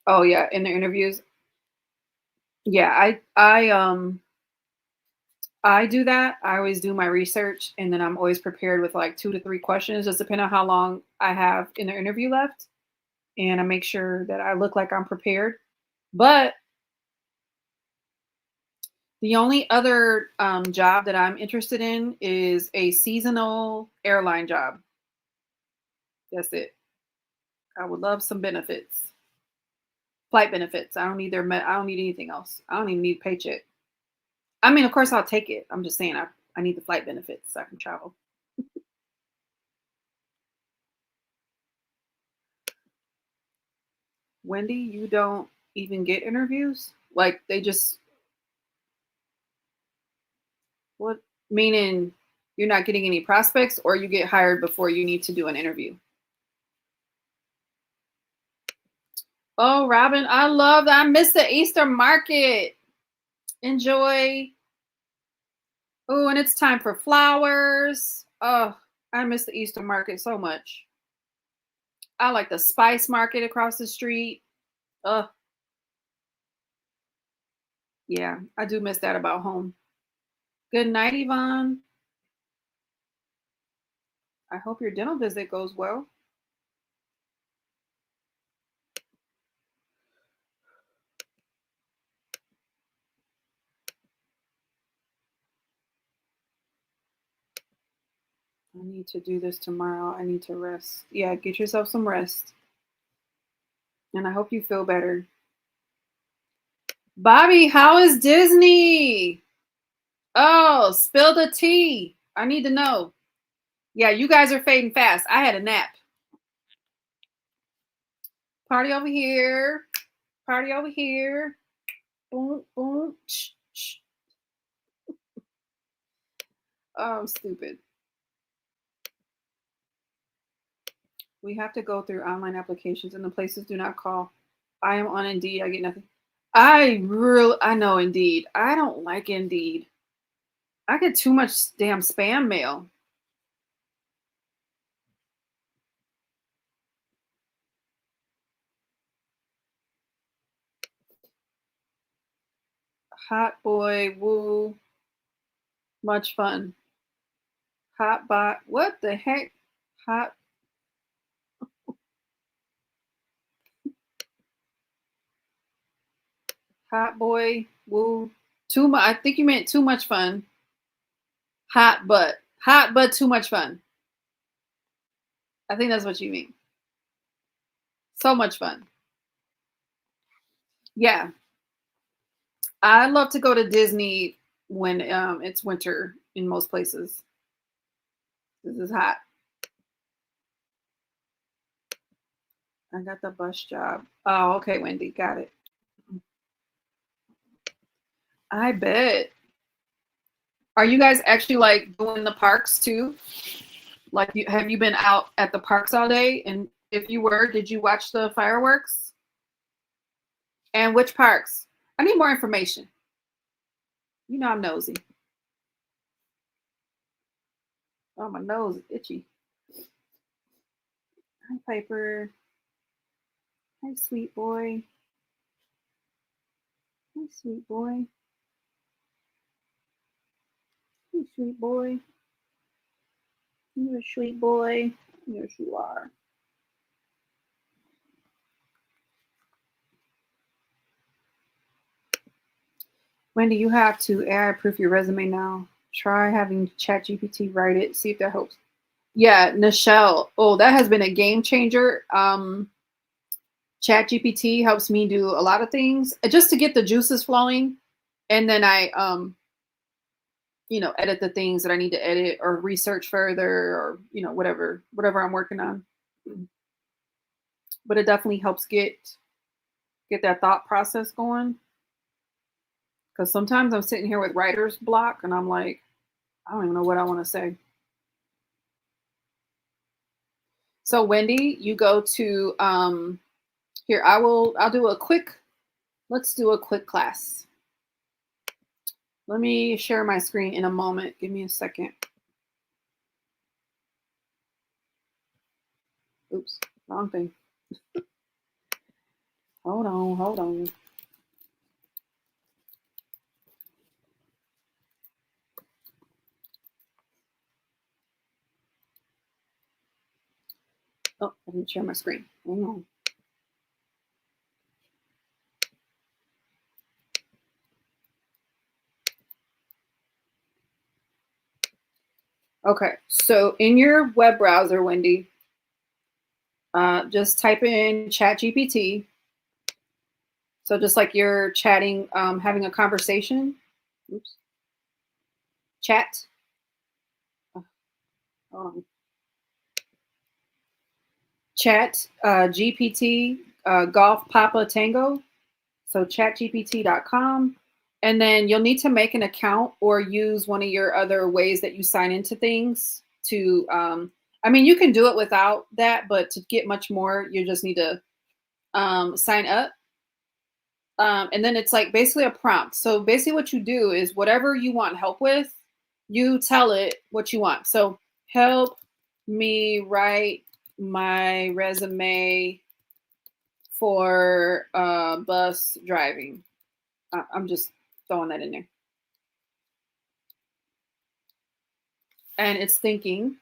Oh yeah, in the interviews. Yeah, I do that. I always do my research and then I'm always prepared with like 2 to 3 questions, just depending on how long I have in the interview left. And I make sure that I look like I'm prepared. But the only other job that I'm interested in is a seasonal airline job. That's it. I would love some benefits, flight benefits. I don't need I don't need anything else. I don't even need a paycheck. I mean, of course, I'll take it. I'm just saying, I need the flight benefits so I can travel. Wendy, you don't even get interviews? Like they just what? Meaning you're not getting any prospects, or you get hired before you need to do an interview? Oh, Robin, I love that. I miss the Easter market. Enjoy. Oh, and it's time for flowers. Oh, I miss the Easter market so much. I like the spice market across the street. Oh, yeah, I do miss that about home. Good night, Yvonne. I hope your dental visit goes well. I need to do this tomorrow. I need to rest. Yeah, get yourself some rest. And I hope you feel better. Bobby, how is Disney? Oh, spill the tea. I need to know. Yeah, you guys are fading fast. I had a nap. Party over here. Party over here. Boom, boom. Shh, shh. Oh, I'm stupid. We have to go through online applications and the places do not call. I am on Indeed. I get nothing. I know Indeed. I don't like Indeed. I get too much damn spam mail. Hot boy, woo. Much fun. Hot bot. What the heck? Hot hot boy, woo. Too much. I think you meant too much fun. Hot butt. Hot but too much fun. I think that's what you mean. So much fun. Yeah. I love to go to Disney when it's winter in most places. This is hot. I got the bus job. Oh, okay, Wendy. Got it. I bet. Are you guys actually like doing the parks too? Like, have you been out at the parks all day? And if you were, did you watch the fireworks? And which parks? I need more information. You know I'm nosy. Oh, my nose is itchy. Hi, Piper. Hi, sweet boy. Hi, sweet boy. Hey, sweet boy. You're a sweet boy. Yes, you are. Wendy, you have to AI proof your resume now. Try having ChatGPT write it. See if that helps. Yeah, Nichelle. Oh, that has been a game changer. ChatGPT helps me do a lot of things just to get the juices flowing, and then I edit the things that I need to edit or research further, or whatever I'm working on. But it definitely helps get that thought process going. Because sometimes I'm sitting here with writer's block, and I'm like, I don't even know what I want to say. So Wendy, you go to here. I'll do a quick. Let's do a quick class. Let me share my screen in a moment. Give me a second. Oops, wrong thing. Hold on, hold on. Oh, I didn't share my screen. Hang on. Okay, so in your web browser, Wendy, just type in ChatGPT. So just like you're chatting, having a conversation. Oops. Chat. Oh, hold on. Chat GPT Golf Papa Tango. So chatgpt.com. And then you'll need to make an account or use one of your other ways that you sign into things to, I mean, you can do it without that, but to get much more, you just need to sign up. And then it's like basically a prompt. So basically what you do is whatever you want help with, you tell it what you want. So help me write my resume for bus driving. I'm just throwing that in there. And it's thinking.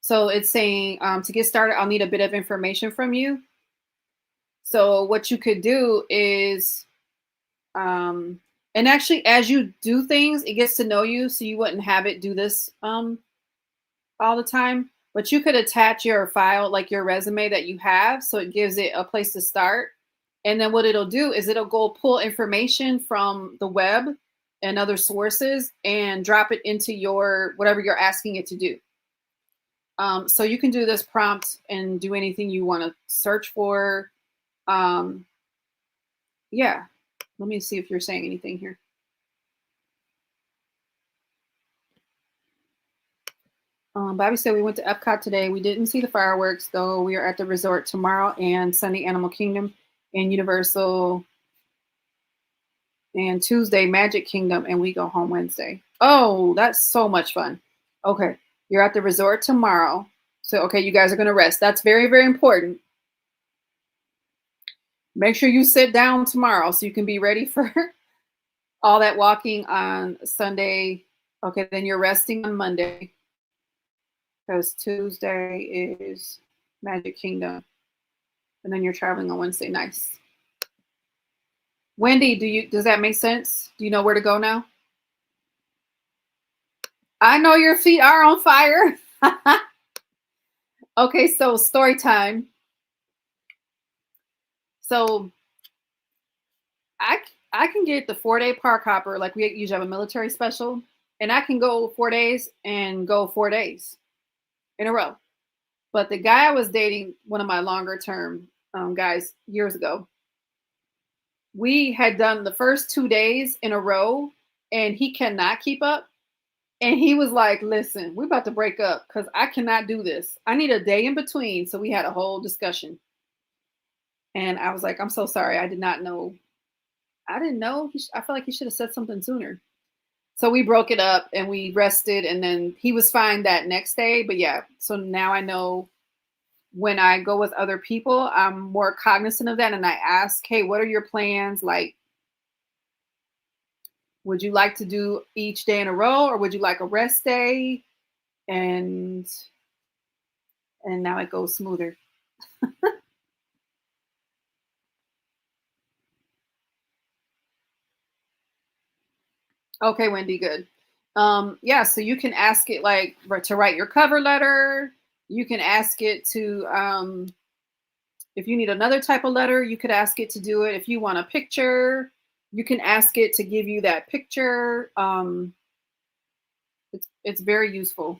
So it's saying, to get started, I'll need a bit of information from you. So what you could do is, and actually as you do things, it gets to know you. So you wouldn't have it do this all the time. But you could attach your file, like your resume that you have. So it gives it a place to start. And then what it'll do is it'll go pull information from the web and other sources and drop it into your whatever you're asking it to do. So you can do this prompt and do anything you want to search for. Yeah, let me see if you're saying anything here. Bobby said we went to Epcot today. We didn't see the fireworks, though. We are at the resort tomorrow and Sunday Animal Kingdom and Universal, and Tuesday Magic Kingdom, and we go home Wednesday. Oh, that's so much fun. Okay, you're at the resort tomorrow. So, okay, you guys are going to rest. That's very, very important. Make sure you sit down tomorrow so you can be ready for all that walking on Sunday. Okay, then you're resting on Monday because Tuesday is Magic Kingdom. And then you're traveling on Wednesday. Nice. Wendy, does that make sense? Do you know where to go now? I know your feet are on fire. Okay, so story time. So I can get the 4-day park hopper, like we usually have a military special, and I can go 4 days and go 4 days in a row. But the guy I was dating, one of my longer term guys years ago, we had done the first 2 days in a row, and he cannot keep up. And he was like, listen, we're about to break up because I cannot do this. I need a day in between. So we had a whole discussion. And I was like, I'm so sorry. I did not know. I didn't know. I feel like he should have said something sooner. So we broke it up and we rested. And then he was fine that next day. But yeah, so now I know when I go with other people, I'm more cognizant of that. And I ask, hey, what are your plans? Like, would you like to do each day in a row or would you like a rest day? And now it goes smoother. Okay, Wendy, good. Yeah, so you can ask it like to write your cover letter. You can ask it to, if you need another type of letter, you could ask it to do it. If you want a picture, you can ask it to give you that picture. It's very useful.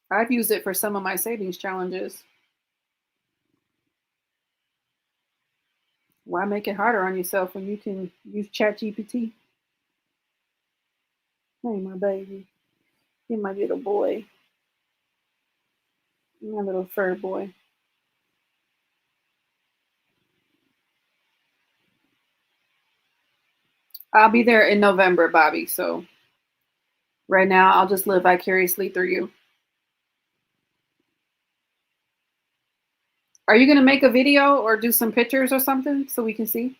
I've used it for some of my savings challenges. Why make it harder on yourself when you can use ChatGPT? Hey, my baby. You're my little boy. My little fur boy. I'll be there in November, Bobby. So right now, I'll just live vicariously through you. Are you going to make a video or do some pictures or something so we can see?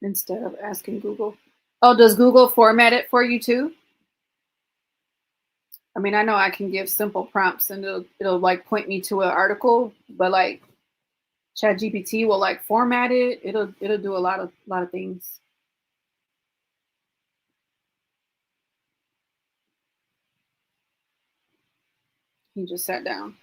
Instead of asking Google. Oh, does Google format it for you too? I mean, I know I can give simple prompts and it'll like point me to an article, but like ChatGPT will like format it. It'll do a lot of things. He just sat down.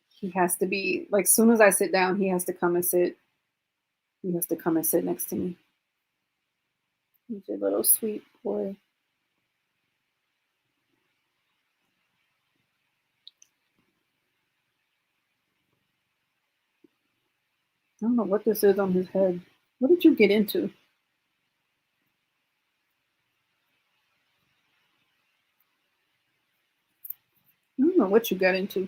He has to be like, soon as I sit down, he has to come and sit. He has to come and sit next to me. He's a little sweet boy. I don't know what this is on his head. What did you get into? I don't know what you got into.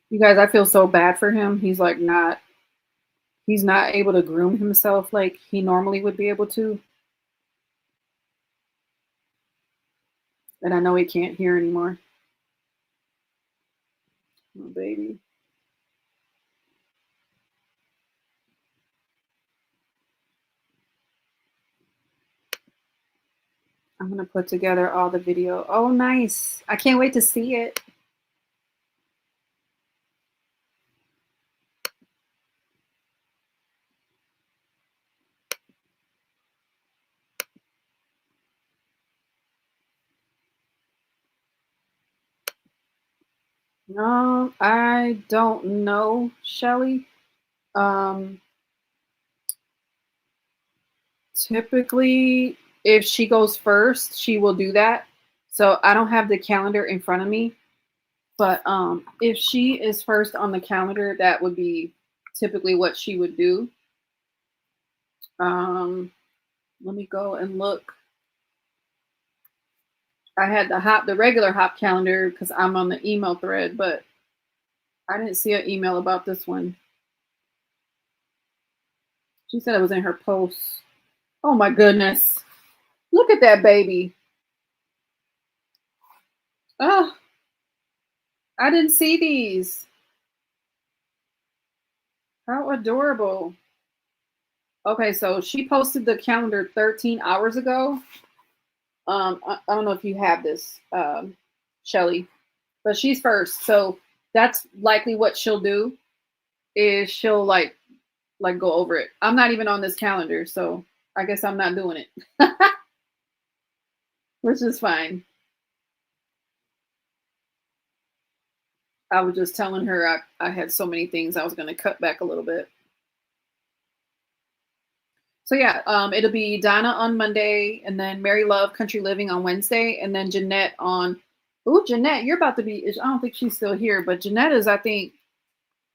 You guys, I feel so bad for him. He's not able to groom himself like he normally would be able to. And I know he can't hear anymore. Oh, baby. I'm going to put together all the video. Oh, nice. I can't wait to see it. No, I don't know, Shelly. Um, Typically, if she goes first, she will do that. So I don't have the calendar in front of me, but if she is first on the calendar, that would be typically what she would do. Um, Let me go and look. I had the regular hop calendar because I'm on the email thread, but I didn't see an email about this one. She said it was in her post. Oh my goodness. Look at that baby. Oh, I didn't see these. How adorable. Okay, so she posted the calendar 13 hours ago. I don't know if you have this, Shelly, but she's first. So that's likely what she'll do is she'll like go over it. I'm not even on this calendar, so I guess I'm not doing it. Which is fine. I was just telling her I had so many things I was going to cut back a little bit. So yeah, it'll be Donna on Monday, and then Mary Love Country Living on Wednesday, and then Jeanette on. Ooh, Jeanette, you're about to be. I don't think she's still here, but Jeanette is. I think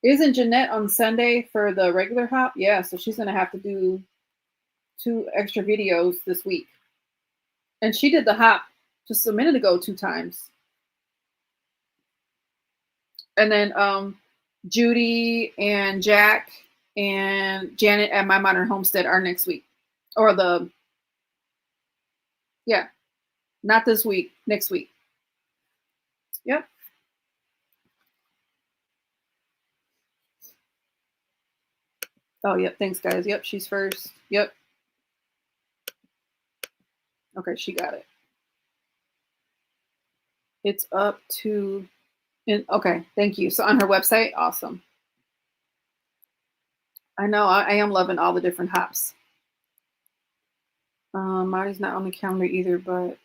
isn't Jeanette on Sunday for the regular hop? Yeah, so she's gonna have to do 2 extra videos this week, and she did the hop just a minute ago 2 times. And then Judy and Jack and Janet at My Modern Homestead are next week, or yeah, not this week, next week. Yep. Oh, yep. Thanks, guys. Yep, she's first. Yep. Okay, she got it. It's up to, okay, thank you. So on her website, awesome. I know, I am loving all the different hops. Marty's not on the calendar either, but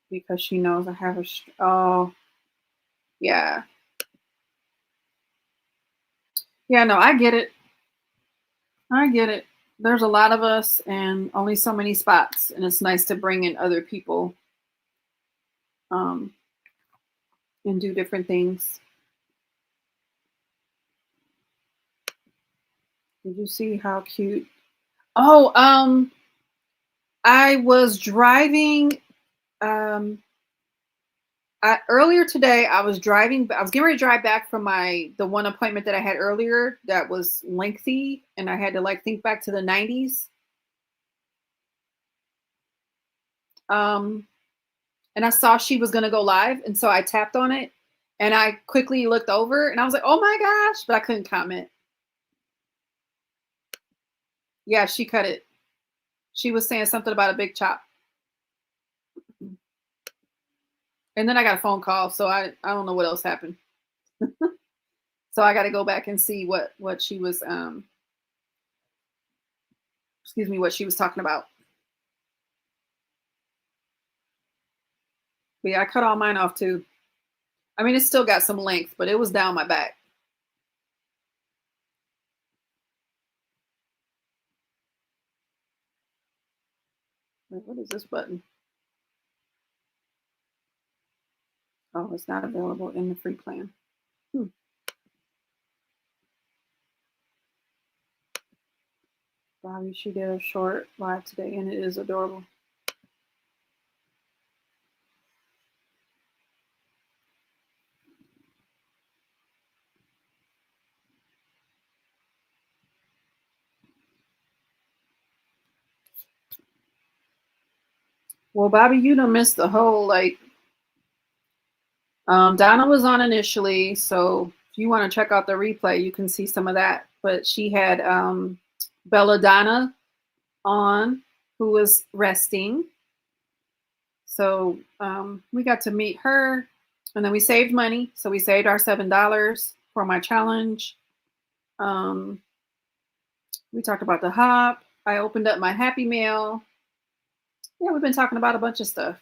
because she knows I have a. Oh, yeah. Yeah, no, I get it. I get it. There's a lot of us and only so many spots, and it's nice to bring in other people um, and do different things. Did you see how cute? Oh, I was driving. Um, earlier today, I was driving. I was getting ready to drive back from the one appointment that I had earlier that was lengthy, and I had to like think back to the '90s. Um, and I saw she was gonna go live, and so I tapped on it, and I quickly looked over, and I was like, "Oh my gosh!" But I couldn't comment. Yeah, she cut it. She was saying something about a big chop, and then I got a phone call, so I don't know what else happened. So I got to go back and see what she was excuse me, what she was talking about. But yeah, I cut all mine off too. I mean, it's still got some length, but it was down my back. Wait, what is this button? Oh, it's not available in the free plan. Bobby, she did a short live today, and it is adorable. Well, Bobby, you done missed the whole like. Donna was on initially, so if you want to check out the replay, you can see some of that. But she had Belladonna on, who was resting. So we got to meet her, and then we saved money. So we saved our $7 for my challenge. We talked about the hop. I opened up my Happy Mail. Yeah, we've been talking about a bunch of stuff.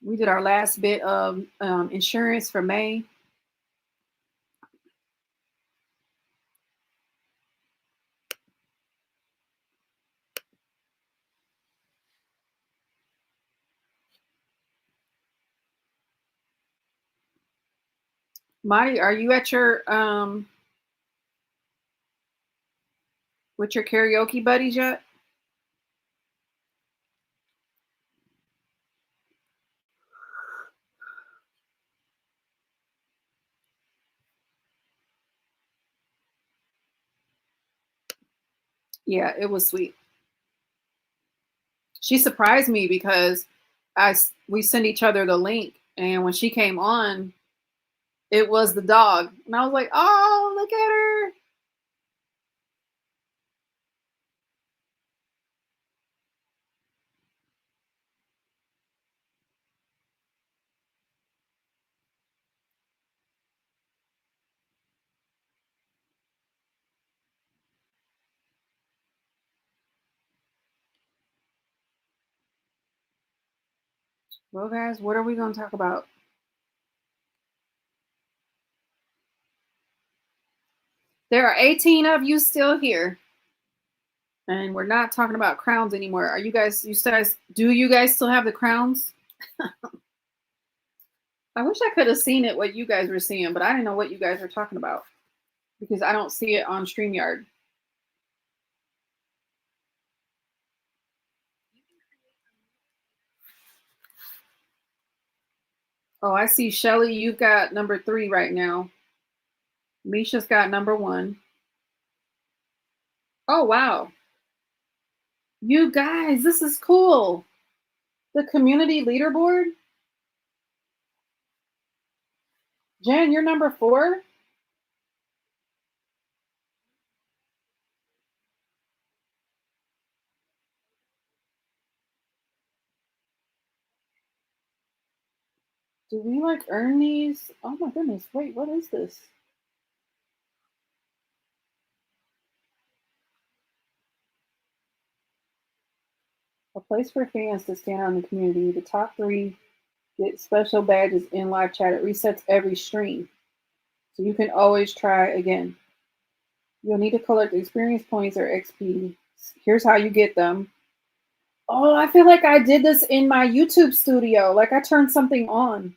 We did our last bit of insurance for May. Marty, are you at your with your karaoke buddies yet? Yeah, it was sweet. She surprised me because we sent each other the link, and when she came on, it was the dog, and I was like, "Oh, look at her!" Well, guys, what are we going to talk about? There are 18 of you still here, and we're not talking about crowns anymore. Are you guys? Do you guys still have the crowns? I wish I could have seen it what you guys were seeing, but I didn't know what you guys were talking about because I don't see it on StreamYard. Oh, I see, Shelly, you've got number 3 right now. Misha's got number 1. Oh, wow. You guys, this is cool. The community leaderboard. Jen, you're number 4? Do we like earn these? Oh my goodness, wait, what is this? A place for fans to stand out in the community. The top 3 get special badges in live chat. It resets every stream, so you can always try again. You'll need to collect experience points or XP. Here's how you get them. Oh, I feel like I did this in my YouTube studio. Like I turned something on.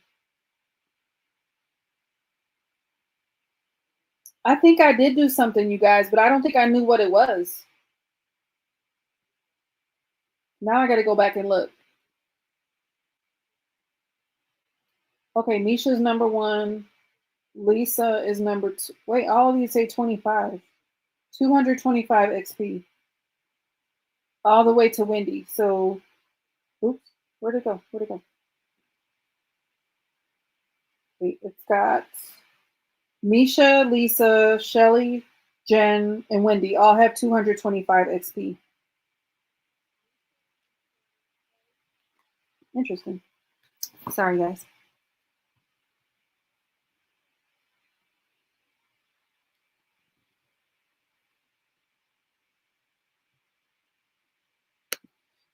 I think I did do something, you guys, but I don't think I knew what it was. Now I got to go back and look. Okay, Misha's number 1. Lisa is number 2. Wait, all of these say 25. 225 XP. All the way to Wendy. So, oops, where'd it go? Where'd it go? Wait, it's got Misha, Lisa, Shelly, Jen, and Wendy all have 225 XP. Interesting. Sorry, guys.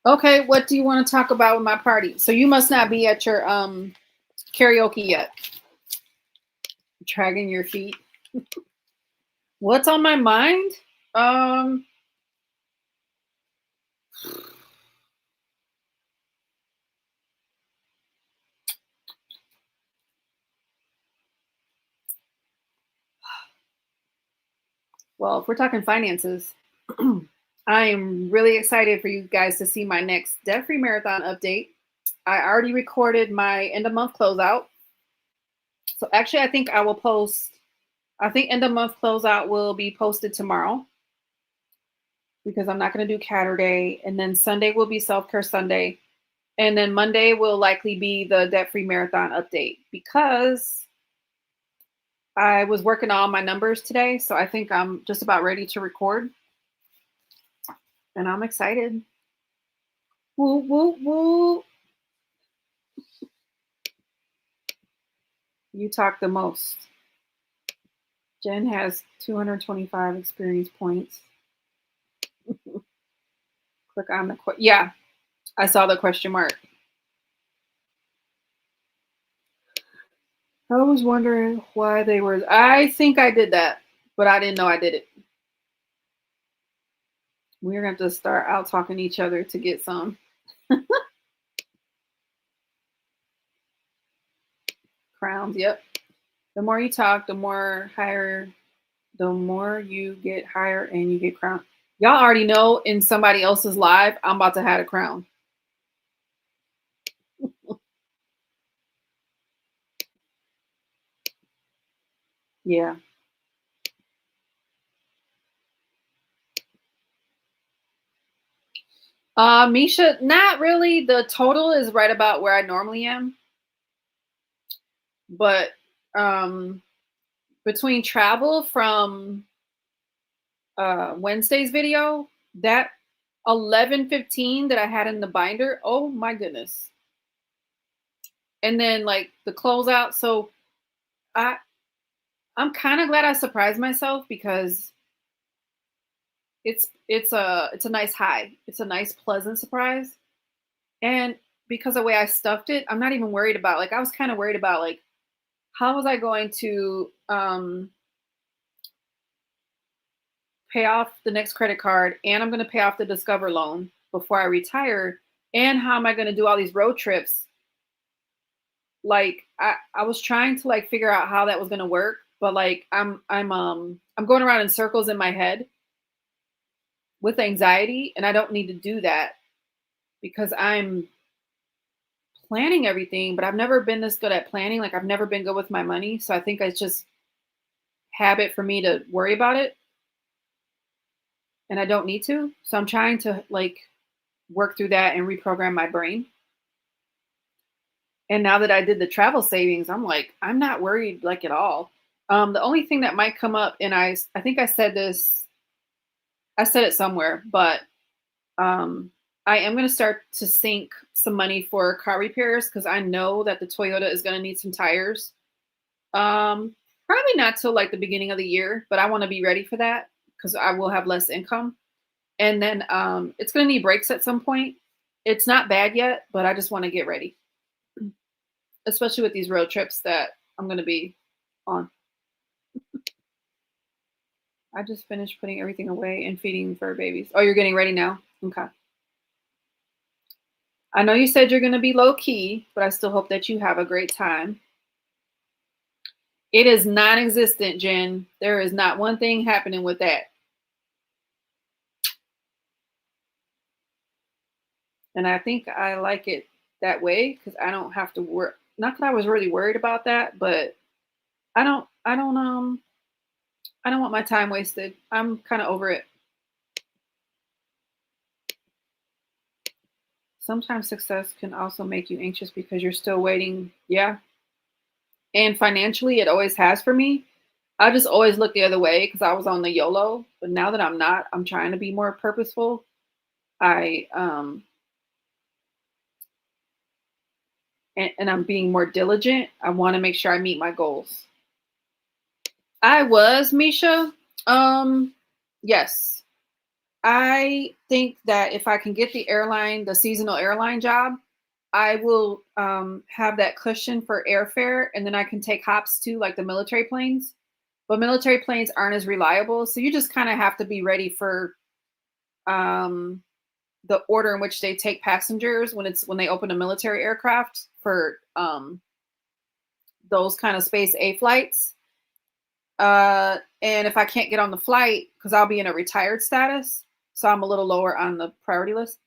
Okay, what do you want to talk about with my party? So you must not be at your karaoke yet. Dragging your feet. What's on my mind? Well, if we're talking finances, I am really excited for you guys to see my next Debt Free Marathon update. I already recorded my end of month closeout. So actually, I think I will post, I think end of month closeout will be posted tomorrow because I'm not going to do Saturday. And then Sunday will be Self-Care Sunday. And then Monday will likely be the Debt Free Marathon update because I was working on my numbers today. So I think I'm just about ready to record. And I'm excited. Woo, woo, woo. You talk the most. Jen has 225 experience points. Click on the yeah, I saw the question mark. I was wondering why they were. I think I did that, but I didn't know I did it. We're going to have to start out talking to each other to get some. Crowns, yep. The more you talk, the more you get higher and you get crowned. Y'all already know in somebody else's live, I'm about to have a crown. Yeah. Misha, not really. The total is right about where I normally am. But between travel from Wednesday's video, that 11:15 that I had in the binder, oh my goodness. And then like the closeout. So I'm kind of glad I surprised myself because it's a nice high. It's a nice pleasant surprise. And because of the way I stuffed it, I'm not even worried about, like, I was kind of worried about like how was I going to pay off the next credit card, and I'm going to pay off the Discover loan before I retire, and how am I going to do all these road trips? Like I was trying to like figure out how that was going to work, but like I'm going around in circles in my head with anxiety, and I don't need to do that because I'm planning everything, but I've never been this good at planning. Like I've never been good with my money, so I think it's just habit for me to worry about it, and I don't need to. So I'm trying to like work through that and reprogram my brain. And now that I did the travel savings, I'm like, I'm not worried like at all. The only thing that might come up, and I think I said this, I said it somewhere, but I am going to start to sink some money for car repairs because I know that the Toyota is going to need some tires. Probably not till like the beginning of the year, but I want to be ready for that because I will have less income. And then it's going to need brakes at some point. It's not bad yet, but I just want to get ready, especially with these road trips that I'm going to be on. I just finished putting everything away and feeding fur babies. Oh, you're getting ready now? Okay. I know you said you're going to be low key, but I still hope that you have a great time. It is non existent, Jen. There is not one thing happening with that. And I think I like it that way because I don't have to work. Not that I was really worried about that, but I don't want my time wasted. I'm kind of over it. Sometimes success can also make you anxious because you're still waiting. Yeah. And financially, it always has for me. I just always look the other way because I was on the YOLO. But now that I'm not, I'm trying to be more purposeful. I and I'm being more diligent. I want to make sure I meet my goals. I was, Misha. Yes. I think that if I can get the seasonal airline job, I will have that cushion for airfare, and then I can take hops too, like the military planes. But military planes aren't as reliable, so you just kind of have to be ready for um, the order in which they take passengers when they open a military aircraft for those kind of space A flights. And if I can't get on the flight, because I'll be in a retired status, so I'm a little lower on the priority list.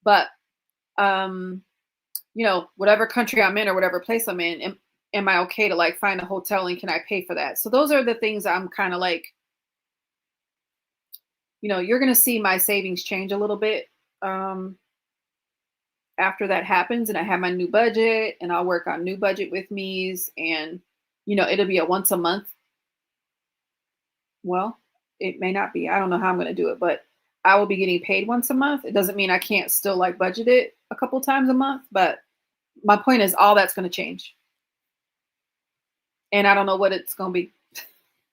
But um, whatever country I'm in or whatever place I'm in, am I okay to like find a hotel and can I pay for that? So those are the things I'm kind of like, you're going to see my savings change a little bit after that happens, and I have my new budget, and I'll work on new budget with me's, and it'll be a once a month. Well, it may not be. I don't know how I'm going to do it, but I will be getting paid once a month. It doesn't mean I can't still like budget it a couple times a month, but my point is all that's going to change. And I don't know what it's going to be.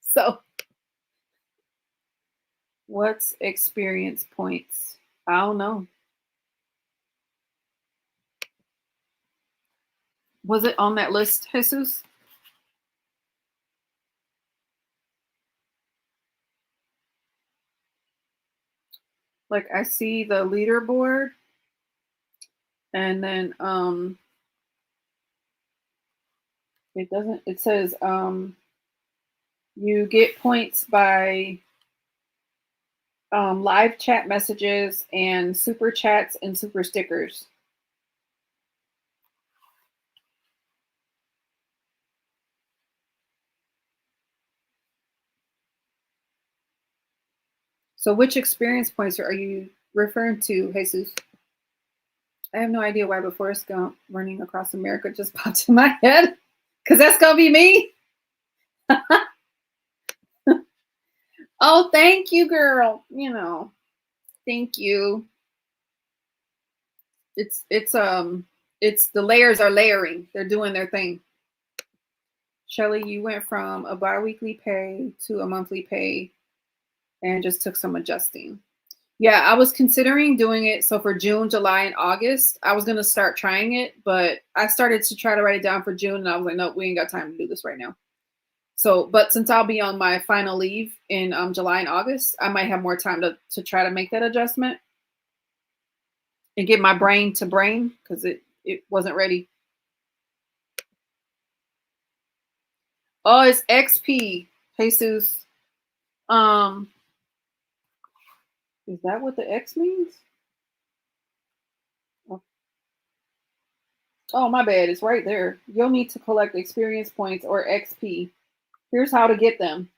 So, what's experience points? I don't know. Was it on that list, Jesus? Like I see the leaderboard, and then it says you get points by live chat messages and super chats and super stickers. So which experience points are you referring to, Jesus? I have no idea why but Forrest Gump running across America just popped in my head. Because that's going to be me. Oh, thank you, girl. Thank you. It's the layers are layering. They're doing their thing. Shelly, you went from a bi-weekly pay to a monthly pay and just took some adjusting. Yeah, I was considering doing it. So for June, July, and August, I was going to start trying it, but I started to try to write it down for June, and I was like, no, we ain't got time to do this right now. So, but since I'll be on my final leave in July and August, I might have more time to try to make that adjustment and get my brain to brain because it wasn't ready. Oh, it's XP, Jesus. Is that what the X means? Oh, my bad. It's right there. You'll need to collect experience points or XP. Here's how to get them.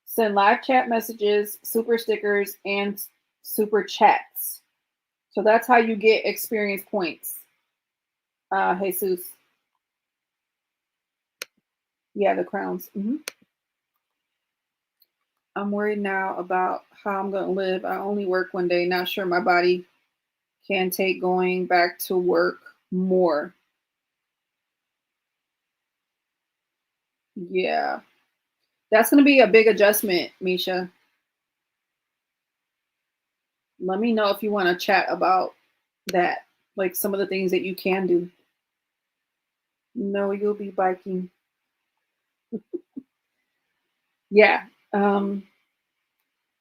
Send live chat messages, super stickers, and super chats. So that's how you get experience points. Jesus. Yeah, the crowns. Mm-hmm. I'm worried now about how I'm going to live. I only work one day. Not sure my body can take going back to work more. Yeah. That's going to be a big adjustment, Misha. Let me know if you want to chat about that, like some of the things that you can do. No, you'll be biking. Yeah.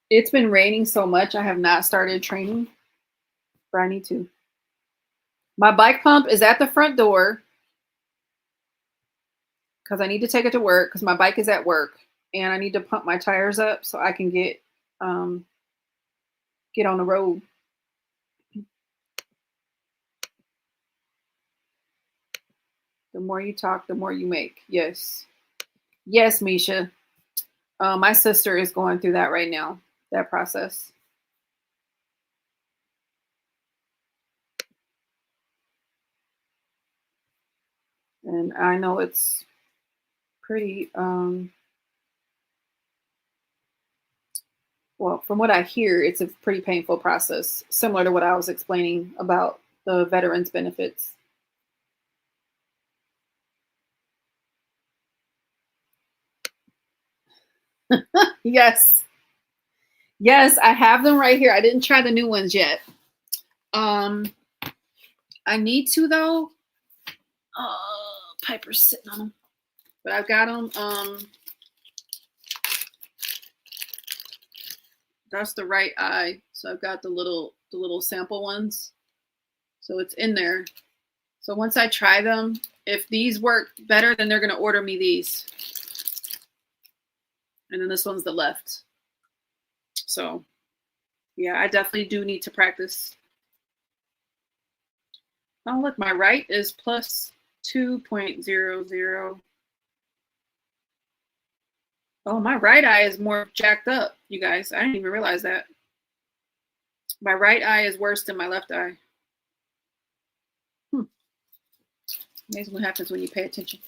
It's been raining so much. I have not started training, but I need to. My bike pump is at the front door because I need to take it to work because my bike is at work and I need to pump my tires up so I can um, get on the road. The more you talk, the more you make. Yes. Yes, Misha. My sister is going through that right now, that process. And I know it's pretty, well, from what I hear, it's a pretty painful process, similar to what I was explaining about the veterans benefits. Yes. Yes, I have them right here. I didn't try the new ones yet. Um, I need to though. Piper's sitting on them, but I've got them. That's the right eye, so I've got the little sample ones. So it's in there. So once I try them, if these work better, then they're gonna order me these. And then this one's the left. So yeah, I definitely do need to practice. Oh look, my right is plus 2.00. Oh, my right eye is more jacked up, you guys. I didn't even realize that. My right eye is worse than my left eye. Amazing what happens when you pay attention.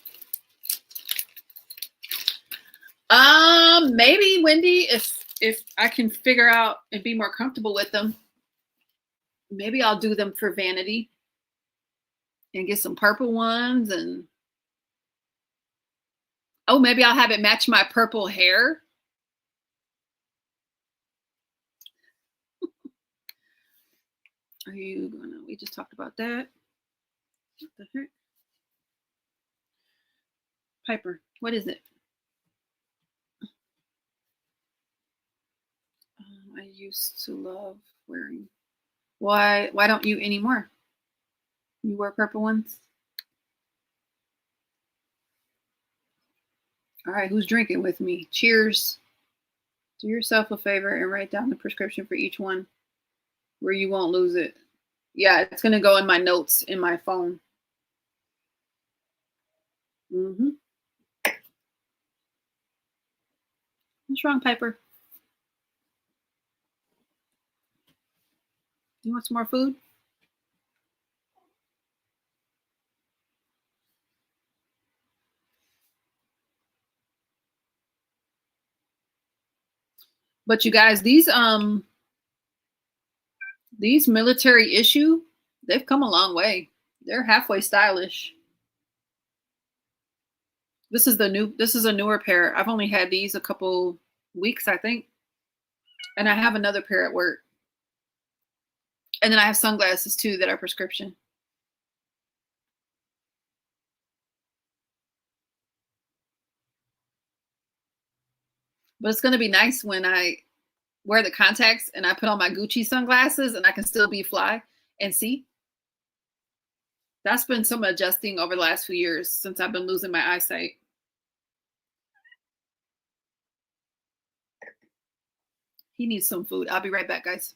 Maybe Wendy, if I can figure out and be more comfortable with them, maybe I'll do them for vanity and get some purple ones and oh, maybe I'll have it match my purple hair. Are you gonna? We just talked about that. What the heck? Piper, what is it? I used to love wearing. Why don't you anymore? You wear purple ones? All right, who's drinking with me? Cheers. Do yourself a favor and write down the prescription for each one where you won't lose it. Yeah, it's going to go in my notes in my phone. Mm-hmm. What's wrong, Piper? You want some more food? But you guys, these military issue, they've come a long way. They're halfway stylish. This is a newer pair. I've only had these a couple weeks, I think. And I have another pair at work. And then I have sunglasses too that are prescription. But it's going to be nice when I wear the contacts and I put on my Gucci sunglasses and I can still be fly and see. That's been some adjusting over the last few years since I've been losing my eyesight. He needs some food. I'll be right back, guys.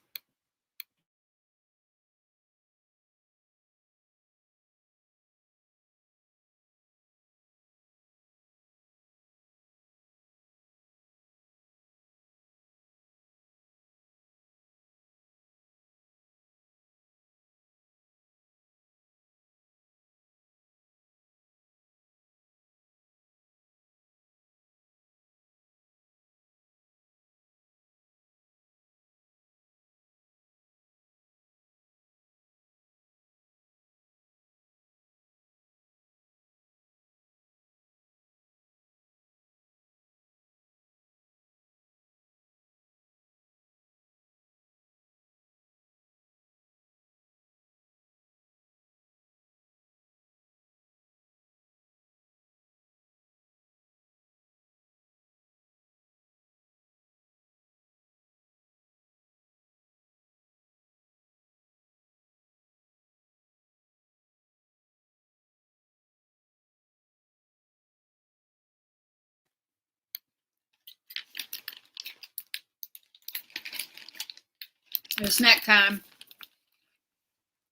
It's snack time.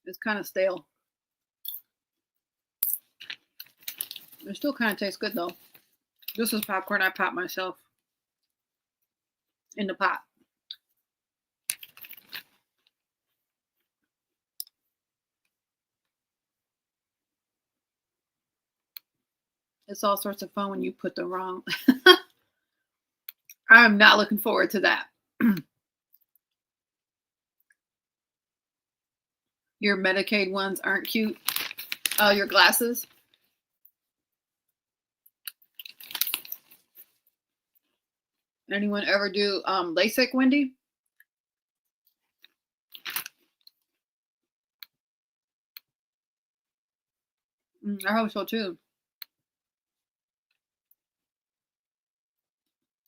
It's kind of stale. It still kind of tastes good though. This is popcorn I popped myself in the pot. It's all sorts of fun when you put the wrong. I'm not looking forward to that. Your Medicaid ones aren't cute. Your glasses. Anyone ever do LASIK, Wendy? I hope so too.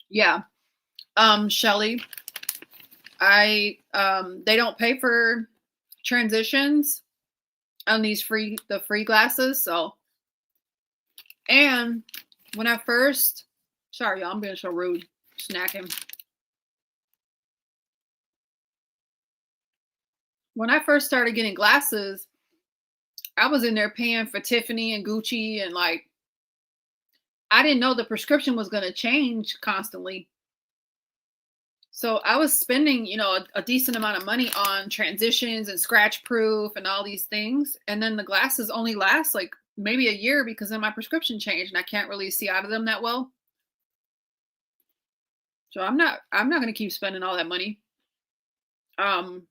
Yeah. Shelly, they don't pay for transitions on these free glasses. So, and when I first, sorry, y'all, I'm being so rude, snacking. When I first started getting glasses, I was in there paying for Tiffany and Gucci, and like, I didn't know the prescription was going to change constantly. So I was spending, a decent amount of money on transitions and scratch proof and all these things. And then the glasses only last like maybe a year because then my prescription changed and I can't really see out of them that well. So I'm not going to keep spending all that money. And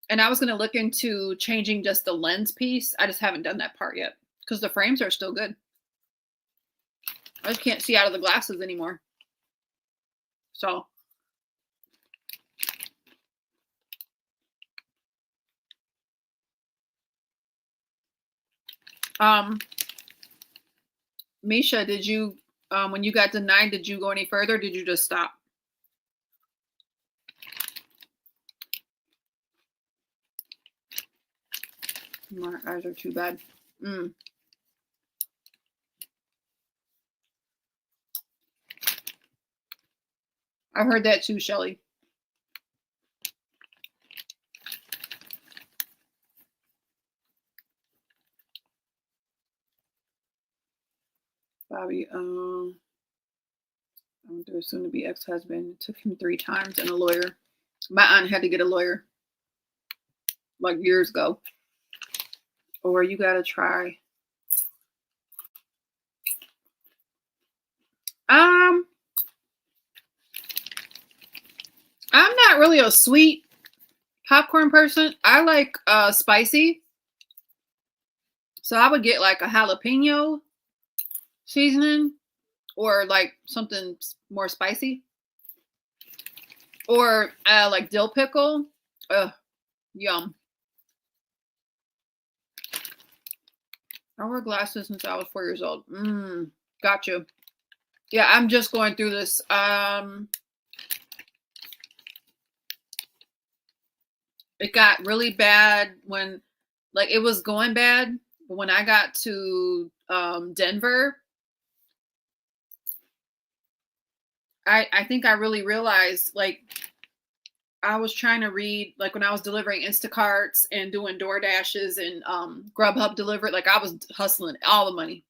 I was going to look into changing just the lens piece. I just haven't done that part yet because the frames are still good. I just can't see out of the glasses anymore. So. Misha, did you, when you got denied, did you go any further? Did you just stop? My eyes are too bad. I heard that too, Shelly. Bobby, their soon-to-be ex-husband. It took him 3 times and a lawyer. My aunt had to get a lawyer like years ago. Or you gotta try. I'm not really a sweet popcorn person. I like spicy. So I would get like a jalapeno seasoning or like something more spicy. Or like dill pickle. Yum. I wore glasses since I was 4 years old. Gotcha. Yeah, I'm just going through this. It got really bad when, like, it was going bad. But when I got to Denver, I think I really realized, like, I was trying to read, like when I was delivering Instacarts and doing DoorDashes and Grubhub delivery, like I was hustling all the money.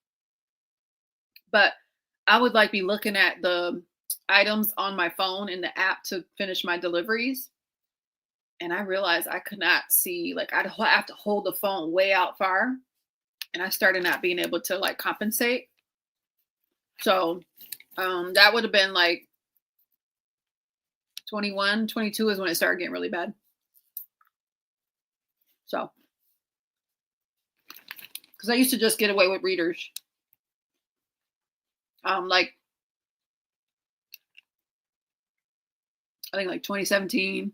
But I would like be looking at the items on my phone in the app to finish my deliveries. And I realized I could not see, like I'd have to hold the phone way out far. And I started not being able to like compensate. So that would have been like 21, 22 is when it started getting really bad. So, because I used to just get away with readers. Like, I think like 2017,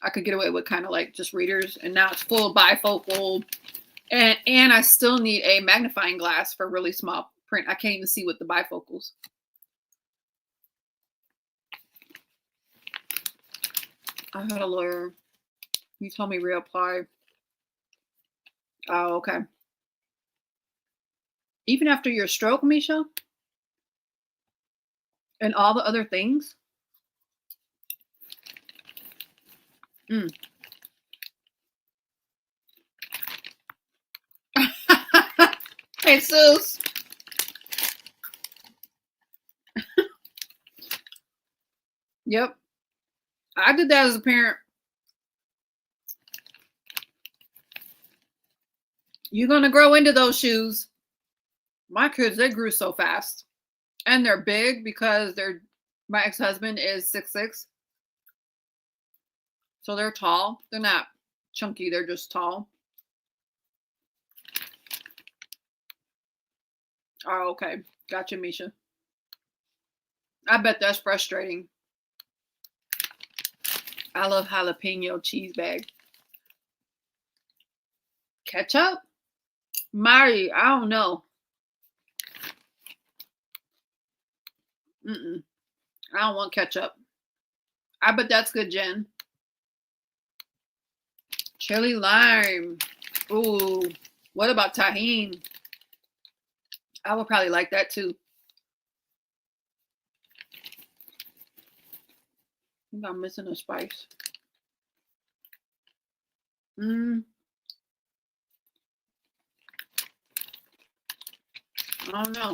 I could get away with kind of like just readers. And now it's full bifocal. And I still need a magnifying glass for really small print. I can't even see with the bifocals. I had a lawyer. He told me reapply. Oh, okay. Even after your stroke, Misha? And all the other things? Jesus. Yep. I did that as a parent. You're going to grow into those shoes. My kids, they grew so fast. And they're big because my ex-husband is 6'6". So they're tall. They're not chunky. They're just tall. Oh, okay. Gotcha, Misha. I bet that's frustrating. I love jalapeno cheese bag. Ketchup? Mari, I don't know. I don't want ketchup. I bet that's good, Jen. Chili lime. Ooh. What about tahini? I would probably like that too. I think I'm missing a spice. I don't know.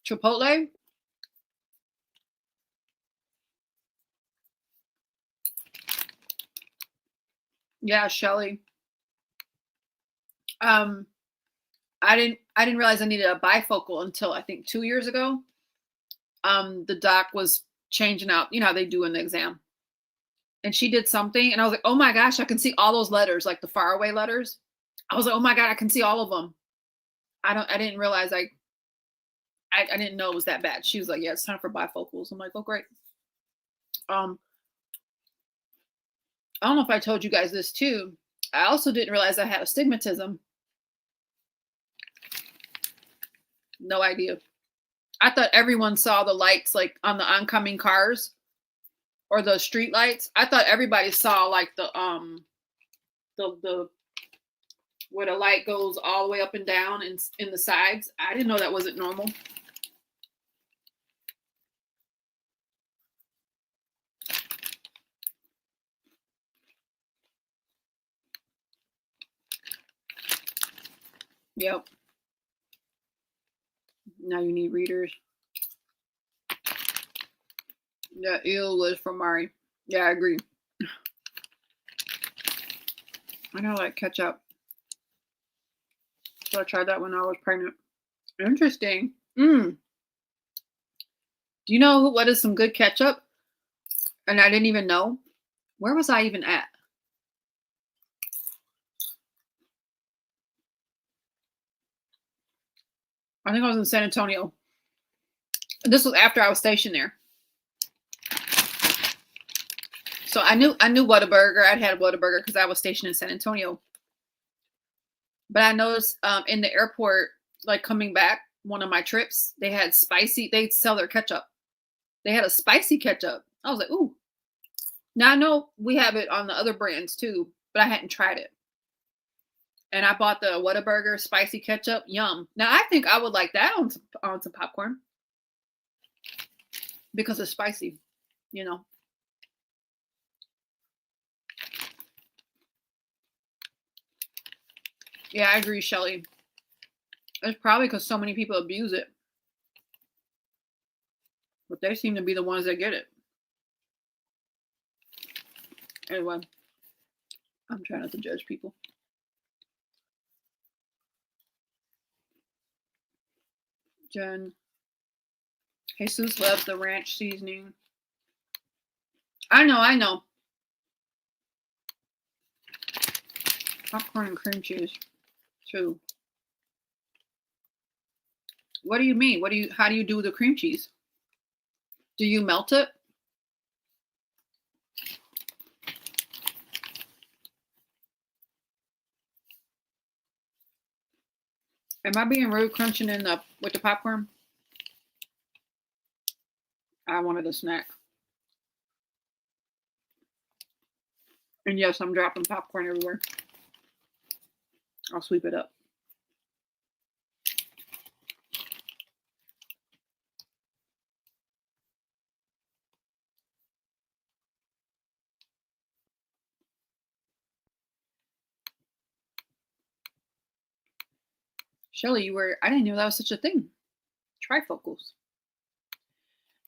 Chipotle? Yeah, Shelly. I didn't realize I needed a bifocal until I think 2 years ago. The doc was changing out, you know how they do in the exam. And she did something and I was like, oh my gosh, I can see all those letters, like the faraway letters. I was like, oh my God, I can see all of them. I didn't realize I didn't know it was that bad. She was like, yeah, it's time for bifocals. I'm like, oh great. I don't know if I told you guys this too. I also didn't realize I had astigmatism. No idea. I thought everyone saw the lights like on the oncoming cars or the street lights. I thought everybody saw like the where the light goes all the way up and down and in the sides. I didn't know that wasn't normal. Yep. Now you need readers. Yeah, eel was from Mari. Yeah, I agree. I know, like ketchup. So I tried that when I was pregnant. Interesting. Do you know what is some good ketchup? And I didn't even know. Where was I even at? I think I was in San Antonio. This was after I was stationed there. So I knew Whataburger. I'd had Whataburger because I was stationed in San Antonio. But I noticed in the airport, like coming back, one of my trips, they had they'd sell their ketchup. They had a spicy ketchup. I was like, ooh. Now I know we have it on the other brands too, but I hadn't tried it. And I bought the Whataburger spicy ketchup. Yum. Now I think I would like that on some popcorn because it's spicy, you know. Yeah, I agree, Shelly. It's probably because so many people abuse it. But they seem to be the ones that get it. Anyway, I'm trying not to judge people. Jen. Jesus loves the ranch seasoning. I know. Popcorn and cream cheese, too. What do you mean? How do you do the cream cheese? Do you melt it? Am I being rude crunching with the popcorn? I wanted a snack. And yes, I'm dropping popcorn everywhere. I'll sweep it up. Shelly, I didn't know that was such a thing. Trifocals.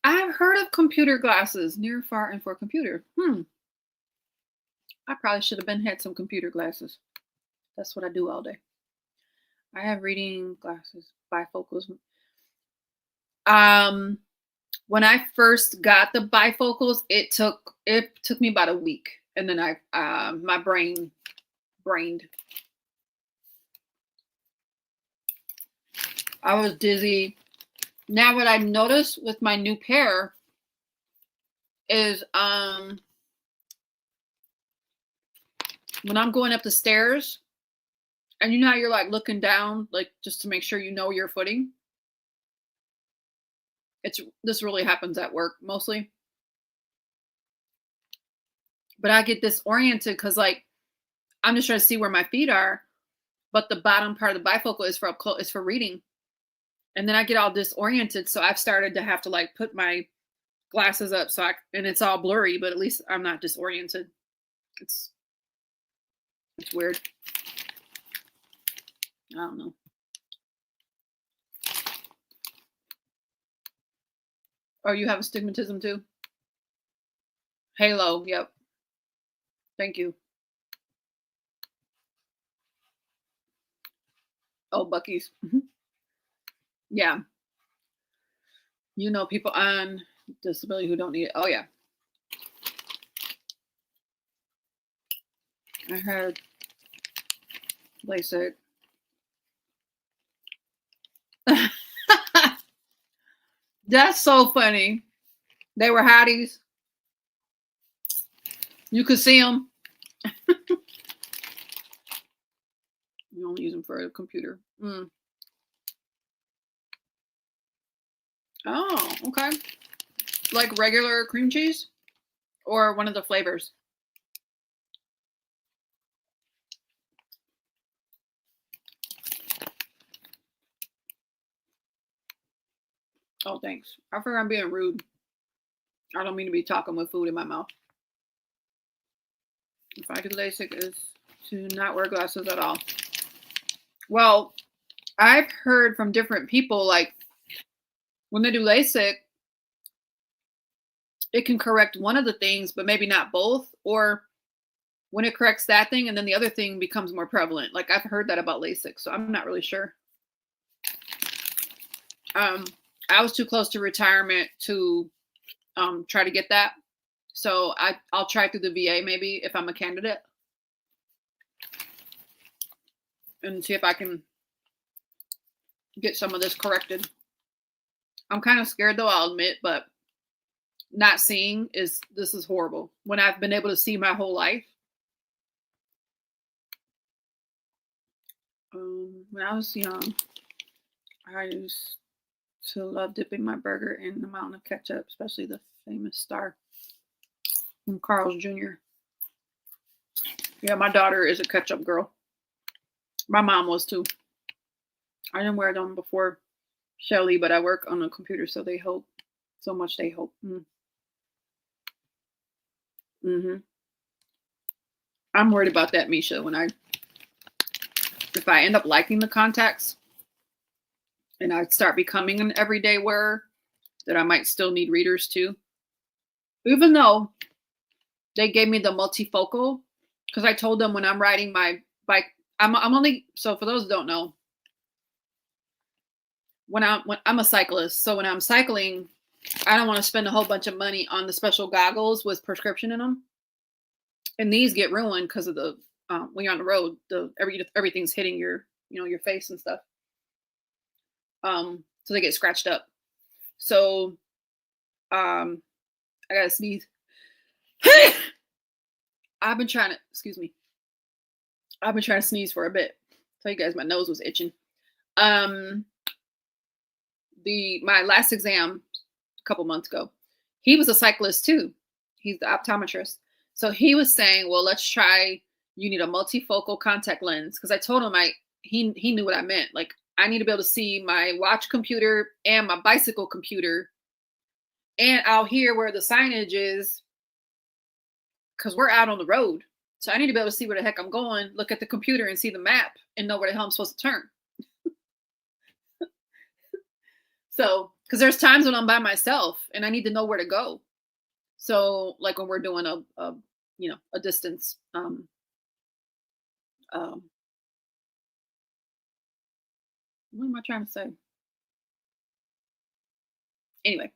I've heard of computer glasses, near, far, and for computer. I probably should have had some computer glasses. That's what I do all day. I have reading glasses, bifocals. When I first got the bifocals, it took me about a week, and then my brained. I was dizzy. Now what I've noticed with my new pair is when I'm going up the stairs, and you know how you're like looking down, like just to make sure you know your footing. This really happens at work mostly. But I get disoriented because like I'm just trying to see where my feet are, but the bottom part of the bifocal is for reading. And then I get all disoriented, so I've started to have to like put my glasses up and it's all blurry, but at least I'm not disoriented. It's weird. I don't know. Oh, you have astigmatism too? Halo, yep. Thank you. Oh, Buc-ee's. Yeah. You know people on disability who don't need it. Oh, yeah. I had LASIK. That's so funny. They were hotties. You could see them. You only use them for a computer. Oh, okay. Like regular cream cheese or one of the flavors? Oh, thanks. I forgot I'm being rude. I don't mean to be talking with food in my mouth. If I do LASIK is to not wear glasses at all. Well, I've heard from different people, like when they do LASIK, it can correct one of the things, but maybe not both. Or when it corrects that thing and then the other thing becomes more prevalent. Like I've heard that about LASIK, so I'm not really sure. I was too close to retirement to try to get that. So I'll try through the VA maybe if I'm a candidate and see if I can get some of this corrected. I'm kind of scared though, I'll admit, but not seeing this is horrible. When I've been able to see my whole life. When I was young, I used to love dipping my burger in the mountain of ketchup, especially the famous Star from Carl's Jr. Yeah, my daughter is a ketchup girl. My mom was too. I didn't wear them before Shelly, but I work on a computer, so they hope so much. They hope. I'm worried about that, Misha. If I end up liking the contacts and I start becoming an everyday wearer, that I might still need readers too. Even though they gave me the multifocal, because I told them when I'm riding my bike, I'm only, so for those who don't know, when I'm a cyclist, so when I'm cycling, I don't want to spend a whole bunch of money on the special goggles with prescription in them, and these get ruined because of the when you're on the road, everything's hitting your your face and stuff. So they get scratched up. So I gotta sneeze. I've been trying to sneeze for a bit. Tell you guys my nose was itching. My last exam a couple months ago, he was a cyclist too. He's the optometrist. So he was saying, well, let's try, you need a multifocal contact lens. Because I told him he knew what I meant. Like I need to be able to see my watch computer and my bicycle computer and out here where the signage is, because we're out on the road. So I need to be able to see where the heck I'm going, look at the computer and see the map and know where the hell I'm supposed to turn. So, because there's times when I'm by myself and I need to know where to go. So, like when we're doing a distance, um, what am I trying to say? Anyway,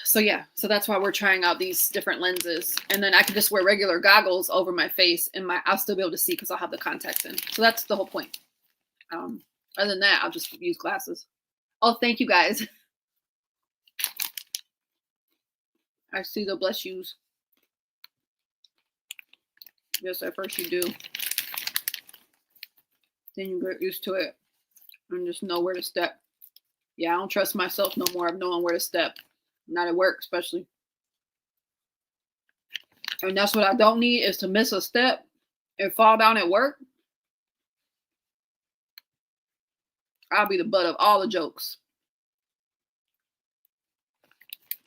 so yeah, so that's why we're trying out these different lenses, and then I can just wear regular goggles over my face, and I'll still be able to see because I'll have the contacts in. So that's the whole point. Other than that, I'll just use glasses. Oh, thank you guys. I see the bless yous. Yes, at first you do. Then you get used to it and just know where to step. Yeah, I don't trust myself no more of knowing where to step. Not at work, especially. And that's what I don't need is to miss a step and fall down at work. I'll be the butt of all the jokes.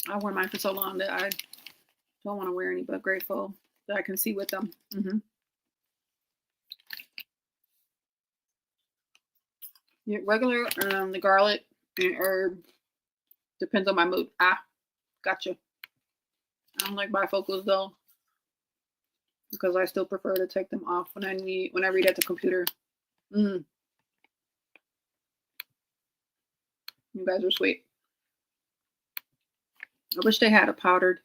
I wore mine for so long that I don't want to wear any, but grateful that I can see with them. Yeah, regular, the garlic and herb depends on my mood. Gotcha. I don't like bifocals though, because I still prefer to take them off when I read at the computer. You guys are sweet. I wish they had a powdered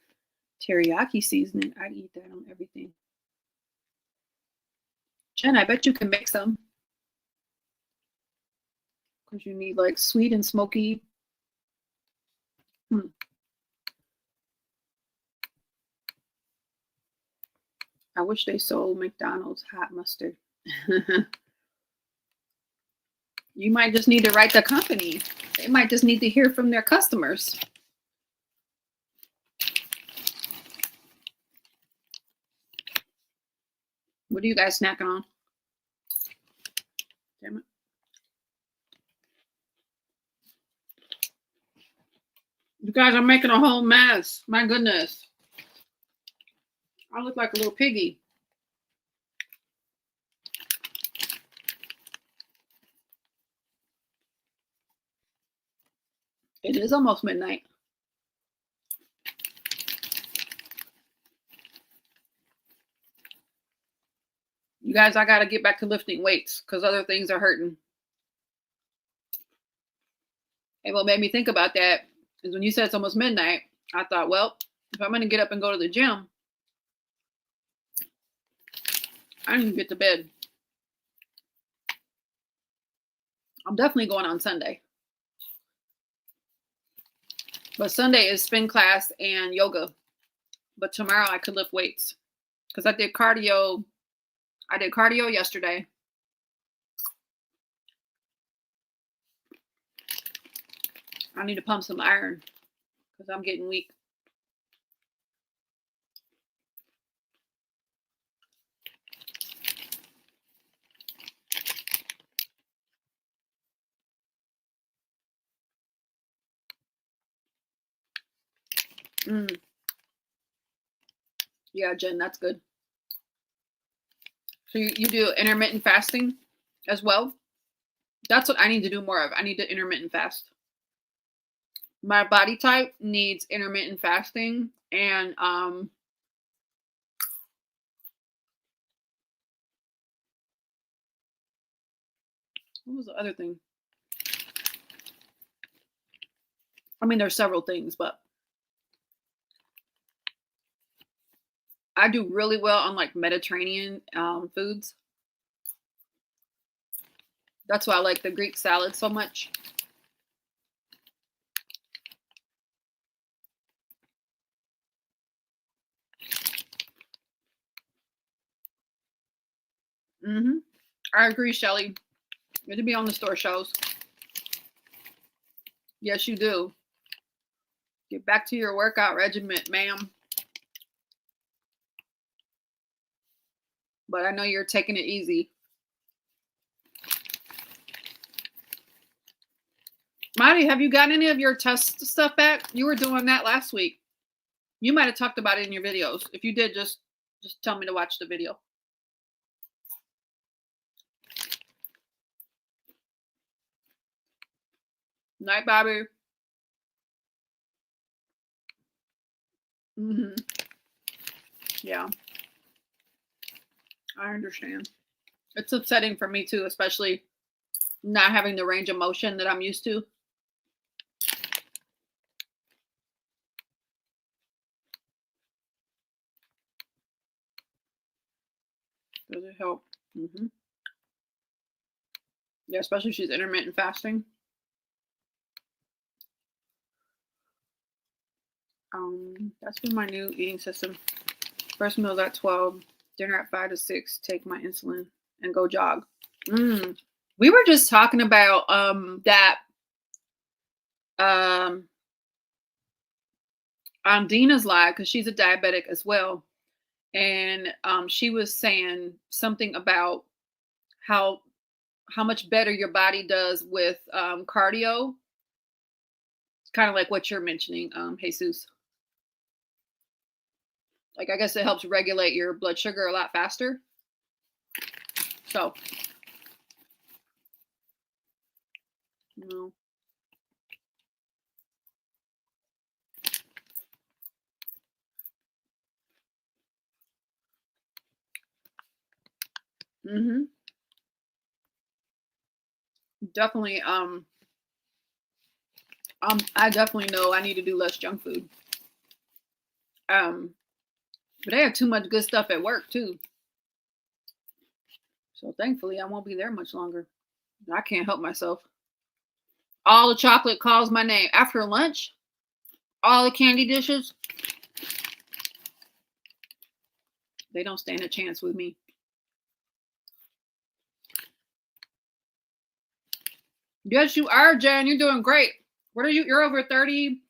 teriyaki seasoning. I'd eat that on everything. Jen, I bet you can make some. Because you need like sweet and smoky. I wish they sold McDonald's hot mustard. You might just need to write the company. They might just need to hear from their customers. What are you guys snacking on? Damn it. You guys are making a whole mess. My goodness. I look like a little piggy. It is almost midnight. You guys, I got to get back to lifting weights because other things are hurting. And what made me think about that is when you said it's almost midnight, I thought, well, if I'm going to get up and go to the gym, I need to get to bed. I'm definitely going on Sunday. But Sunday is spin class and yoga. But tomorrow I could lift weights because I did cardio. I did cardio yesterday. I need to pump some iron because I'm getting weak. Yeah, Jen, that's good. So you do intermittent fasting as well? That's what I need to do more of. I need to intermittent fast. My body type needs intermittent fasting and what was the other thing? I mean, there's several things, but I do really well on like Mediterranean foods. That's why I like the Greek salad so much. I agree, Shelly. Good to be on the store shows. Yes, you do. Get back to your workout regimen, ma'am. But I know you're taking it easy. Marty, have you got any of your test stuff back? You were doing that last week. You might have talked about it in your videos. If you did, just tell me to watch the video. Night, Bobby. Hmm. Yeah, I understand. It's upsetting for me too, especially not having the range of motion that I'm used to. Does it help? Hmm. Yeah, especially if she's intermittent fasting. That's been my new eating system. First meal's at 12, dinner at 5 to 6, take my insulin and go jog. We were just talking about that um on Dina's live because she's a diabetic as well. And she was saying something about how much better your body does with cardio. It's kind of like what you're mentioning, Jesus. Like, I guess it helps regulate your blood sugar a lot faster. So, no. Mm-hmm. Definitely. I definitely know I need to do less junk food. But they have too much good stuff at work too. So thankfully, I won't be there much longer. I can't help myself. All the chocolate calls my name after lunch. All the candy dishes. They don't stand a chance with me. Yes, you are, Jen. You're doing great. What are you? You're over 30.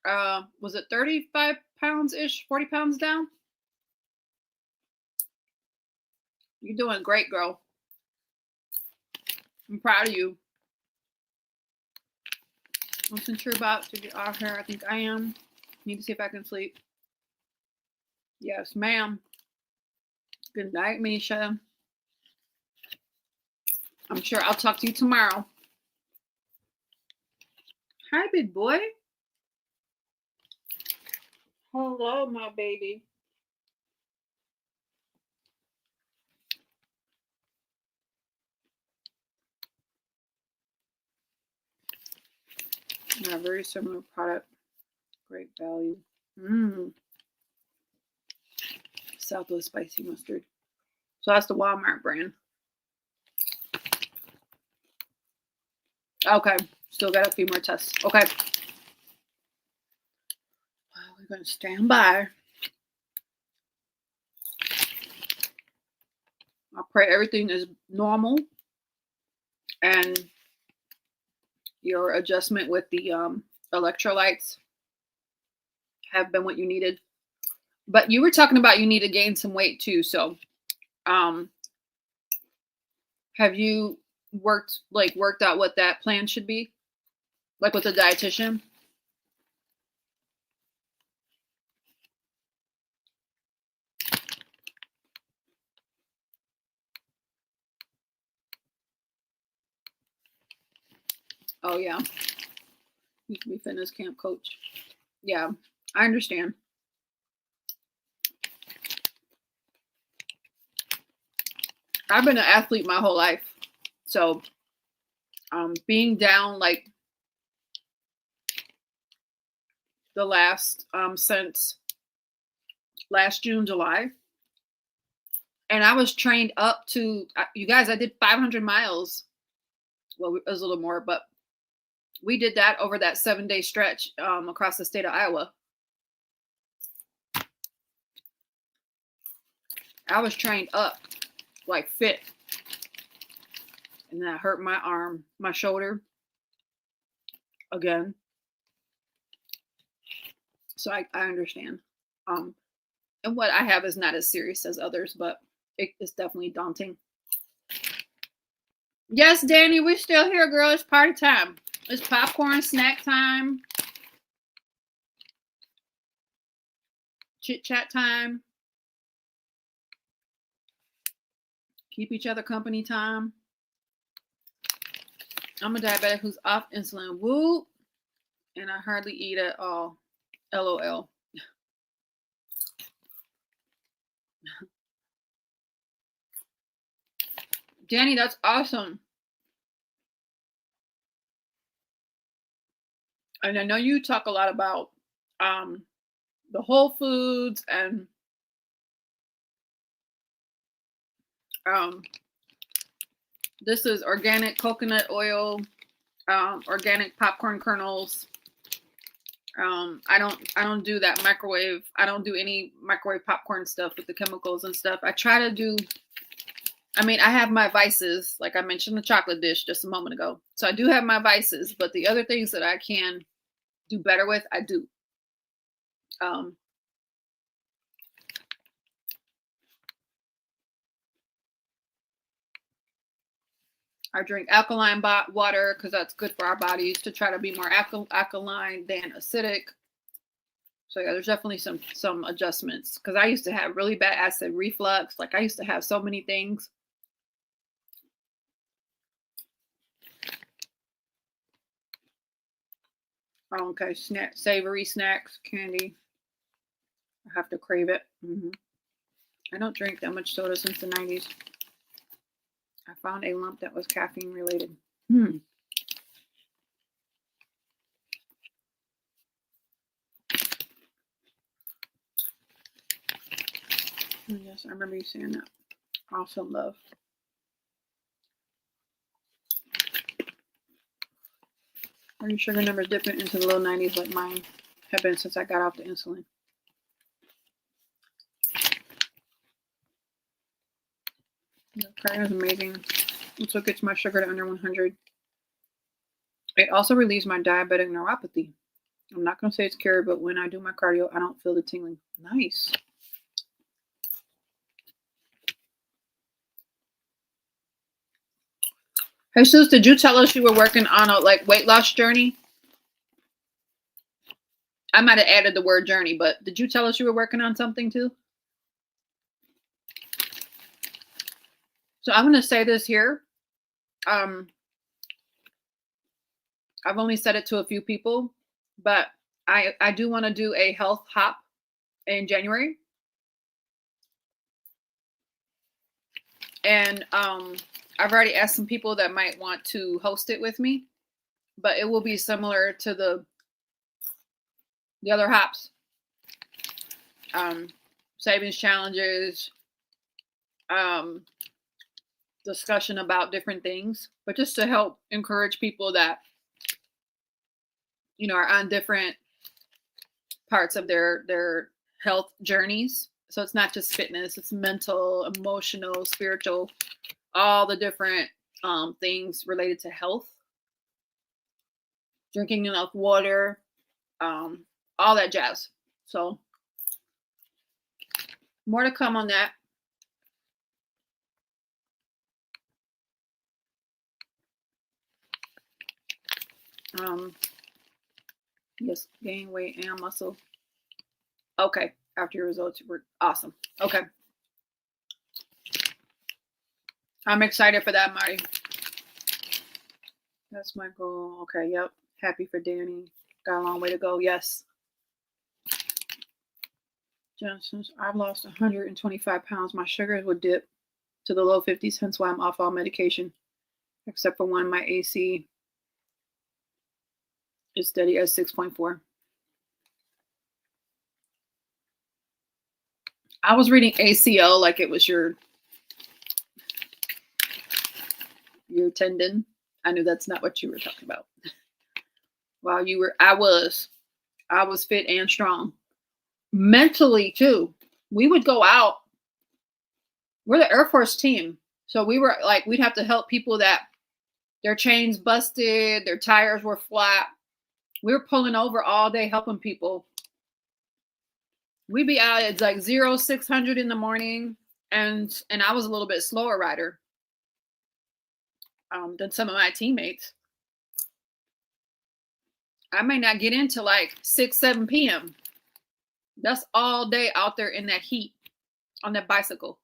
Was it 35 pounds ish? 40 pounds down? You're doing great, girl. I'm proud of you. Since you're about to get off here, I think I am. Need to see if I can sleep. Yes, ma'am. Good night, Misha. I'm sure I'll talk to you tomorrow. Hi, big boy. Hello, my baby. Yeah, very similar product. Great value. Southwest spicy mustard. So that's the Walmart brand. Okay. Still got a few more tests. Okay. We're going to stand by. I pray everything is normal and your adjustment with the electrolytes have been what you needed. But you were talking about you need to gain some weight too. So have you worked out what that plan should be? Like with a dietitian? Oh yeah. You can be fitness camp coach. Yeah, I understand. I've been an athlete my whole life. So being down like the last since last June, July. And I was trained up to you guys, I did 500 miles. Well, it was a little more, but we did that over that 7-day stretch across the state of Iowa. I was trained up, like fit. And then I hurt my arm, my shoulder again. So I understand. And what I have is not as serious as others, but it's definitely daunting. Yes, Danny, we're still here, girl. It's party time. It's popcorn snack time. Chit chat time. Keep each other company time. I'm a diabetic who's off insulin. Woo! And I hardly eat at all. LOL. Danny, that's awesome. And I know you talk a lot about the Whole Foods and this is organic coconut oil, organic popcorn kernels. I don't do that microwave. I don't do any microwave popcorn stuff with the chemicals and stuff. I try to do, I mean, I have my vices, like I mentioned the chocolate dish just a moment ago. So I do have my vices, but the other things that I can do better with, I do. I drink alkaline water because that's good for our bodies to try to be more alkaline than acidic. So yeah, there's definitely some adjustments because I used to have really bad acid reflux. Like I used to have so many things. Oh, okay, savory snacks, candy. I have to crave it. I don't drink that much soda since the 90s. I found a lump that was caffeine related. Yes, I remember you saying that. Awesome, love. Are your sugar numbers dipping into the low 90s like mine have been since I got off the insulin? The crayon is amazing. It's what gets my sugar to under 100. It also relieves my diabetic neuropathy. I'm not going to say it's cured, but when I do my cardio, I don't feel the tingling. Nice. Hey, Sus, did you tell us you were working on a weight loss journey? I might have added the word journey, but did you tell us you were working on something too? So I'm going to say this here. I've only said it to a few people, but I do want to do a health hop in January. And I've already asked some people that might want to host it with me, but it will be similar to the other hops. Savings challenges, discussion about different things, but just to help encourage people that, are on different parts of their health journeys. So it's not just fitness, it's mental, emotional, spiritual, all the different things related to health. Drinking enough water, all that jazz. So more to come on that. Yes, gain weight and muscle. Okay, after your results were awesome. Okay. I'm excited for that, Marty. That's my goal. Okay, yep. Happy for Danny. Got a long way to go. Yes. Since I've lost 125 pounds, my sugars would dip to the low 50s, hence why I'm off all medication. Except for when my AC is steady at 6.4. I was reading ACL like it was your tendon. I knew that's not what you were talking about. While I was fit and strong. Mentally too. We would go out. We're the Air Force team. So we were we'd have to help people that their chains busted, their tires were flat. We were pulling over all day helping people. We'd be out at 600 in the morning, and I was a little bit slower rider than some of my teammates. I may not get in till 6, 7 p.m. That's all day out there in that heat on that bicycle.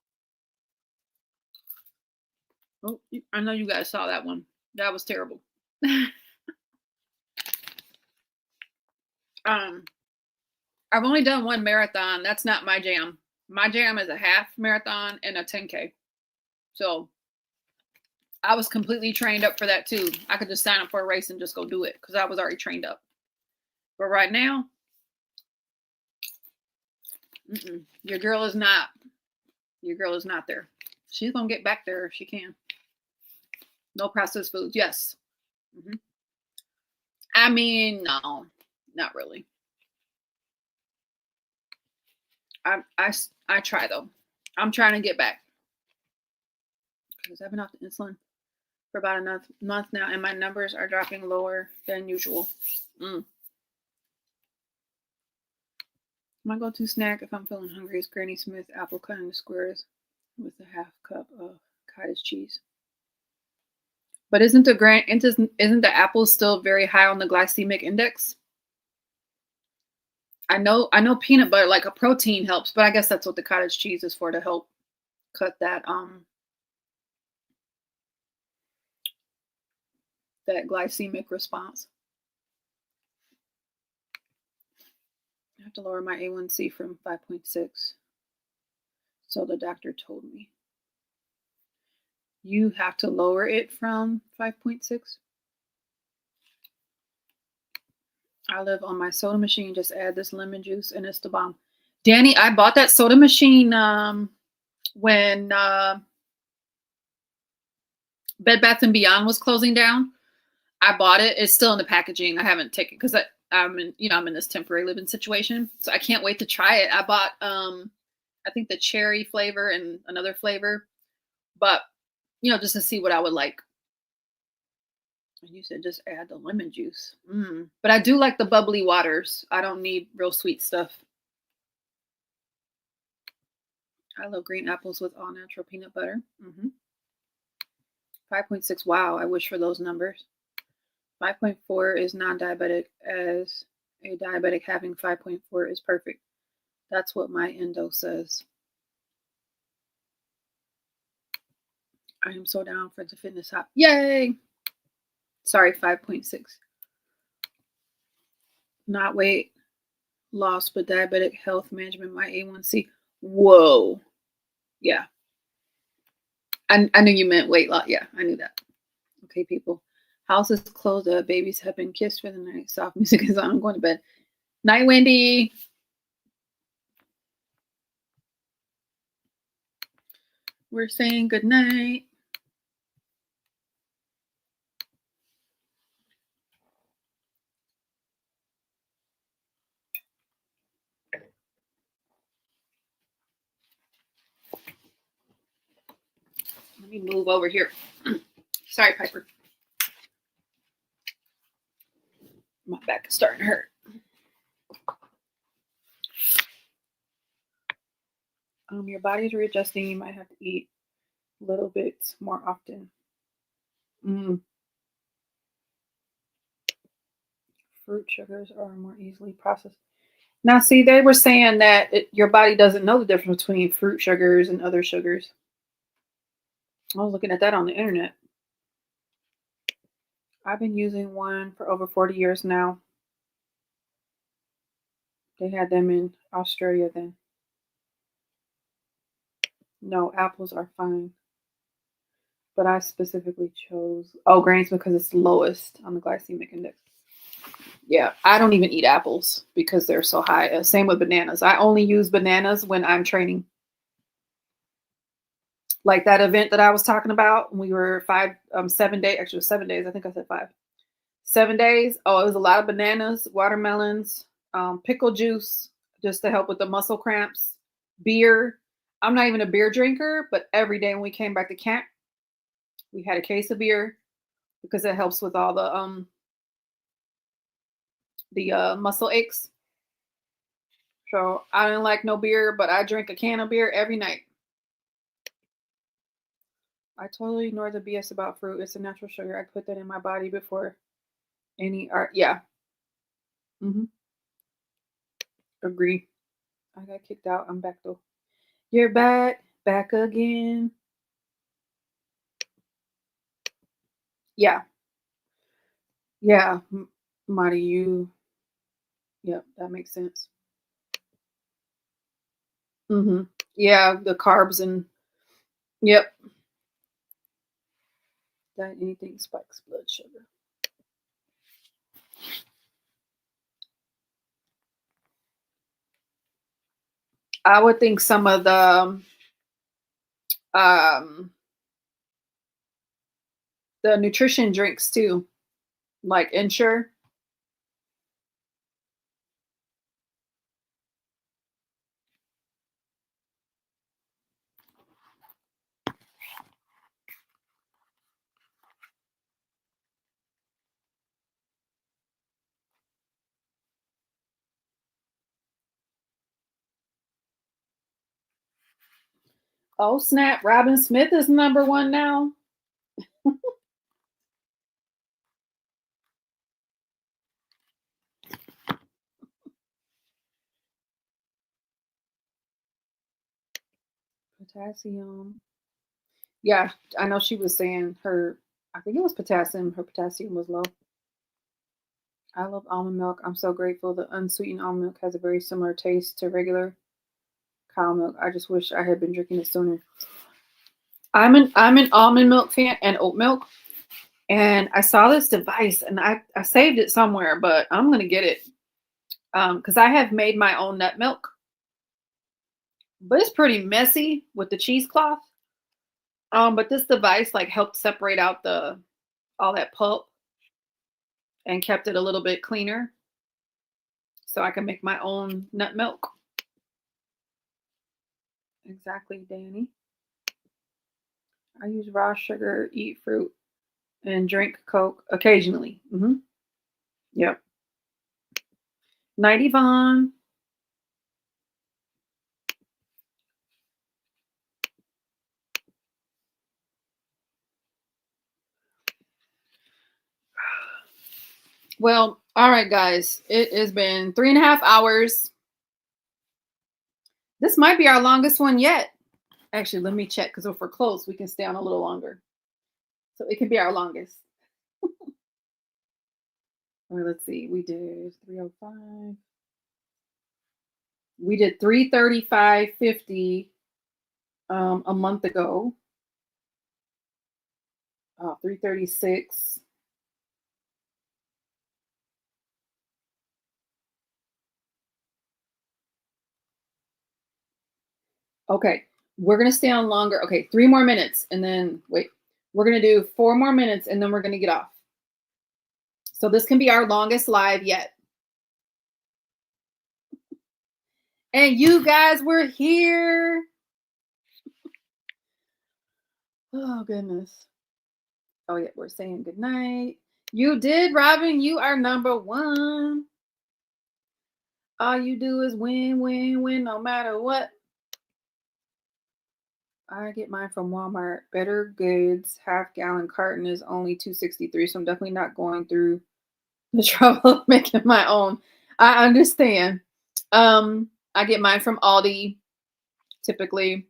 Oh, I know you guys saw that one. That was terrible. Um, I've only done one marathon. That's not my jam. My jam is a half marathon and a 10K. So I was completely trained up for that too. I could just sign up for a race and just go do it because I was already trained up. But right now, your girl is not. Your girl is not there. She's gonna get back there if she can. No processed foods. Yes. I mean, no, not really. I try though. I'm trying to get back because I've been off the insulin for about a month now, and my numbers are dropping lower than usual. My go-to snack if I'm feeling hungry is Granny Smith apple cut into squares with a half cup of cottage cheese. But isn't the apple still very high on the glycemic index? I know peanut butter, like a protein, helps, but I guess that's what the cottage cheese is for, to help cut that that glycemic response. I have to lower my A1C from 5.6. So the doctor told me. You have to lower it from 5.6. I live on my soda machine. Just add this lemon juice and it's the bomb. Danny, I bought that soda machine when Bed Bath & Beyond was closing down. I bought it. It's still in the packaging. I haven't taken it because I'm in this temporary living situation. So I can't wait to try it. I bought I think the cherry flavor and another flavor, but just to see what I would like. You said just add the lemon juice. But I do like the bubbly waters. I don't need real sweet stuff. I love green apples with all natural peanut butter. 5.6. Wow, I wish for those numbers. 5.4 is non-diabetic. As a diabetic, having 5.4 is perfect. That's what my endo says. I am so down for the fitness hop. Yay! Sorry, 5.6. Not weight loss, but diabetic health management, my A1C. Whoa. Yeah. I knew you meant weight loss. Yeah, I knew that. Okay, people. House is closed. Babies have been kissed for the night. Soft music is on. I'm going to bed. Night, Wendy. We're saying good night. Let me move over here. Sorry, Piper. My back is starting to hurt. Your body's readjusting. You might have to eat a little bit more often. Fruit sugars are more easily processed. Now, see, they were saying that your body doesn't know the difference between fruit sugars and other sugars. I was looking at that on the internet. I've been using one for over 40 years now. They had them in Australia then. No, apples are fine. But I specifically chose grains because it's lowest on the glycemic index. Yeah, I don't even eat apples because they're so high. Same with bananas. I only use bananas when I'm training. Like that event that I was talking about, we were 7 days, actually 7 days. I think I said 5. 7 days. Oh, it was a lot of bananas, watermelons, pickle juice, just to help with the muscle cramps, beer. I'm not even a beer drinker, but every day when we came back to camp, we had a case of beer because it helps with all the muscle aches. So I don't like no beer, but I drink a can of beer every night. I totally ignore the BS about fruit. It's a natural sugar. I put that in my body before any art. Yeah. Agree. I got kicked out. I'm back though. You're back again. Yeah. Yeah, Marty, yep, that makes sense. Yeah, the carbs and yep, that anything spikes blood sugar. I would think some of um the nutrition drinks too, like Ensure. Oh snap! Robin Smith is number one now. Potassium. Yeah, I know she was saying her. I think it was potassium. Her potassium was low. I love almond milk. I'm so grateful. The unsweetened almond milk has a very similar taste to regular cow milk. I just wish I had been drinking it sooner. I'm an almond milk fan and oat milk. And I saw this device and I saved it somewhere, but I'm gonna get it. Because I have made my own nut milk, but it's pretty messy with the cheesecloth. But this device like helped separate out the all that pulp and kept it a little bit cleaner. So I can make my own nut milk. Exactly, Danny. I use raw sugar, eat fruit, and drink Coke occasionally. Yep. Night, Yvonne. Well, all right, guys. It has been 3.5 hours. This might be our longest one yet. Actually, let me check because if we're close, we can stay on a little longer. So it can be our longest. Let's see. We did 305. We did 335.50 a month ago. 336. Okay. We're going to stay on longer. Okay. 3 more minutes. And then wait. We're going to do 4 more minutes and then we're going to get off. So this can be our longest live yet. And you guys were here. Oh, goodness. Oh, yeah. We're saying good night. You did, Robin. You are number one. All you do is win, win, win, no matter what. I get mine from Walmart. Better Goods half-gallon carton is only $2.63, so I'm definitely not going through the trouble of making my own. I understand. I get mine from Aldi typically,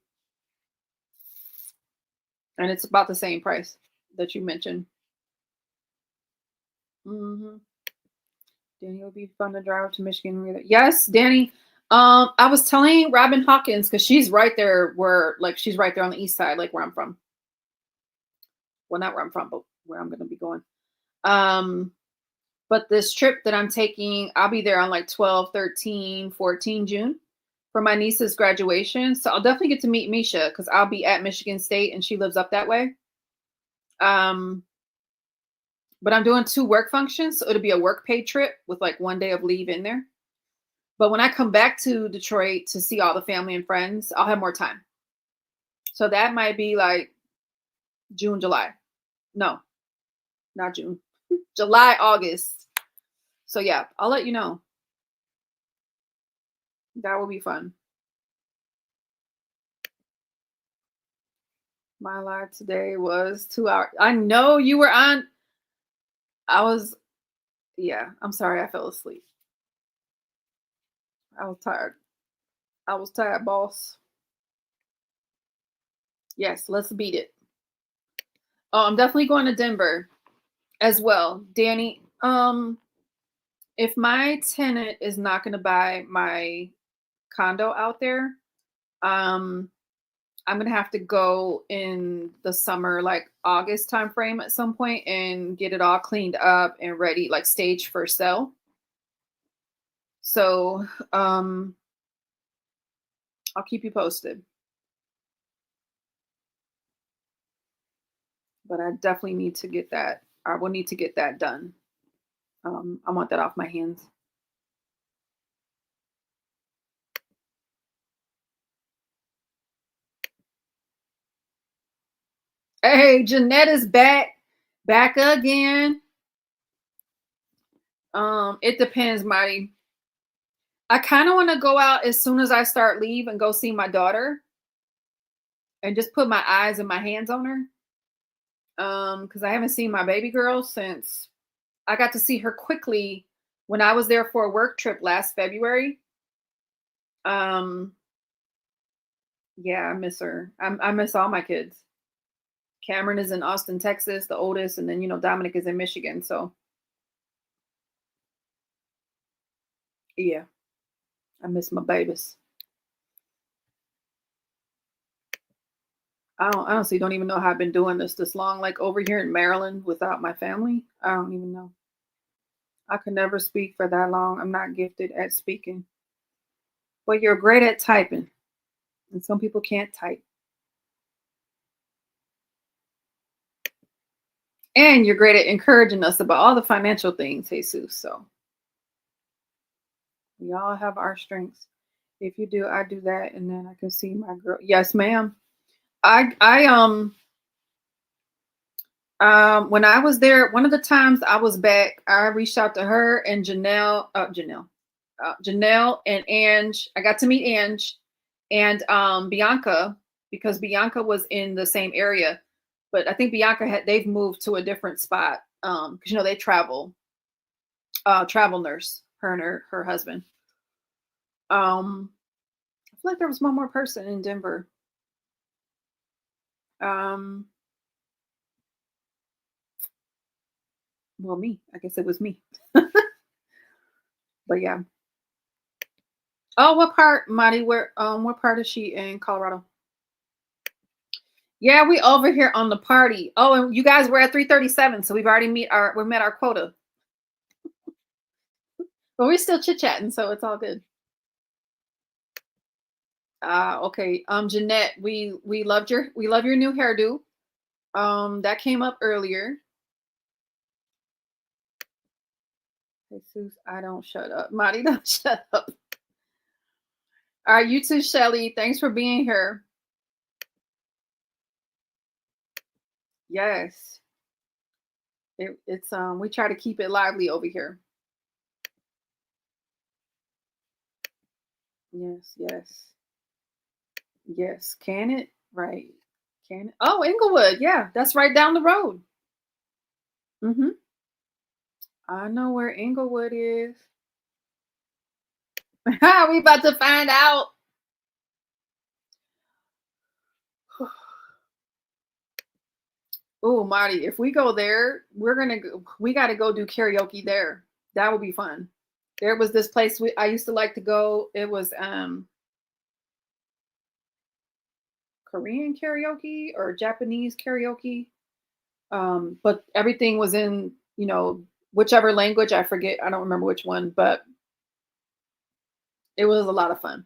and it's about the same price that you mentioned. Danny, it would be fun to drive to Michigan. Yes, Danny. I was telling Robin Hawkins because she's right there where, like, she's right there on the east side, like where I'm from. Well, not where I'm from, but where I'm going to be going. But this trip that I'm taking, I'll be there on like 12, 13, 14 June for my niece's graduation. So I'll definitely get to meet Misha because I'll be at Michigan State and she lives up that way. But I'm doing 2 work functions. So it'll be a work paid trip with like 1 day of leave in there. But when I come back to Detroit to see all the family and friends, I'll have more time. So that might be like June, July. No, not June. July, August. So yeah, I'll let you know. That will be fun. My live today was 2 hours. I know you were on. Yeah, I'm sorry I fell asleep. I was tired. I was tired, boss. Yes, let's beat it. Oh, I'm definitely going to Denver as well. Danny, Um, if my tenant is not going to buy my condo out there, um, I'm gonna have to go in the summer, like August timeframe at some point, and get it all cleaned up and ready, like staged for sale. So, I'll keep you posted. But I definitely need to get that. I will need to get that done. I want that off my hands. Hey, Jeanette is back again. It depends, Marty. I kind of want to go out as soon as I start leave and go see my daughter and just put my eyes and my hands on her. Because I haven't seen my baby girl since I got to see her quickly when I was there for a work trip last February. Um, yeah, I miss her. I miss all my kids. Cameron is in Austin, Texas, the oldest, and then Dominic is in Michigan. So yeah, I miss my babies. I honestly don't even know how I've been doing this long, like over here in Maryland without my family. I don't even know. I could never speak for that long. I'm not gifted at speaking. But you're great at typing. And some people can't type. And you're great at encouraging us about all the financial things, Jesus. So we all have our strengths. If you do, I do that, and then I can see my girl. Yes, ma'am. I when I was there, one of the times I was back, I reached out to her and Janelle and Ange. I got to meet Ange and Bianca, because Bianca was in the same area, but I think they've moved to a different spot because they travel nurse, her and her husband. I feel like there was one more person in Denver. Um, well, me. I guess it was me. But yeah. Oh, what part, Marty? What part is she in Colorado? Yeah, we over here on the party. Oh, and you guys were at 3:37, so we've already met our quota. But we're still chit-chatting, so it's all good. Okay. Jeanette, we love your new hairdo. That came up earlier. Jesus, I don't shut up. Marty, don't shut up. All right, you too, Shelly. Thanks for being here. Yes. It's we try to keep it lively over here. Yes, yes. Yes. Can it? Right. Can it? Oh, Inglewood. Yeah, that's right down the road. Mm-hmm. I know where Inglewood is. We about to find out. Oh, Marty, if we go there, we got to go do karaoke there. That would be fun. There was this place I used to like to go. It was Korean karaoke or Japanese karaoke. But everything was in, whichever language, I forget. I don't remember which one, but it was a lot of fun.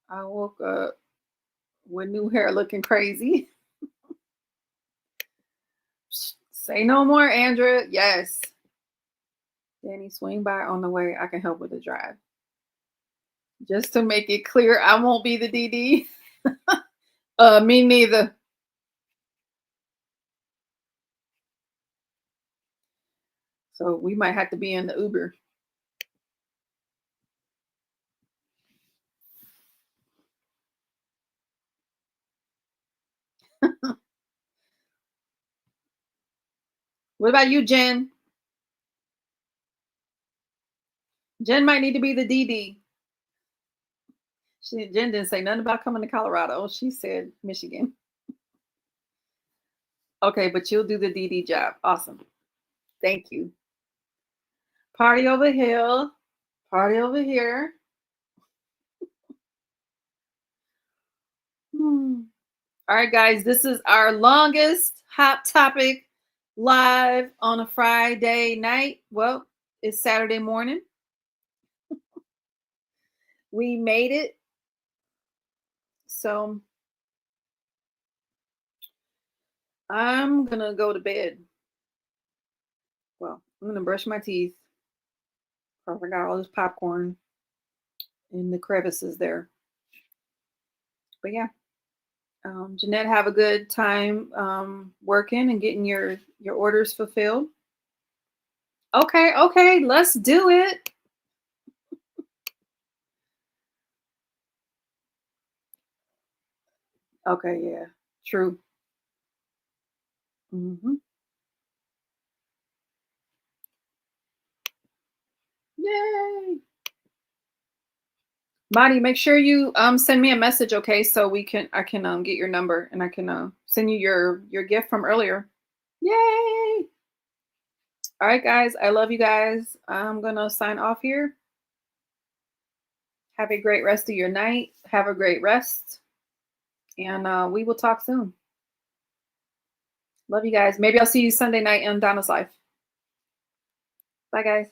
I woke up with new hair looking crazy. Say no more, Andrea. Yes. Danny, swing by on the way. I can help with the drive. Just to make it clear, I won't be the DD. Me neither. So we might have to be in the Uber. What about you, Jen? Jen might need to be the DD. Jen didn't say nothing about coming to Colorado. She said Michigan. Okay, but you'll do the DD job. Awesome. Thank you. Party over here. Party over here. All right, guys, this is our longest Hot Topic live on a Friday night. Well, it's Saturday morning. We made it. So I'm going to go to bed. Well, I'm going to brush my teeth. I forgot all this popcorn in the crevices there. But yeah. Jeanette, have a good time working and getting your orders fulfilled. Okay, let's do it. Okay, yeah, true. Yay! Marty, make sure you send me a message, okay? So I can get your number and I can send you your gift from earlier. Yay! All right, guys, I love you guys. I'm gonna sign off here. Have a great rest of your night. Have a great rest, and we will talk soon. Love you guys. Maybe I'll see you Sunday night in Donna's Life. Bye, guys.